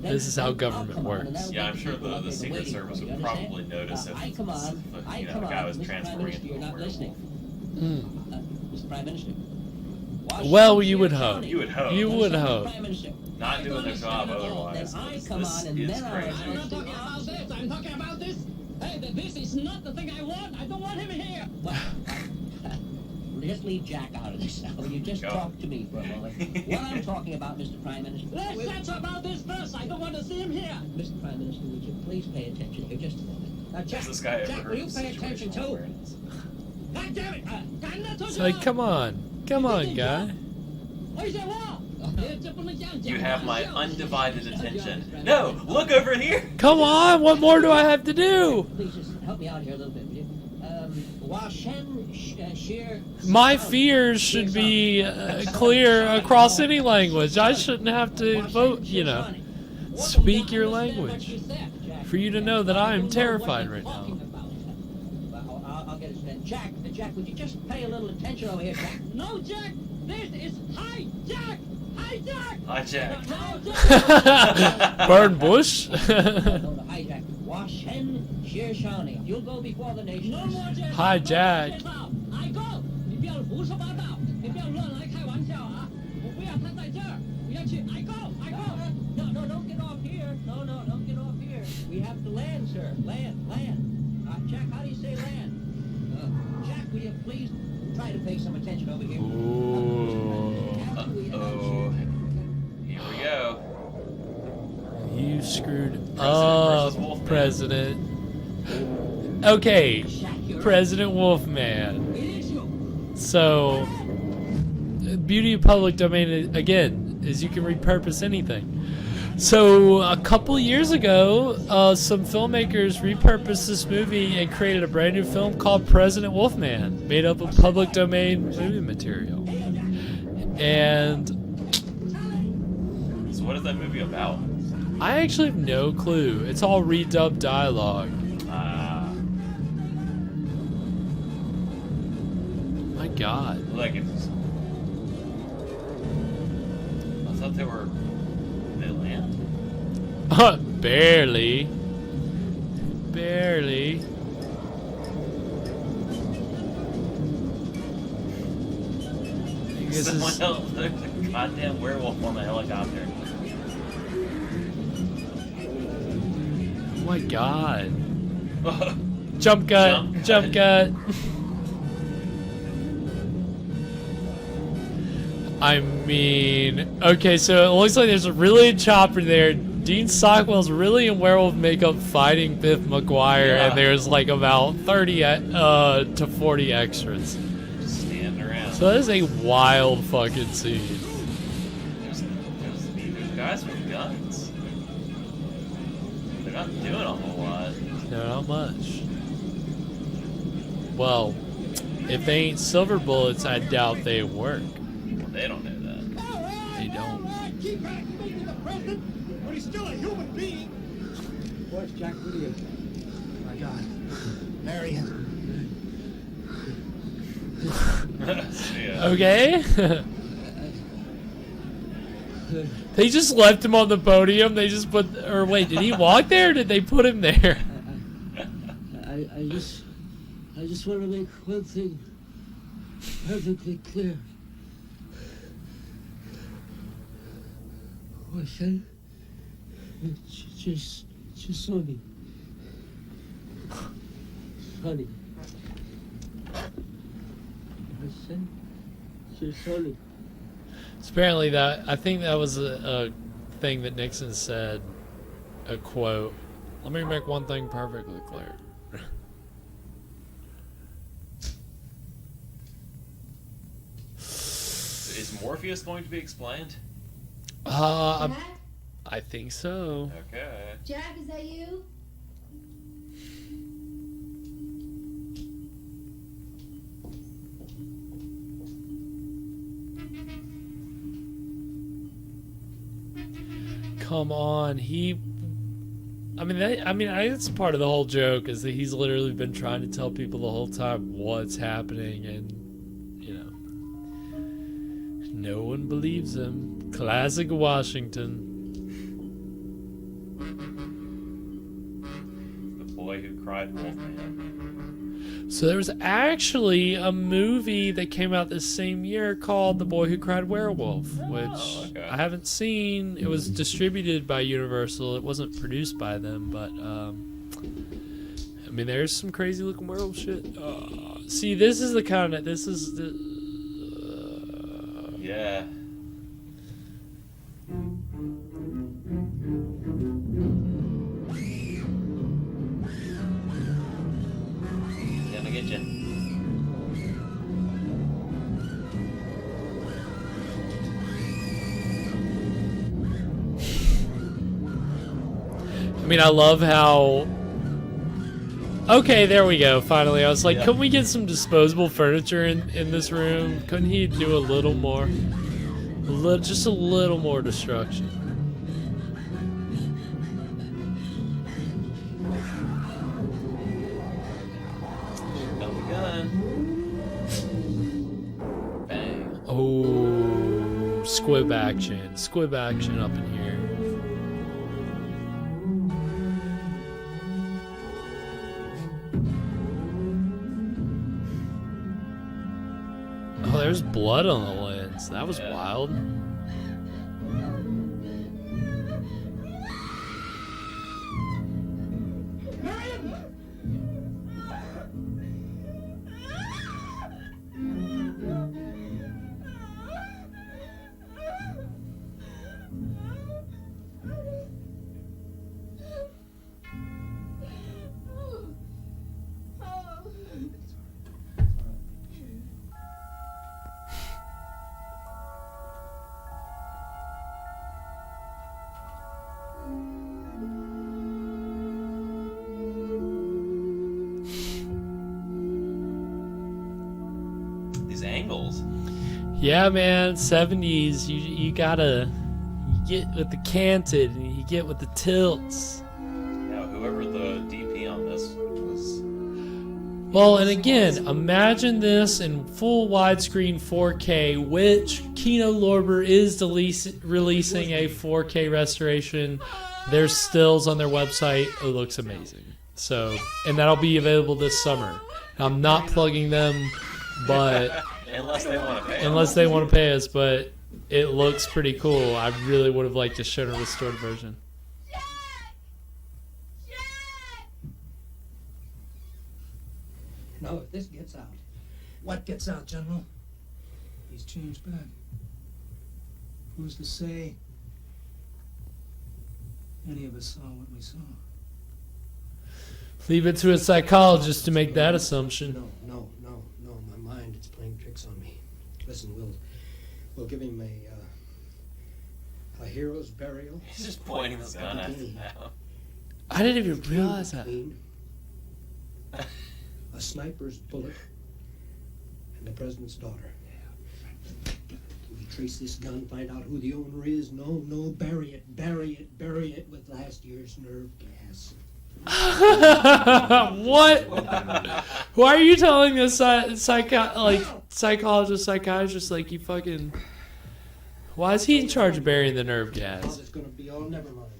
this is how government works. Yeah, I'm sure the Secret Service would probably notice if the guy was transferring into the world. Mr. Prime Minister. Well, you would hope. You would hope. You would hope. Not doing their job otherwise. This is crazy. I'm not talking about this. I'm talking about this. Hey, this is not the thing I want. I don't want him here. Well, just leave Jack out of this now. You just talk to me for a moment. What I'm talking about, Mr. Prime Minister... Let's talk about this first. I don't want to see him here. Mr. Prime Minister, would you please pay attention here just a moment? Now, Jack, this guy Jack, will you pay attention too? God damn it! It's like, come on. Come on, guy. You have my undivided attention. No, look over here. Come on, what more do I have to do? Please just help me out here a little bit, will you? My fears should be clear across any language. I shouldn't have to vote, you know, speak your language for you to know that I am terrified right now. I'll get it then. Jack, would you just pay a little attention over here, Jack? No, Jack! This is Hi, Jack! Hi, Jack! Hi, Jack. Burn Bush? Hi, Jack. Washen Shirshani. You'll go before the nation. No more Jack. Hi, Jack. I go. 你不要胡说八道，你不要乱来开玩笑啊！我不要他在这儿，我要去。I go. No, don't get off here. No, don't get off here. We have to land, sir. Land. Jack, how do you say land? Jack, will you please try to pay some attention over here? Uh-oh. Here we go. You screwed up, President. Okay, President Wolfman. So, beauty of public domain, again, is you can repurpose anything. So, a couple years ago, some filmmakers repurposed this movie and created a brand new film called President Wolfman, made up of public domain movie material. And... So what is that movie about? I actually have no clue. It's all redubbed dialogue. My God. Like it's... I thought they were... They land? Barely. Barely. Someone else, there's a goddamn werewolf on the helicopter. Oh my God. Jump cut. Jump cut. I mean, okay, so it looks like there's a really chopper there. Dean Stockwell's really in werewolf makeup fighting Biff McGuire, and there's like about 30 to 40 extras. Just standing around. So that is a wild fucking scene. There's guys with guns. They're not doing a whole lot. No, not much. Well, if they ain't silver bullets, I doubt they work. Well, they don't know that. They don't. Keep back, make me the president, but he's still a human being. What's Jack with you? My God. Marion. Okay. They just left him on the podium. They just put, or wait, did he walk there? Or did they put him there? I just want to make one thing perfectly clear. What's that? Just Sonny. Sonny. What's that? Just Sonny. So apparently that, I think that was a thing that Nixon said, a quote. Let me make one thing perfectly clear. Is Morpheus going to be explained? I think so. Okay. Jack, is that you? Come on, I mean, it's part of the whole joke is that he's literally been trying to tell people the whole time what's happening, and you know, no one believes him. Classic Washington. The boy who cried Wolfman. So there was actually a movie that came out this same year called The Boy Who Cried Werewolf, which okay. I haven't seen. It was distributed by Universal. It wasn't produced by them, but I mean, there's some crazy looking werewolf shit. See, this is the kind of Yeah. Gonna get you. I mean, I love how... Okay, there we go, finally. I was like, couldn't we get some disposable furniture in this room? Couldn't he do a little more? Just a little more destruction. Got the gun. Bang. Oh, squib action. Squib action up in here. Oh, there's blood on the lens. That was wild. These angles. Yeah, man, 70s. You gotta get with the canted, and you get with the tilts. Yeah, whoever the DP on this was. Well, and again, imagine this in full widescreen 4K, which Kino Lorber is releasing a 4K restoration. There's stills on their website. It looks amazing. So, and that'll be available this summer. I'm not plugging them, but Unless they want to pay. unless they want to pay us, but it looks pretty cool. I really would have liked to show a restored version. Now, if this gets out. What gets out, General? He's changed back. Who's to say any of us saw what we saw? Leave it to a psychologist to make that assumption. No. My mind, it's playing tricks on me. Listen, we'll give him a hero's burial. He's just pointing his gun at him now. I didn't even realize that. A sniper's bullet, and the president's daughter. We trace this gun, find out who the owner is. No, bury it with last year's nerve gas. What? Why are you telling this psychologist, psychiatrist, like you fucking... Why is he in charge of burying the nerve gas? It's gonna be all never mind.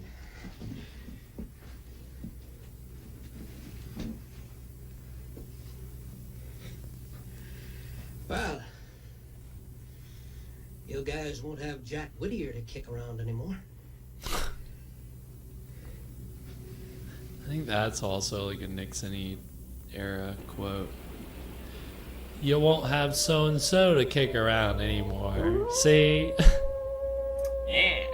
Well, you guys won't have Jack Whittier to kick around anymore. I think that's also like a Nixon-y era quote. You won't have so-and-so to kick around anymore. See? Yeah.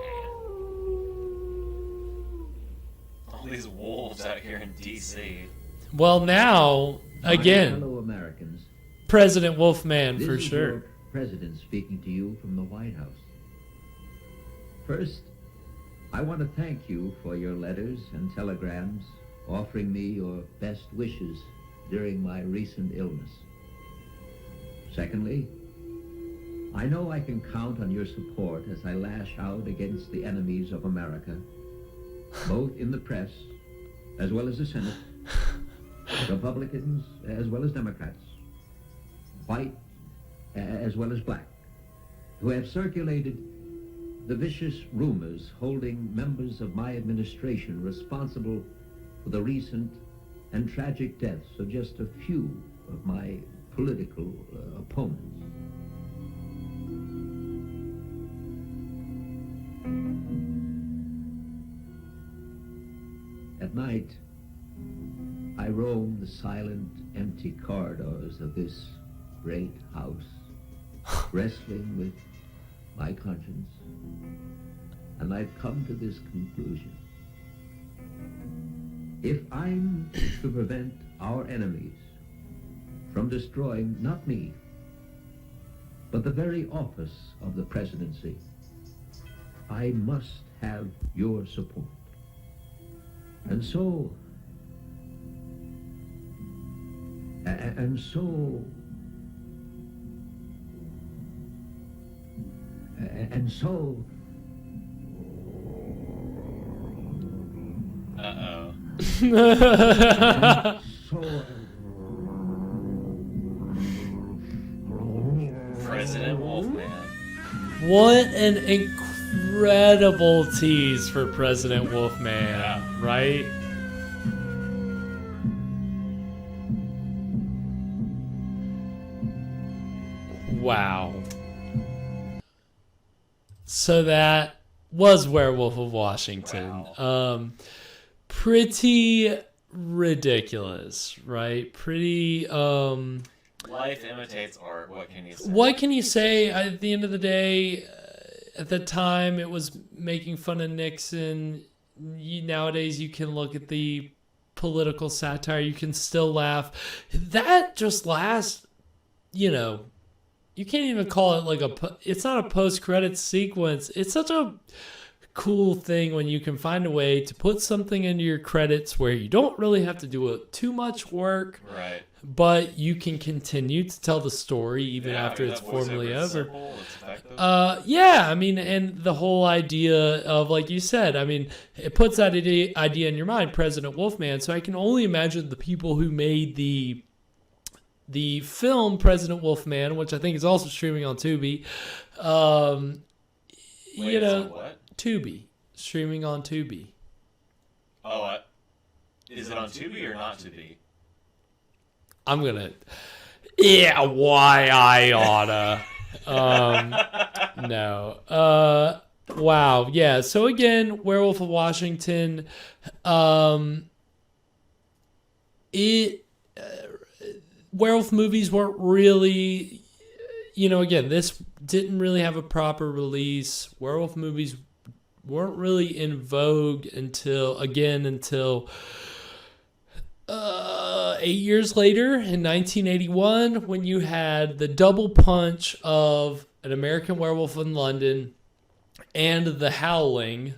All these wolves out here in D.C. Well, now, again, Fellow Americans, President Wolfman this for is sure. your President speaking to you from the White House. First, I want to thank you for your letters and telegrams offering me your best wishes during my recent illness. Secondly, I know I can count on your support as I lash out against the enemies of America, both in the press as well as the Senate, Republicans as well as Democrats, white as well as black, who have circulated the vicious rumors holding members of my administration responsible for the recent and tragic deaths of just a few of my political opponents. At night, I roam the silent, empty corridors of this great house, wrestling with my conscience, and I've come to this conclusion. If I'm to prevent our enemies from destroying not me, but the very office of the presidency, I must have your support. And so, Uh-oh. President Wolfman. What an incredible tease for President Wolfman, right? Wow. So that was Werewolf of Washington. Wow. Pretty ridiculous, right? Pretty Life imitates art. What can you say? What can you say? At the end of the day, at the time, it was making fun of Nixon. Nowadays, you can look at the political satire. You can still laugh. That just lasts, you can't even call it like it's not a post-credit sequence. It's such a cool thing when you can find a way to put something into your credits where you don't really have to do too much work. Right. But you can continue to tell the story even after it's formally over. Simple, it's effective. And the whole idea of, like you said, it puts that idea in your mind, President Wolfman. So I can only imagine the people who made the film President Wolfman, which I think is also streaming on Tubi. Wait, it's on what? Tubi, streaming on Tubi. Oh, is it on Tubi or not Tubi? I'm gonna. Yeah, why I oughta. No. Wow. Yeah. So again, Werewolf of Washington. Werewolf movies weren't really, again, this didn't really have a proper release. Werewolf movies weren't really in vogue until 8 years later in 1981, when you had the double punch of An American Werewolf in London and The Howling,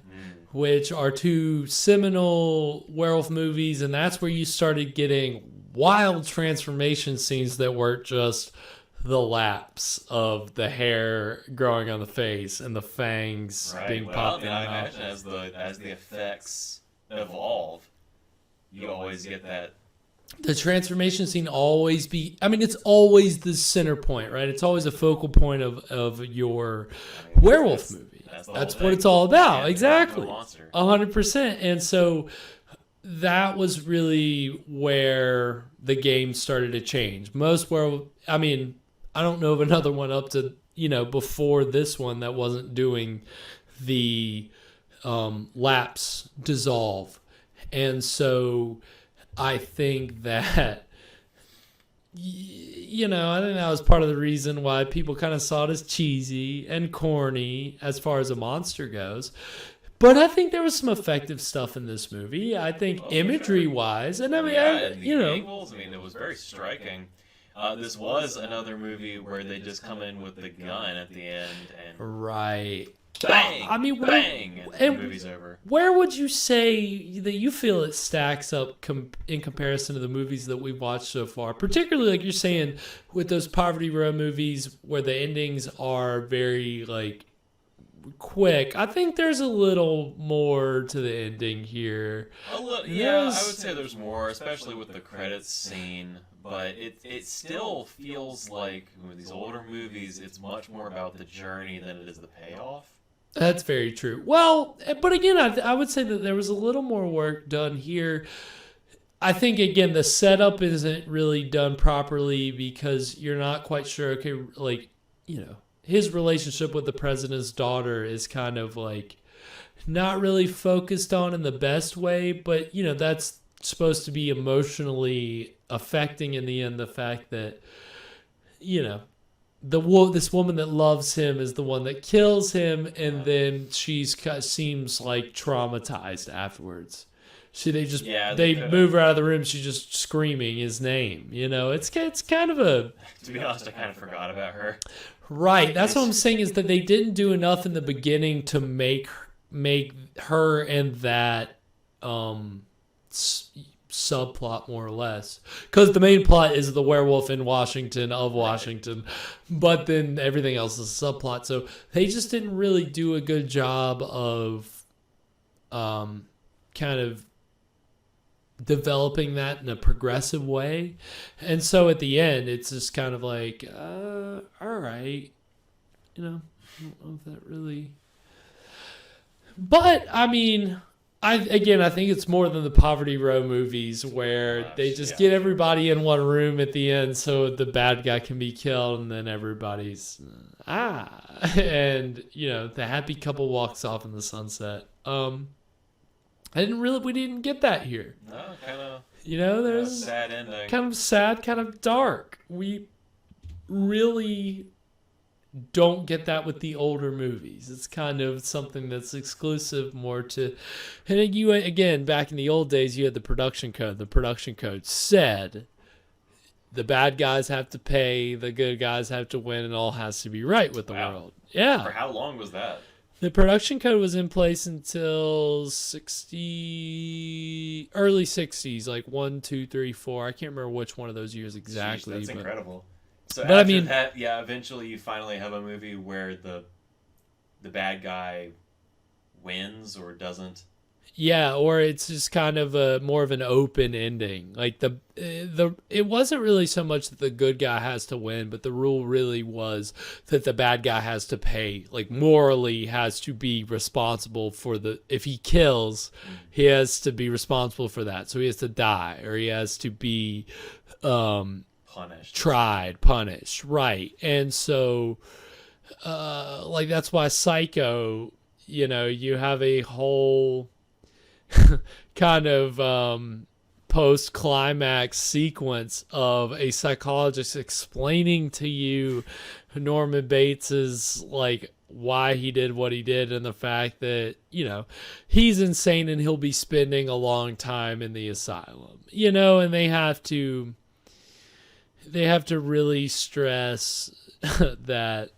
which are two seminal werewolf movies, and that's where you started getting wild transformation scenes that weren't just the lapse of the hair growing on the face and the fangs being popped in the mouth. I imagine as the effects evolve, you always get that. The transformation scene it's always the center point, right? It's always a focal point of your werewolf movie. That's what it's all about. Exactly. 100%. And so that was really where the game started to change. Most werewolf, I don't know of another one up to, before this one that wasn't doing the lapse dissolve. And so I think that, I think that was part of the reason why people kind of saw it as cheesy and corny as far as a monster goes. But I think there was some effective stuff in this movie. I think imagery-wise, and the angles, it was very striking. This was another movie where they just come in with the gun at the end and right. Bang! Bang! And the movie's over. Where would you say that you feel it stacks up in comparison to the movies that we've watched so far? Particularly, like you're saying, with those Poverty Row movies where the endings are very, quick. I think there's a little more to the ending here. Yeah, I would say there's more, especially with the credits scene. But it still feels like with these older movies, it's much more about the journey than it is the payoff. That's very true. Well, but again, I would say that there was a little more work done here. I think, again, the setup isn't really done properly because you're not quite sure, okay, like, you know, his relationship with the president's daughter is kind of like not really focused on in the best way, but, you know, that's supposed to be emotionally affecting in the end, the fact that, you know, this woman that loves him is the one that kills him, and then seems like traumatized afterwards. They move her out of the room. She's just screaming his name. You know, it's kind of a. To be honest, I kind of forgot about her. Right. That's what I'm saying is that they didn't do enough in the beginning to make her and that subplot more or less, because the main plot is the werewolf in Washington of Washington, but then everything else is a subplot. So they just didn't really do a good job of kind of developing that in a progressive way. And so at the end, it's just kind of like, all right, you know, I don't know if that really. But I mean, I think it's more than the Poverty Row movies where they just get everybody in one room at the end so the bad guy can be killed, and then everybody's and you know, the happy couple walks off in the sunset. We didn't get that here. No, kind of. You know, there's sad ending. Kind of sad, kind of dark. We really don't get that with the older movies. It's kind of something that's exclusive more to, and you, again, back in the old days, you had the production code. The production code said the bad guys have to pay, the good guys have to win, and all has to be right with the world. Yeah. For how long was that? The production code was in place until early 60s, like 1, 2, 3, 4. I can't remember which one of those years exactly. Jeez, that's incredible. So but after I mean, that, eventually you finally have a movie where the bad guy wins or doesn't. Yeah, or it's just kind of more of an open ending. Like it wasn't really so much that the good guy has to win, but the rule really was that the bad guy has to pay. Like morally has to be responsible for if he kills, he has to be responsible for that. So he has to die, or he has to be punished, right? And so like that's why Psycho, you know, you have a whole kind of post-climax sequence of a psychologist explaining to you Norman Bates's, like, why he did what he did, and the fact that, you know, he's insane and he'll be spending a long time in the asylum, you know, and they have to really stress that,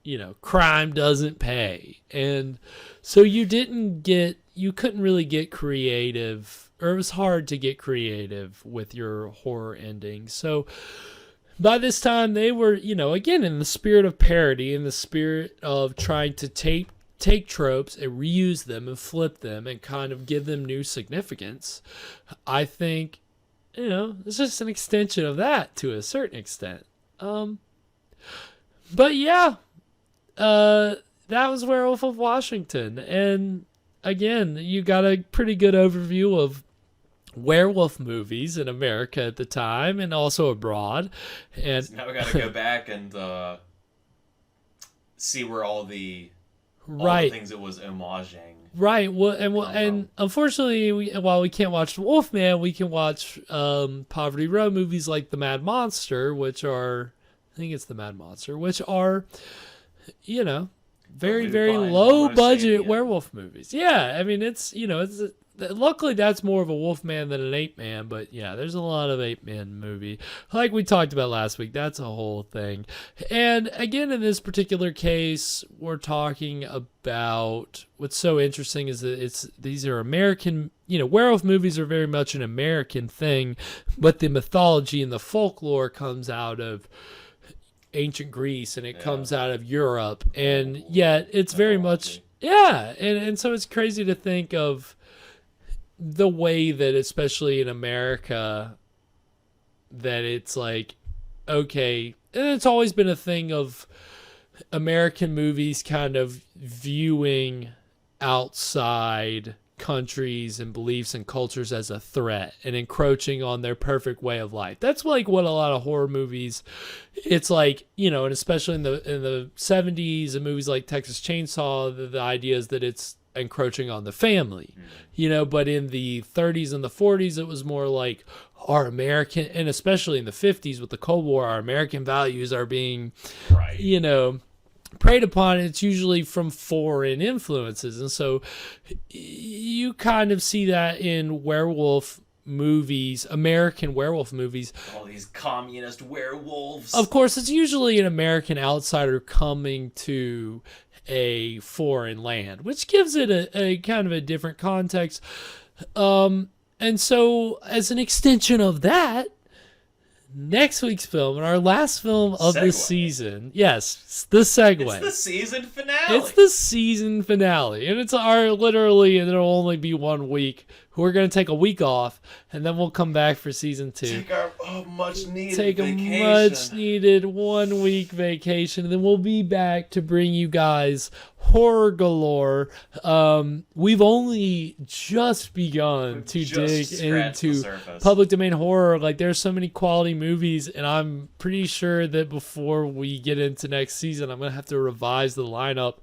you know, crime doesn't pay. And so you couldn't really get creative, or it was hard to get creative with your horror ending. So by this time they were, you know, again, in the spirit of parody, in the spirit of trying to take tropes and reuse them and flip them and kind of give them new significance. I think, you know, it's just an extension of that to a certain extent. But yeah, that was Werewolf of Washington. And again, you got a pretty good overview of werewolf movies in America at the time and also abroad. And so now we got to go back and see where all the things it was homaging. Right. And unfortunately, while we can't watch Wolfman, we can watch Poverty Row movies like The Mad Monster, which are, you know, very, very low budget werewolf movies. Yeah, I mean, it's, you know, luckily that's more of a Wolfman than an Ape Man, but yeah, there's a lot of Ape Man movie. Like we talked about last week, that's a whole thing. And again, in this particular case, we're talking about what's so interesting is that these are American, you know, werewolf movies are very much an American thing, but the mythology and the folklore comes out of ancient Greece and it comes out of Europe, and yet it's very much and so it's crazy to think of the way that, especially in America, that it's like, okay, and it's always been a thing of American movies kind of viewing outside countries and beliefs and cultures as a threat and encroaching on their perfect way of life. That's like what a lot of horror movies, it's like, you know, and especially in the 70s and movies like Texas Chainsaw, the idea is that it's encroaching on the family, you know, but in the 30s and the 40s, it was more like our American, and especially in the 50s with the Cold War, our American values are being, you know, preyed upon. It's usually from foreign influences. And so you kind of see that in werewolf movies, American werewolf movies. All these communist werewolves. Of course, it's usually an American outsider coming to a foreign land, which gives it a kind of a different context. And so as an extension of that, next week's film, and our last film of the season. Yes, it's the segue. It's the season finale. It's the season finale. And it's literally, and it'll only be 1 week. We're going to take a week off, and then we'll come back for season 2. Take our much needed vacation. Take a much needed 1 week vacation, and then we'll be back to bring you guys horror galore. We've only just begun to dig into public domain horror. Like, there's so many quality movies, and I'm pretty sure that before we get into next season, I'm going to have to revise the lineup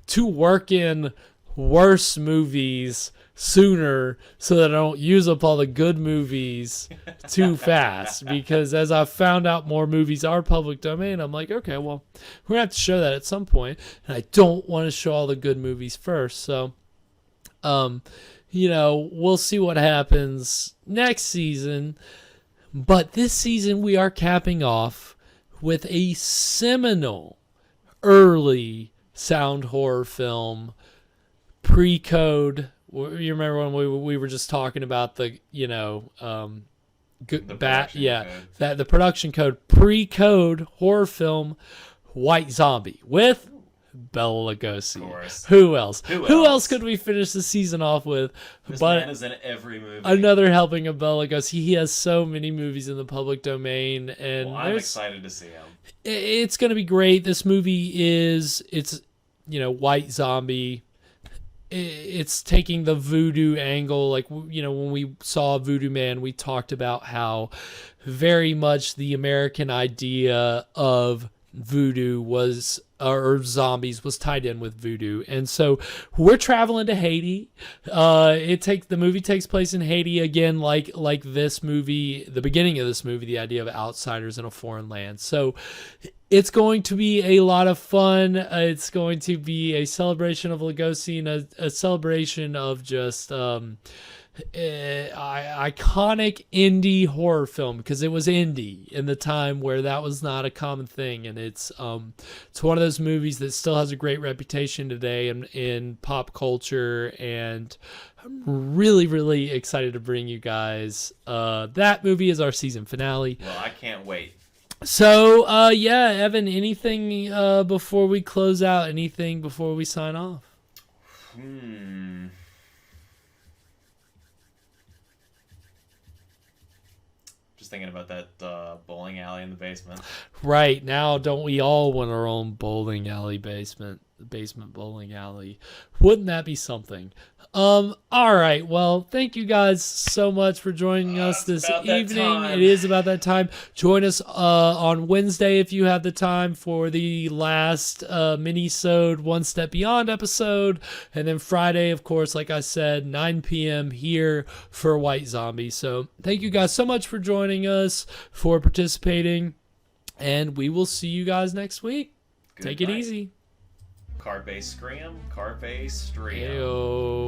to work in worse movies sooner so that I don't use up all the good movies too fast, because as I've found out more movies are public domain, I'm like, okay, well, we're gonna have to show that at some point, and I don't want to show all the good movies first. So you know, we'll see what happens next season, but this season we are capping off with a seminal early sound horror film, pre-code. You remember when we were just talking about the, you know, the production code, pre-code horror film, White Zombie with Bela Lugosi. Of course. Who else? Who else could we finish the season off with? This man is in every movie. Another helping of Bela Lugosi. He has so many movies in the public domain, and I'm excited to see him. It's going to be great. This movie it's you know, White Zombie. It's taking the voodoo angle. Like, you know, when we saw Voodoo Man, we talked about how very much the American idea of voodoo was, or zombies was tied in with voodoo. And so we're traveling to Haiti. The movie takes place in Haiti again, like this movie, the beginning of this movie, the idea of outsiders in a foreign land. So it's going to be a lot of fun. It's going to be a celebration of Lugosi and a celebration of just iconic indie horror film, because it was indie in the time where that was not a common thing, and it's one of those movies that still has a great reputation today in pop culture, and I'm really, really excited to bring you guys that movie as our season finale. Well, I can't wait. So, Evan, anything before we close out? Anything before we sign off? Just thinking about that bowling alley in the basement. Right, now, don't we all want our own bowling alley basement bowling alley? Wouldn't that be something? All right, well, thank you guys so much for joining us this evening. It is about that time. Join us on Wednesday if you have the time for the last mini-sode One Step Beyond episode, and then Friday, of course, like I said, 9 p.m. here for White Zombie. So thank you guys so much for joining us, for participating, and we will see you guys next week. Take it easy. Carpe Scream, Carpe Stream. Heyo.